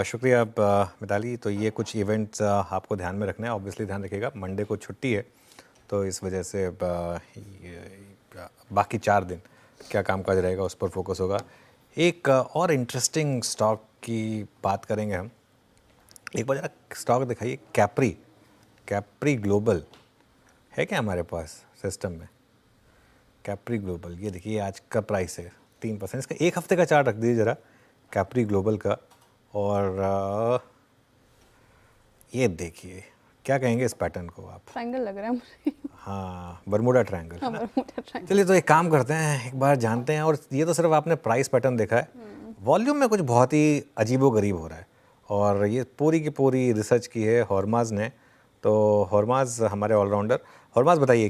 शुक्रिया मिताली। तो ये कुछ इवेंट्स आपको ध्यान में रखना है, ऑब्वियसली ध्यान रखिएगा। मंडे को छुट्टी है तो इस वजह से बाकी 4 दिन क्या कामकाज रहेगा उस पर फोकस होगा। एक और इंटरेस्टिंग स्टॉक की बात करेंगे हम। एक बार जरा स्टॉक दिखाइए, कैप्री ग्लोबल है क्या हमारे पास सिस्टम में? कैप्री ग्लोबल, ये देखिए आज का प्राइस है 3%। इसका 1 हफ्ते का चार्ट रख दीजिए ज़रा कैप्री ग्लोबल का, और ये देखिए क्या कहेंगे इस पैटर्न को आप? ट्रायंगल लग रहा है मुझे। हाँ, बरमूडा ट्रायंगल। हाँ, बरमूडा ट्रायंगल। चलिए तो एक काम करते हैं, एक बार जानते हैं। और ये तो सिर्फ आपने प्राइस पैटर्न देखा है, वॉल्यूम में कुछ बहुत ही अजीबोगरीब हो रहा है। और ये पूरी की पूरी रिसर्च की है हॉर्माज ने। तो हॉर्माज हमारे ऑलराउंडर, हॉर्माज बताइए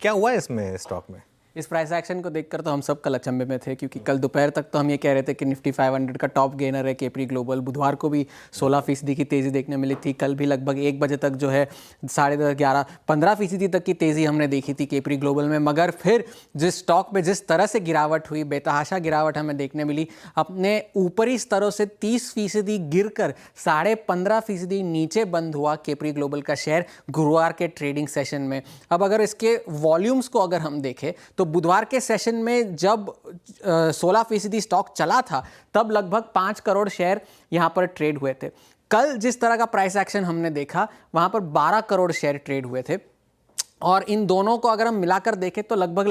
क्या हुआ है इसमें स्टॉक में? इस प्राइस एक्शन को देखकर तो हम सब कल अचंभे में थे, क्योंकि कल दोपहर तक तो हम ये कह रहे थे कि निफ्टी 500 का टॉप गेनर है कैप्री ग्लोबल। बुधवार को भी 16% की तेज़ी देखने मिली थी। कल भी लगभग 1 बजे तक जो है 10.5-11-15% तक की तेज़ी हमने देखी थी कैप्री ग्लोबल में। मगर फिर जिस स्टॉक में जिस तरह से गिरावट हुई, बेतहाशा गिरावट हमें देखने मिली, अपने ऊपरी स्तरों से 30% गिर कर 15.5% नीचे बंद हुआ कैप्री ग्लोबल का शेयर गुरुवार के ट्रेडिंग सेशन में। अब अगर इसके वॉल्यूम्स को अगर हम देखें तो बुधवार के सेशन में जब 16% स्टॉक चला था तब लगभग 5 करोड़ शेयर यहां पर ट्रेड हुए थे। कल जिस तरह का प्राइस एक्शन हमने देखा वहां पर 12 करोड़ शेयर ट्रेड हुए थे, और इन दोनों को अगर हम मिलाकर देखें तो लगभग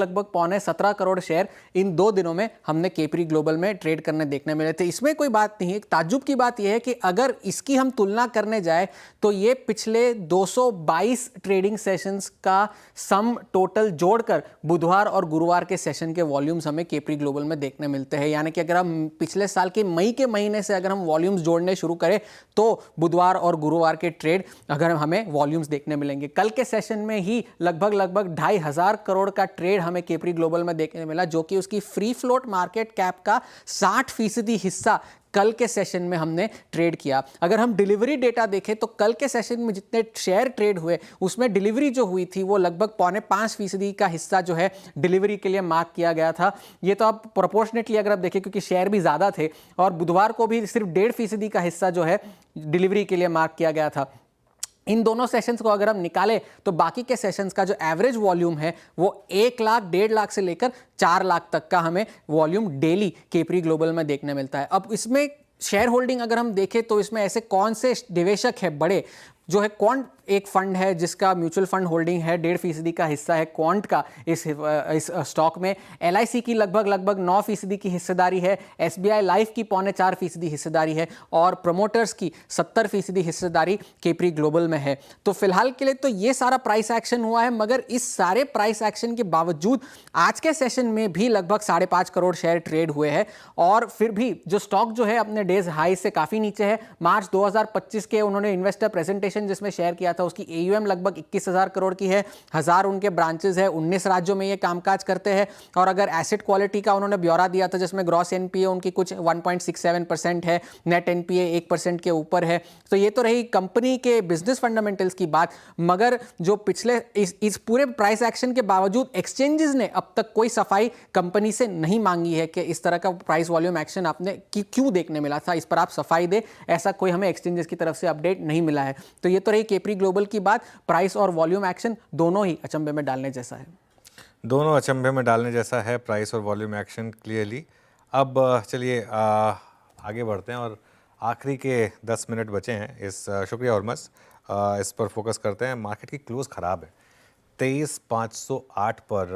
17 करोड़ शेयर इन 2 दिनों में हमने कैप्री ग्लोबल में ट्रेड करने देखने मिले थे। इसमें कोई बात नहीं है। एक ताज्जुब की बात यह है कि अगर इसकी हम तुलना करने जाए तो ये पिछले 222 ट्रेडिंग सेशंस का सम टोटल जोड़कर बुधवार और गुरुवार के सेशन के वॉल्यूम्स हमें कैप्री ग्लोबल में देखने मिलते हैं। यानी कि अगर हम पिछले साल के मई के महीने से अगर हम वॉल्यूम्स जोड़ने शुरू करें तो बुधवार और गुरुवार के ट्रेड अगर हमें वॉल्यूम्स देखने मिलेंगे। कल के सेशन में ही लगभग 2,500 करोड़ का ट्रेड हमें कैप्री ग्लोबल में देखने मिला, जो कि उसकी फ्री फ्लोट मार्केट कैप का 60% हिस्सा कल के सेशन में हमने ट्रेड किया। अगर हम डिलीवरी डेटा देखें तो कल के सेशन में जितने शेयर ट्रेड हुए उसमें डिलीवरी जो हुई थी वो लगभग 4.5% का हिस्सा जो है डिलीवरी के लिए मार्क किया गया था। ये तो आप प्रोपोर्शनेटली अगर आप देखें क्योंकि शेयर भी ज़्यादा थे, और बुधवार को भी सिर्फ 1.5% का हिस्सा जो है डिलीवरी के लिए मार्क किया गया था। इन दोनों सेशंस को अगर हम निकालें तो बाकी के सेशंस का जो एवरेज वॉल्यूम है वो 1 लाख 1.5 लाख से लेकर 4 लाख तक का हमें वॉल्यूम डेली कैप्री ग्लोबल में देखने मिलता है। अब इसमें शेयर होल्डिंग अगर हम देखें तो इसमें ऐसे कौन से निवेशक है बड़े, जो है क्वांट एक फंड है जिसका म्यूचुअल फंड होल्डिंग है 1.5% का हिस्सा है क्वांट का इस स्टॉक में। LIC की लगभग 9% की हिस्सेदारी है, SBI लाइफ की 4.25% हिस्सेदारी है, और प्रमोटर्स की 70% हिस्सेदारी कैप्री ग्लोबल में है। तो फिलहाल के लिए तो ये सारा प्राइस एक्शन हुआ है, मगर इस सारे प्राइस एक्शन के बावजूद आज के सेशन में भी लगभग 5.5 करोड़ शेयर ट्रेड हुए हैं, और फिर भी जो स्टॉक जो है अपने डेज हाई से काफ़ी नीचे है। मार्च 2025 के उन्होंने इन्वेस्टर प्रेजेंटेशन जिसमें शेयर किया था उसकी AUM लगभग 21,000 करोड़ की है, 1000 उनके ब्रांचेस है, 19 राज्यों में ये कामकाज करते हैं। और अगर एसेट क्वालिटी का उन्होंने ब्यौरा दिया था जिसमें ग्रॉस NPA उनकी कुछ 1.67% है, नेट NPA 1% के ऊपर है। तो ये तो रही कंपनी के बिजनेस फंडामेंटल्स की बात, मगर जो पिछले इस पूरे प्राइस एक्शन के बावजूद एक्सचेंजेस ने अब तक कोई सफाई कंपनी से नहीं मांगी है कि इस तरह का प्राइस वॉल्यूम एक्शन आपने क्यों देखने मिला था, इस पर आप सफाई दे, ऐसा कोई हमें एक्सचेंजेस की तरफ से अपडेट नहीं मिला है। तो ये तो रही कैप्री ग्लोबल की बात। प्राइस और वॉल्यूम एक्शन दोनों ही अचंभे में डालने जैसा है। दोनों अचंभे में डालने जैसा है, प्राइस और वॉल्यूम एक्शन क्लियरली। अब चलिए आगे बढ़ते हैं और आखिरी के 10 मिनट बचे हैं इस शुक्रिया हॉर्मस, इस पर फोकस करते हैं। मार्केट की क्लोज ख़राब है 23,508 पर,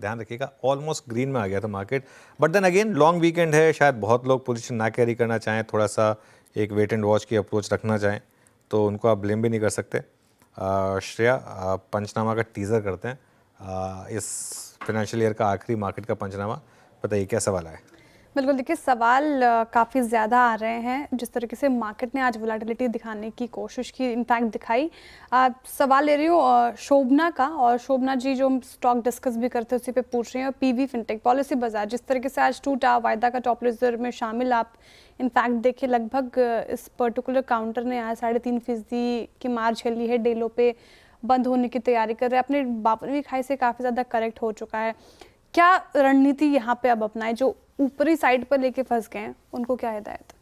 ध्यान रखिएगा ऑलमोस्ट ग्रीन में आ गया था market. But then again long weekend है, शायद बहुत लोग पोजीशन ना कैरी करना चाहें, थोड़ा सा एक वेट एंड वॉच की अप्रोच रखना चाहें, तो उनको आप ब्लेम भी नहीं कर सकते। श्रेया, पंचनामा का टीज़र करते हैं, इस फाइनेंशियल ईयर का आखिरी मार्केट का पंचनामा, बताइए क्या सवाल है? बिल्कुल, देखिए सवाल काफ़ी ज़्यादा आ रहे हैं। जिस तरीके से मार्केट ने आज वोलेटिलिटी दिखाने की कोशिश की, इनफैक्ट दिखाई। सवाल ले रही हूँ शोभना का, और शोभना जी जो हम स्टॉक डिस्कस भी करते हैं उसी पे पूछ रही हैं। और PV फिनटेक, पॉलिसी बाजार जिस तरीके से आज टूटा, वायदा का टॉप रिजर्व में शामिल आप इनफैक्ट देखिए लगभग इस पर्टिकुलर काउंटर ने आज 3.5% की मार झेली है डेलो पे। बंद होने की तैयारी कर रहे हैं, अपने बावनवीं खाई से काफ़ी ज़्यादा करेक्ट हो चुका है। क्या रणनीति यहाँ पे अब अपनाएं? जो ऊपरी साइड पर लेके फंस गए हैं उनको क्या हिदायत?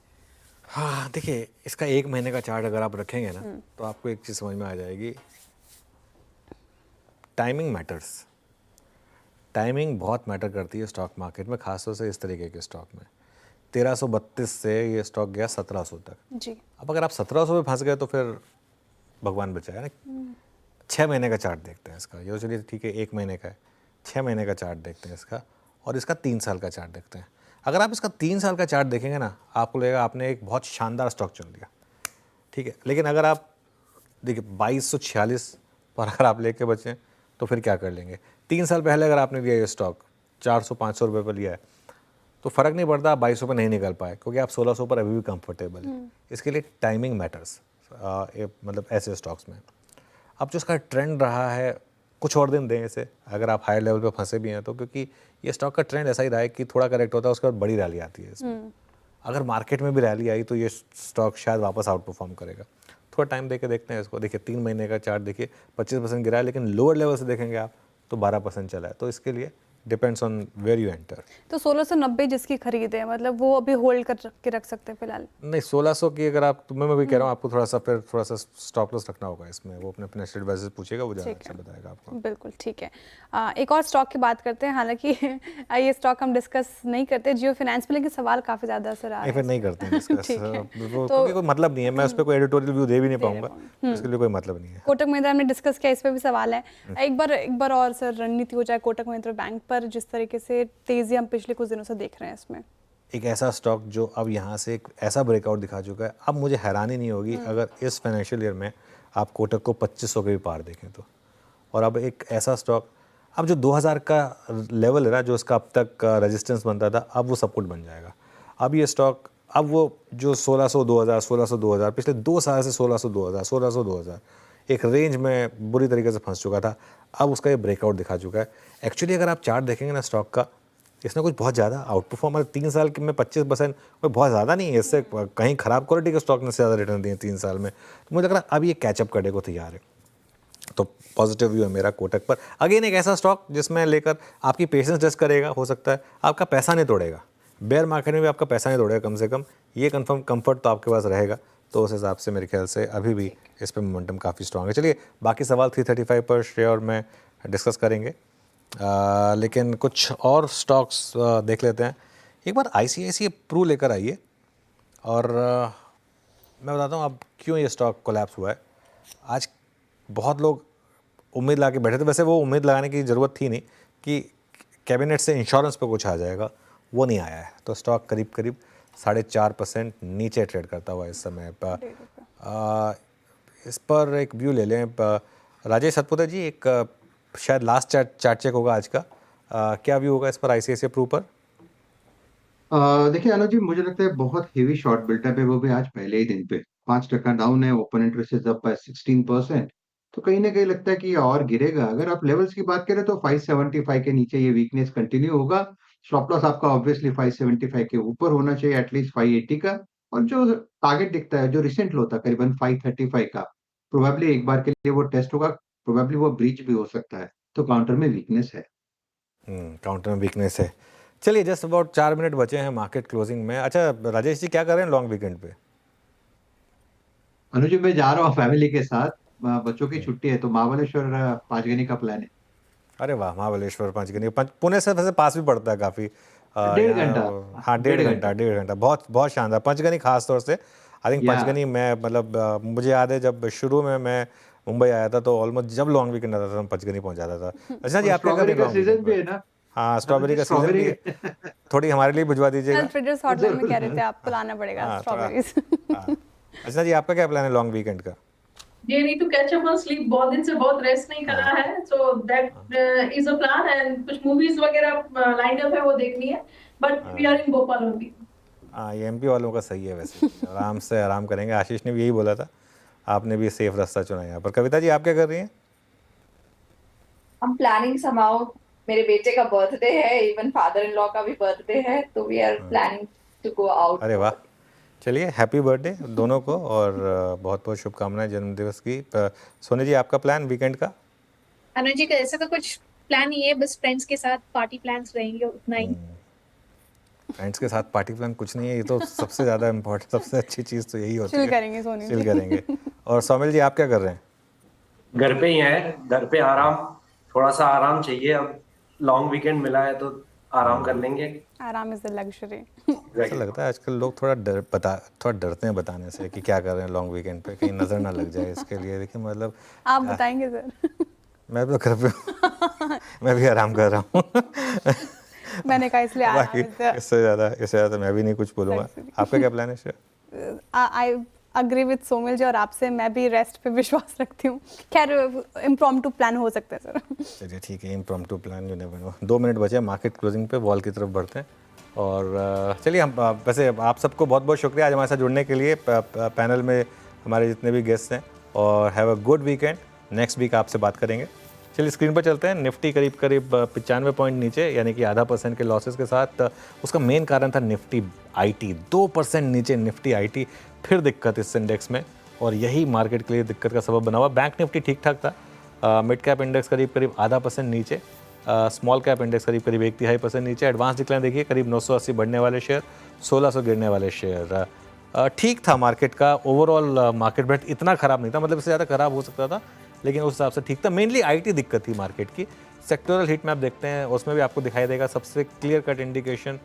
हाँ देखिए, इसका 1 महीने का चार्ट अगर आप रखेंगे ना तो आपको एक चीज़ समझ में आ जाएगी, टाइमिंग मैटर्स। टाइमिंग बहुत मैटर करती है स्टॉक मार्केट में, खासतौर से इस तरीके के स्टॉक में। 1332 से ये स्टॉक गया 1700 तक जी। अब अगर आप 1700 में फंस गए तो फिर भगवान बचाए ना। 6 महीने का चार्ट देखते हैं इसका, ये तो चलिए ठीक है 1 महीने का है, 6 महीने का चार्ट देखते हैं इसका, और इसका 3 साल का चार्ट देखते हैं। अगर आप इसका 3 साल का चार्ट देखेंगे ना, आपको लगेगा आपने एक बहुत शानदार स्टॉक चुन लिया, ठीक है। लेकिन अगर आप देखिए 2246 पर अगर आप लेके बचें तो फिर क्या कर लेंगे। 3 साल पहले अगर आपने लिया ये स्टॉक 400-500 रुपये पर लिया है तो फ़र्क नहीं पड़ता आप 2200 पर नहीं निकल पाए, क्योंकि आप 1600 पर अभी भी कंफर्टेबल है। इसके लिए टाइमिंग मैटर्स, मतलब ऐसे स्टॉक्स में। अब जो इसका ट्रेंड रहा है, कुछ और दिन दें इसे, अगर आप हाई लेवल पे फंसे भी हैं तो, क्योंकि ये स्टॉक का ट्रेंड ऐसा ही रहा है कि थोड़ा करेक्ट होता है उसके बाद बड़ी रैली आती है इसमें। अगर मार्केट में भी रैली आई तो ये स्टॉक शायद वापस आउट परफॉर्म करेगा। थोड़ा टाइम दे के देखते हैं इसको। देखिए 3 महीने का चार्ट देखिए 25% गिरा है, लेकिन लोअर लेवल से देखेंगे आप तो 12% चला है। तो इसके लिए depends on where you enter. तो 1690 जिसकी खरीद है, मतलब वो अभी होल्ड कर के रख सकते हैं फिलहाल? नहीं, 1600 की अगर आप, मैं भी कह रहा हूँ आपको थोड़ा सा स्टॉप लॉस रखना होगा इसमें। वो अपने फाइनेंशियल एडवाइजर से पूछेगा, वो ज़्यादा अच्छा बताएगा आपको। बिल्कुल ठीक है। एक और स्टॉक की बात करते हैं, हालांकि ये स्टॉक हम डिस्कस नहीं करते जियो फाइनेंस पे, लेकिन सवाल काफ़ी ज़्यादा असर आ रहा है। फिर नहीं करते हैं डिस्कस, क्योंकि कोई मतलब नहीं है, मैं उस पर कोई एडिटोरियल व्यू दे भी नहीं पाऊंगा, इसके लिए कोई मतलब नहीं है। कोटक महिंद्रा हमने डिस्कस किया, इस पर भी सवाल है। एक बार और सर रणनीति हो जाए कोटक महिंद्रा बैंक पर, जिस तरीके से तेजी हम पिछले कुछ दिनों से देख रहे हैं इसमें। एक ऐसा स्टॉक जो अब यहाँ से एक ऐसा ब्रेकआउट दिखा चुका है, अब मुझे हैरानी नहीं होगी अगर इस फाइनेंशियल ईयर में आप कोटक को 2500 के भी पार देखें तो। और अब एक ऐसा स्टॉक, अब जो 2000 का लेवल है ना, जो इसका अब तक रेजिस्टेंस बनता था, अब वो सपोर्ट बन जाएगा। अब ये स्टॉक, अब वो जो 1600 2000 1600 2000 पिछले 2 साल से 1600 2000 1600 2000 एक रेंज में बुरी तरीके से फंस चुका था, अब उसका ये ब्रेकआउट दिखा चुका है। एक्चुअली अगर आप चार्ट देखेंगे ना स्टॉक का, इसने कुछ बहुत ज़्यादा आउट परफॉर्म, 3 साल में 25%, कोई बहुत ज़्यादा नहीं है। इससे कहीं ख़राब क्वालिटी के स्टॉक ने ज़्यादा रिटर्न दिए 3 साल में। तो मुझे लग रहा है अब ये कैचअप करने को तैयार है। तो पॉजिटिव व्यू है मेरा कोटक पर। अगेन एक ऐसा स्टॉक जिसमें लेकर आपकी पेशेंस टेस्ट करेगा, हो सकता है आपका पैसा नहीं तोड़ेगा, बेयर मार्केट में भी आपका पैसा नहीं तोड़ेगा, कम से कम ये कंफर्म कंफर्ट तो आपके पास रहेगा। तो उस हिसाब से मेरे ख्याल से अभी भी इस पर मोमेंटम काफ़ी स्ट्रांग है। चलिए बाकी सवाल 335 पर श्रेया और मैं डिस्कस करेंगे, लेकिन कुछ और स्टॉक्स देख लेते हैं। एक बार ICICI प्रू लेकर आइए, और मैं बताता हूँ अब क्यों ये स्टॉक कोलैप्स हुआ है। आज बहुत लोग उम्मीद ला के बैठे थे, वैसे वो उम्मीद लगाने की ज़रूरत थी नहीं कि कैबिनेट से इंश्योरेंस पे कुछ आ जाएगा, वो नहीं आया है। तो स्टॉक करीब 4.5% नीचे ट्रेड करता हुआ इस समय पर। इस पर एक व्यू ले लें राजेश सतपुते जी, एक शायद लास्ट चार्ट चेक होगा आज का, क्या व्यू होगा इस पर ICICI प्रू पर? देखिए अनुज जी, मुझे लगता है बहुत हेवी शॉर्ट बिल्टअप है, वो भी आज पहले ही दिन पे 5% डाउन है। Open interest is up by 16%। तो कहीं ना कहीं लगता है कि ये और गिरेगा। अगर आप लेवल्स की बात करें तो 575 के नीचे ये वीकनेस कंटिन्यू होगा। स्टॉप लॉस आपका ऑब्वियसली 575 के ऊपर होना चाहिए, एटलीस्ट 580 का। और जो टारगेट दिखता है, जो रिसेंट लो था करीबन 535 का, प्रोबेबली एक बार के लिए वो टेस्ट होगा, प्रोबेबली वो ब्रीच भी हो सकता है। तो काउंटर में वीकनेस है। काउंटर में वीकनेस है। चलिए जस्ट अबाउट 4 मिनट बचे हैं मार्केट क्लोजिंग में। अच्छा राजेश जी, क्या कर रहे हैं लॉन्ग वीकेंड पे? अनुज जी, मैं जा रहा हूँ फैमिली के साथ, बच्चों की छुट्टी है, तो महाबलेश्वर पांचगनी का प्लान है। अरे वाह, महाबलेश्वर पांचगनी पुणे से वैसे पास भी पड़ता है काफ़ी, 1.5 घंटा। हाँ 1.5 घंटा, बहुत बहुत शानदार। पंचगनी खास तौर से आई थिंक पंचगनी में, मतलब मुझे याद है जब शुरू में मैं मुंबई आया था तो ऑलमोस्ट जब लॉन्ग वीकेंड आता था पंचगनी पहुंच जाता था। अच्छा जी, आपका का सीजन भी है ना? हाँ, स्ट्रॉबेरी का सीजन भी है, थोड़ी हमारे लिए भिजवा दीजिएगा। ट्रेडर्स हॉटलाइन में कह रहे थे आपको लाना पड़ेगा स्ट्रॉबेरीज। अच्छा जी, आपका क्या प्लान है लॉन्ग वीकेंड का? You need to catch up on sleep. बहुत दिन से बहुत रेस्ट नहीं करा है, so that is a plan, and कुछ मूवीज वगैरह लाइंड अप है, वो देखनी है, but we are in Bhopal only. हाँ, ये MP वालों का सही है वैसे, आराम से आराम करेंगे। आशीष ने भी यही बोला था, आपने भी सेफ रास्ता चुना यहाँ पर। कविता जी, आप क्या कर रही हैं? हम प्लानिंग समाओ, मेरे बेटे का बर्थडे है, इवन फादर इन लॉ का भी बर्थडे है, तो we are planning to go out. अरे वाह, चलिए, हैप्पी बर्थडे दोनों को और बहुत बहुत शुभकामनाएं जन्मदिवस की। सोनी जी, आपका प्लान वीकेंड का? अनुज जी का ऐसा तो कुछ प्लान नहीं है, बस फ्रेंड्स के साथ पार्टी प्लान्स रहेंगे, उतना ही। फ्रेंड्स के साथ पार्टी प्लान कुछ नहीं है, ये तो सबसे ज़्यादा इम्पोर्टेंट, सबसे अच्छी चीज़ तो यही होती है। चिल करेंगे सोनी जी। चिल करेंगे। और सौमिल जी, आप क्या कर रहे हैं? घर पे ही है, घर पे आराम, थोड़ा सा आराम चाहिए। अब लॉन्ग वीकेंड मिला है तो आराम कर लेंगे। आराम इज द लग्जरी। ऐसा लगता है आजकल लोग थोड़ा डरते हैं बताने से कि क्या कर रहे हैं लॉन्ग वीकेंड पे, कहीं नज़र ना लग जाए इसके लिए। देखिए मतलब आप बताएंगे सर। मैं तो घर पे हूँ, मैं भी आराम कर रहा हूँ। मैंने कहा इसलिए बाकी इससे ज़्यादा मैं भी नहीं कुछ बोलूँगा। आपका क्या प्लान है Shreya? I agree with Somil ji, और आपसे मैं भी रेस्ट पे विश्वास रखती हूँ। खैर इम्प्रॉम्प्टू प्लान हो सकता है सर। चलिए ठीक है, impromptu plan, you never know. 2 minute बचे, मार्केट क्लोजिंग पे वॉल की तरफ बढ़ते हैं। और चलिए, हम वैसे आप सबको बहुत बहुत शुक्रिया आज हमारे साथ जुड़ने के लिए, पैनल में हमारे जितने भी गेस्ट हैं। और have a good weekend. Next week आपसे बात करेंगे। चलिए स्क्रीन पर चलते हैं। निफ्टी करीब 95 पॉइंट नीचे, यानी कि आधा % के लॉसेस के साथ। उसका मेन कारण था निफ्टी आईटी, 2% नीचे निफ्टी आईटी, फिर दिक्कत इस इंडेक्स में, और यही मार्केट के लिए दिक्कत का सबब बना हुआ। बैंक निफ्टी ठीक ठाक था। मिड कैप इंडेक्स करीब आधा % नीचे, स्मॉल कैप इंडेक्स करीब 1/3% नीचे। एडवांस डिक्लाइन देखिए, करीब 980 बढ़ने वाले शेयर, 1600 गिरने वाले शेयर। ठीक था मार्केट का ओवरऑल। मार्केट ब्रेड इतना ख़राब नहीं था, मतलब इससे ज़्यादा ख़राब हो सकता था, लेकिन उस हिसाब से ठीक था। मेनली आईटी दिक्कत थी मार्केट की। सेक्टोरल हीट मैप देखते हैं, उसमें भी आपको दिखाई देगा सबसे clear cut indication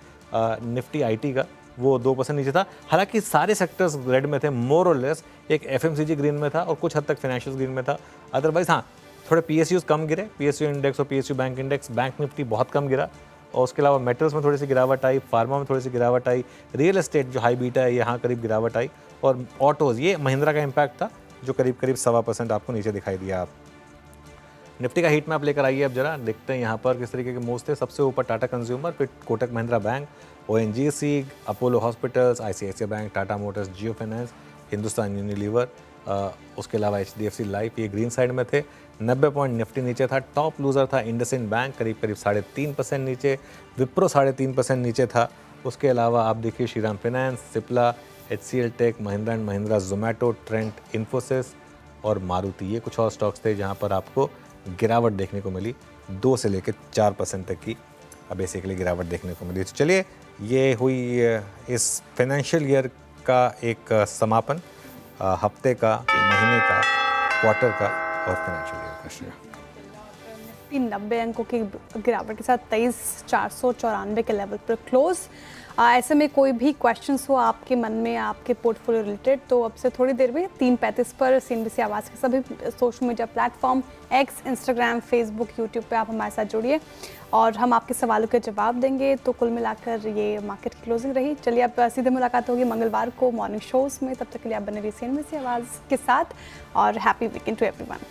Nifty IT का, वो 2% नीचे था। हालांकि सारे सेक्टर्स रेड में थे मोर और लेस। एक एफएमसीजी ग्रीन में था और कुछ हद तक फाइनेंशियल ग्रीन में था। अदरवाइज हाँ, थोड़े पीएसयूज कम गिरे, पीएसयू इंडेक्स और PSU bank index. Bank Nifty बहुत कम गिरा, और उसके अलावा मेटल्स में थोड़ी सी गिरावट आई, फार्मा में थोड़ी सी गिरावट आई, रियल एस्टेट जो हाई बीटा है यहाँ करीब गिरावट आई, और ऑटोज़, ये महिंद्रा का इम्पैक्ट था जो करीब 1.25% आपको नीचे दिखाई दिया। आप निफ्टी का हीट मैप लेकर आइए, अब जरा देखते हैं यहाँ पर किस तरीके के मूव्स थे। सबसे ऊपर टाटा कंज्यूमर, फिर Kotak Mahindra bank, ONGC, Apollo hospitals, ICICI bank, Tata motors, Jio finance, Hindustan Unilever, उसके अलावा एचडीएफसी लाइफ, ये ग्रीन साइड में थे। 90 पॉइंट निफ्टी नीचे था। टॉप लूजर था इंडसइंड बैंक, करीब 3.5% नीचे। विप्रो 3.5% नीचे था। उसके अलावा आप देखिए Shriram finance, Cipla, HCL tech, Mahindra and Mahindra, Zomato, Trent, Infosys और मारुति, ये कुछ और स्टॉक्स थे जहाँ पर आपको गिरावट देखने को मिली, 2 से लेकर 4% तक की बेसिकली गिरावट देखने को मिली। तो चलिए, ये हुई इस फाइनेंशियल ईयर का एक समापन, हफ्ते का, महीने का, क्वार्टर का और फाइनेंशियल ईयर का। श्रेया, 90 अंकों की गिरावट के साथ 23,494 के लेवल पर क्लोज। ऐसे में कोई भी क्वेश्चंस हो आपके मन में आपके पोर्टफोलियो रिलेटेड, तो अब से थोड़ी देर में 3:35 पर CNBC आवाज़ के सभी social media platform, x, Instagram, Facebook, YouTube पे आप हमारे साथ जुड़िए और हम आपके सवालों के जवाब देंगे। तो कुल मिलाकर ये मार्केट की क्लोजिंग रही। चलिए, अब सीधे मुलाकात होगी मंगलवार को मॉर्निंग शोज़ में। तब तक के लिए आप बने रहिए CNBC आवाज़ के साथ और हैप्पी वीकेंड टू एवरीवन।